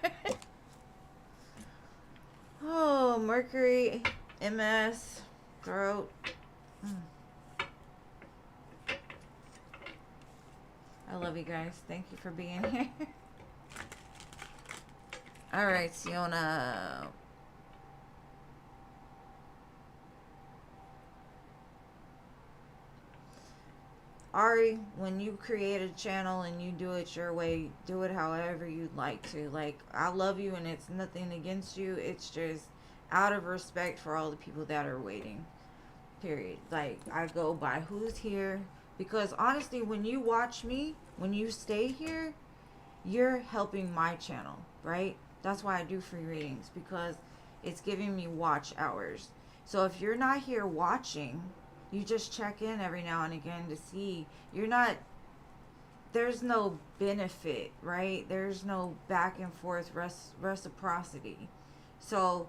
S1: Oh, Mercury, MS, throat. I love you guys. Thank you for being here. All right, Siona. Ari, when you create a channel and you do it your way, do it however you'd like to. Like, I love you and it's nothing against you. It's just out of respect for all the people that are waiting. Period. Like, I go by who's here. Because honestly, when you watch me, when you stay here, you're helping my channel, right? That's why I do free readings, because it's giving me watch hours. So if you're not here watching, you just check in every now and again to see. You're not, there's no benefit, right? There's no back and forth reciprocity. So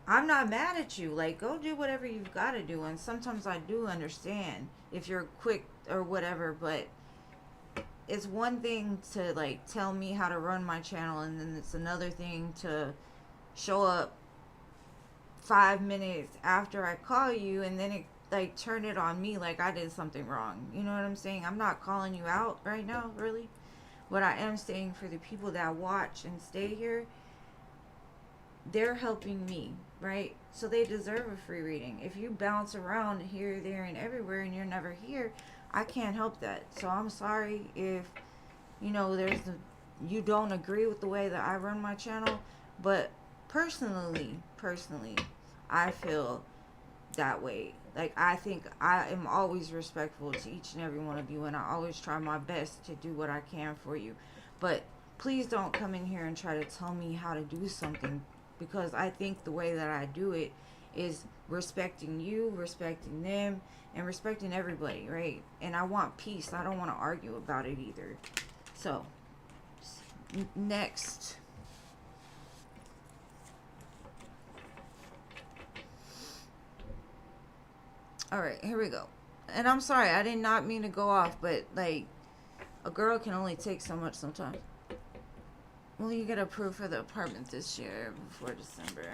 S1: I'm not mad at you. Like, go do whatever you've got to do. And sometimes I do understand if you're quick or whatever, but it's one thing to like tell me how to run my channel, and then it's another thing to show up 5 minutes after I call you and then it like turn it on me like I did something wrong. You know what I'm saying? I'm not calling you out right now, really. What I am saying, for the people that watch and stay here, they're helping me, right? So they deserve a free reading. If you bounce around here, there, and everywhere and you're never here, I can't help that. So I'm sorry if, you know, you don't agree with the way that I run my channel, but personally, I feel that way. Like, I think I am always respectful to each and every one of you, and I always try my best to do what I can for you. But please don't come in here and try to tell me how to do something, because I think the way that I do it is respecting you, respecting them, and respecting everybody, right? And I want peace. I don't want to argue about it either. So, next. All right, here we go. And I'm sorry, I did not mean to go off, but like, a girl can only take so much sometimes. Will you get approved for the apartment this year before December?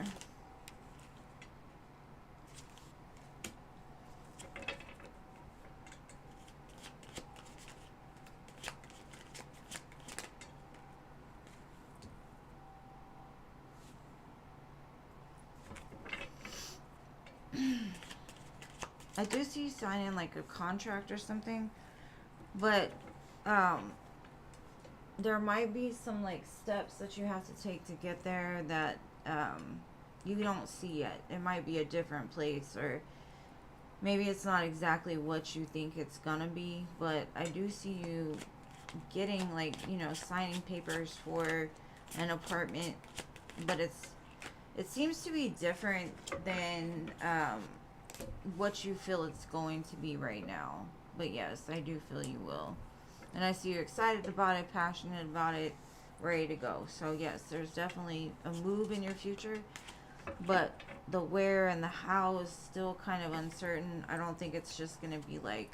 S1: I do see you signing like a contract or something, but um, there might be some like steps that you have to take to get there that you don't see yet. It might be a different place, or maybe it's not exactly what you think it's gonna be, but I do see you getting like, you know, signing papers for an apartment, but it seems to be different than what you feel it's going to be right now. But yes, I do feel you will. And I see you're excited about it, passionate about it, ready to go. So yes, there's definitely a move in your future, but the where and the how is still kind of uncertain. I don't think it's just going to be like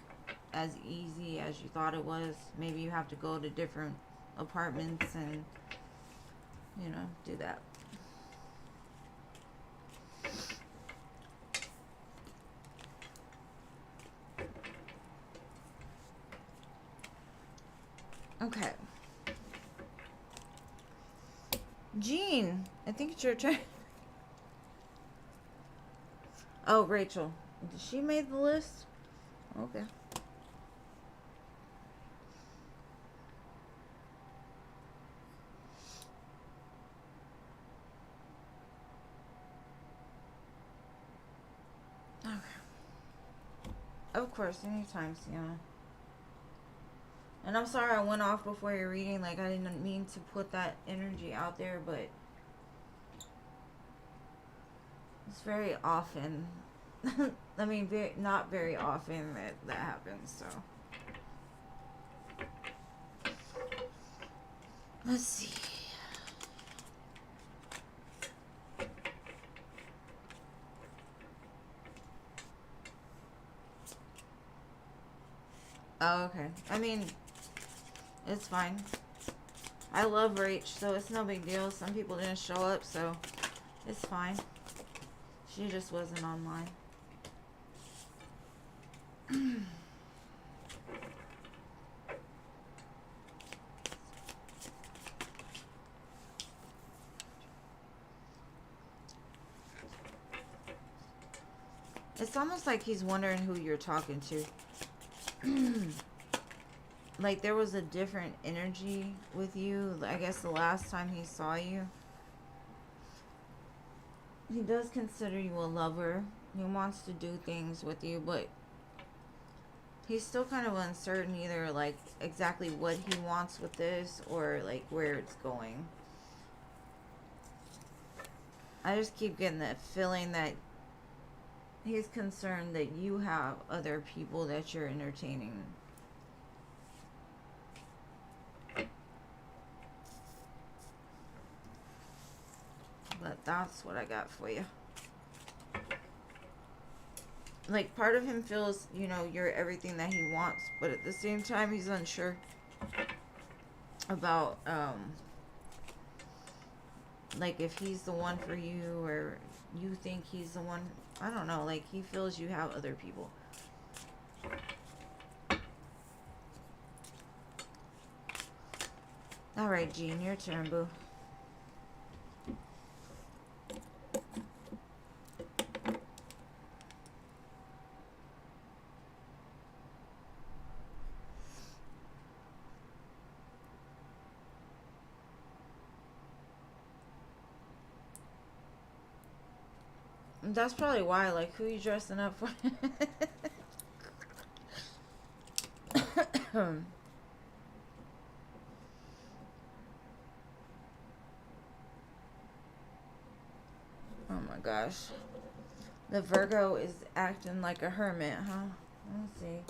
S1: as easy as you thought it was. Maybe you have to go to different apartments and, you know, do that. Okay. Jean, I think it's your turn. Oh, Rachel. Did she make the list? Okay. Okay. Of course, anytime, Sienna. And I'm sorry I went off before your reading. Like, I didn't mean to put that energy out there, but it's very often. I mean, not very often that happens, so. Let's see. Oh, okay. I mean, it's fine. I love Rach, so it's no big deal. Some people didn't show up, so it's fine. She just wasn't online. It's almost like he's wondering who you're talking to. Like there was a different energy with you. I guess the last time he saw you. He does consider you a lover. He wants to do things with you, but he's still kind of uncertain either like exactly what he wants with this or like where it's going. I just keep getting that feeling that he's concerned that you have other people that you're entertaining. But that's what I got for you. Like, part of him feels, you know, you're everything that he wants, but at the same time, he's unsure about, like, if he's the one for you, or you think he's the one. I don't know, like, he feels you have other people. Alright, Jean, your turn, boo. That's probably why, like, who you dressing up for? Oh my gosh. The Virgo is acting like a hermit, huh? Let's see.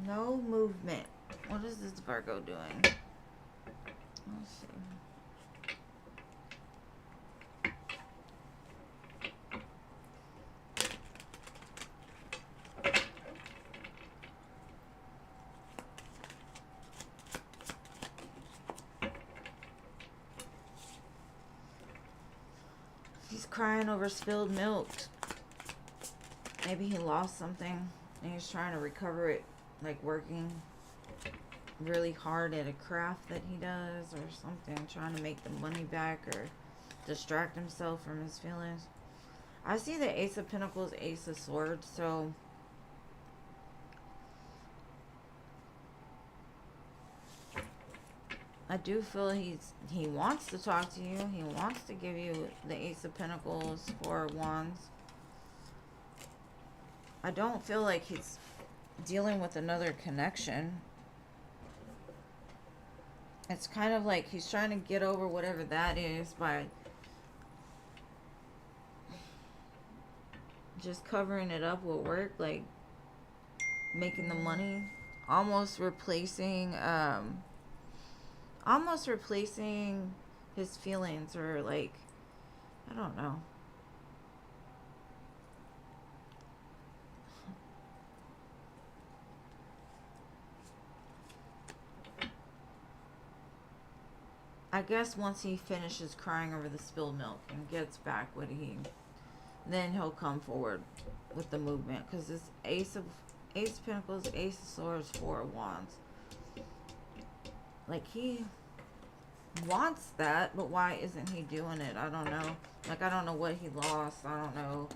S1: No movement. What is this Virgo doing? Let's see. crying over spilled milk. Maybe he lost something and he's trying to recover it, like working really hard at a craft that he does or something, trying to make the money back or distract himself from his feelings. I see the Ace of Pentacles, Ace of Swords, so I do feel he wants to talk to you. He wants to give you the Ace of Pentacles, Four of Wands. I don't feel like he's dealing with another connection. It's kind of like he's trying to get over whatever that is by just covering it up with work, like making the money, almost replacing his feelings, or like, I don't know. I guess once he finishes crying over the spilled milk and gets back what then he'll come forward with the movement, because this Ace of Pentacles, Ace of Swords, Four of Wands. Like, he wants that, but why isn't he doing it? I don't know. Like, I don't know what he lost. I don't know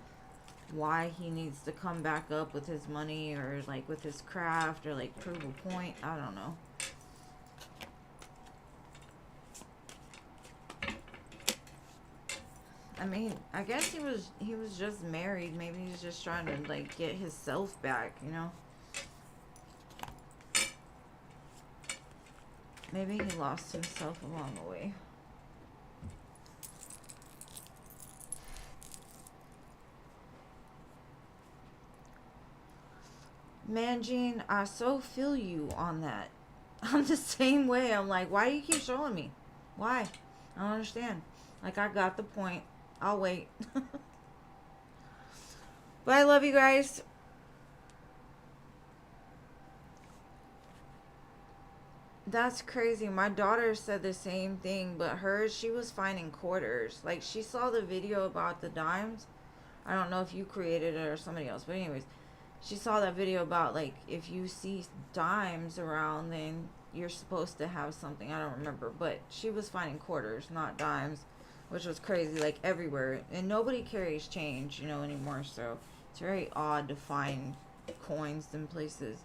S1: why he needs to come back up with his money, or like with his craft, or like prove a point. I don't know. I mean, I guess he was just married. Maybe he's just trying to like get his self back, you know? Maybe he lost himself along the way. Man, Jean, I so feel you on that. I'm the same way. I'm like, why do you keep showing me? Why? I don't understand. Like, I got the point. I'll wait. But I love you guys. That's crazy. My daughter said the same thing, but she was finding quarters. Like, she saw the video about the dimes. I don't know if you created it or somebody else, but anyways, she saw that video about, like, if you see dimes around, then you're supposed to have something. I don't remember, but she was finding quarters, not dimes, which was crazy, like, everywhere. And nobody carries change, you know, anymore, so it's very odd to find coins in places.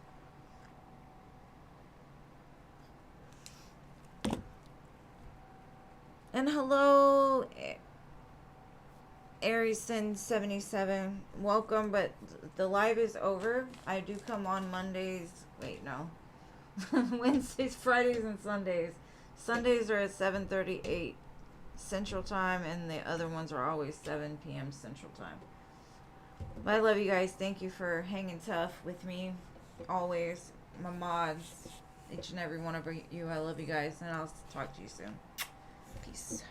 S1: And hello, Arison77. Welcome, but the live is over. I do come on Mondays. Wait, no. Wednesdays, Fridays, and Sundays. Sundays are at 7:38 Central Time, and the other ones are always 7 p.m. Central Time. But I love you guys. Thank you for hanging tough with me. Always. My mods. Each and every one of you. I love you guys, and I'll talk to you soon. Peace.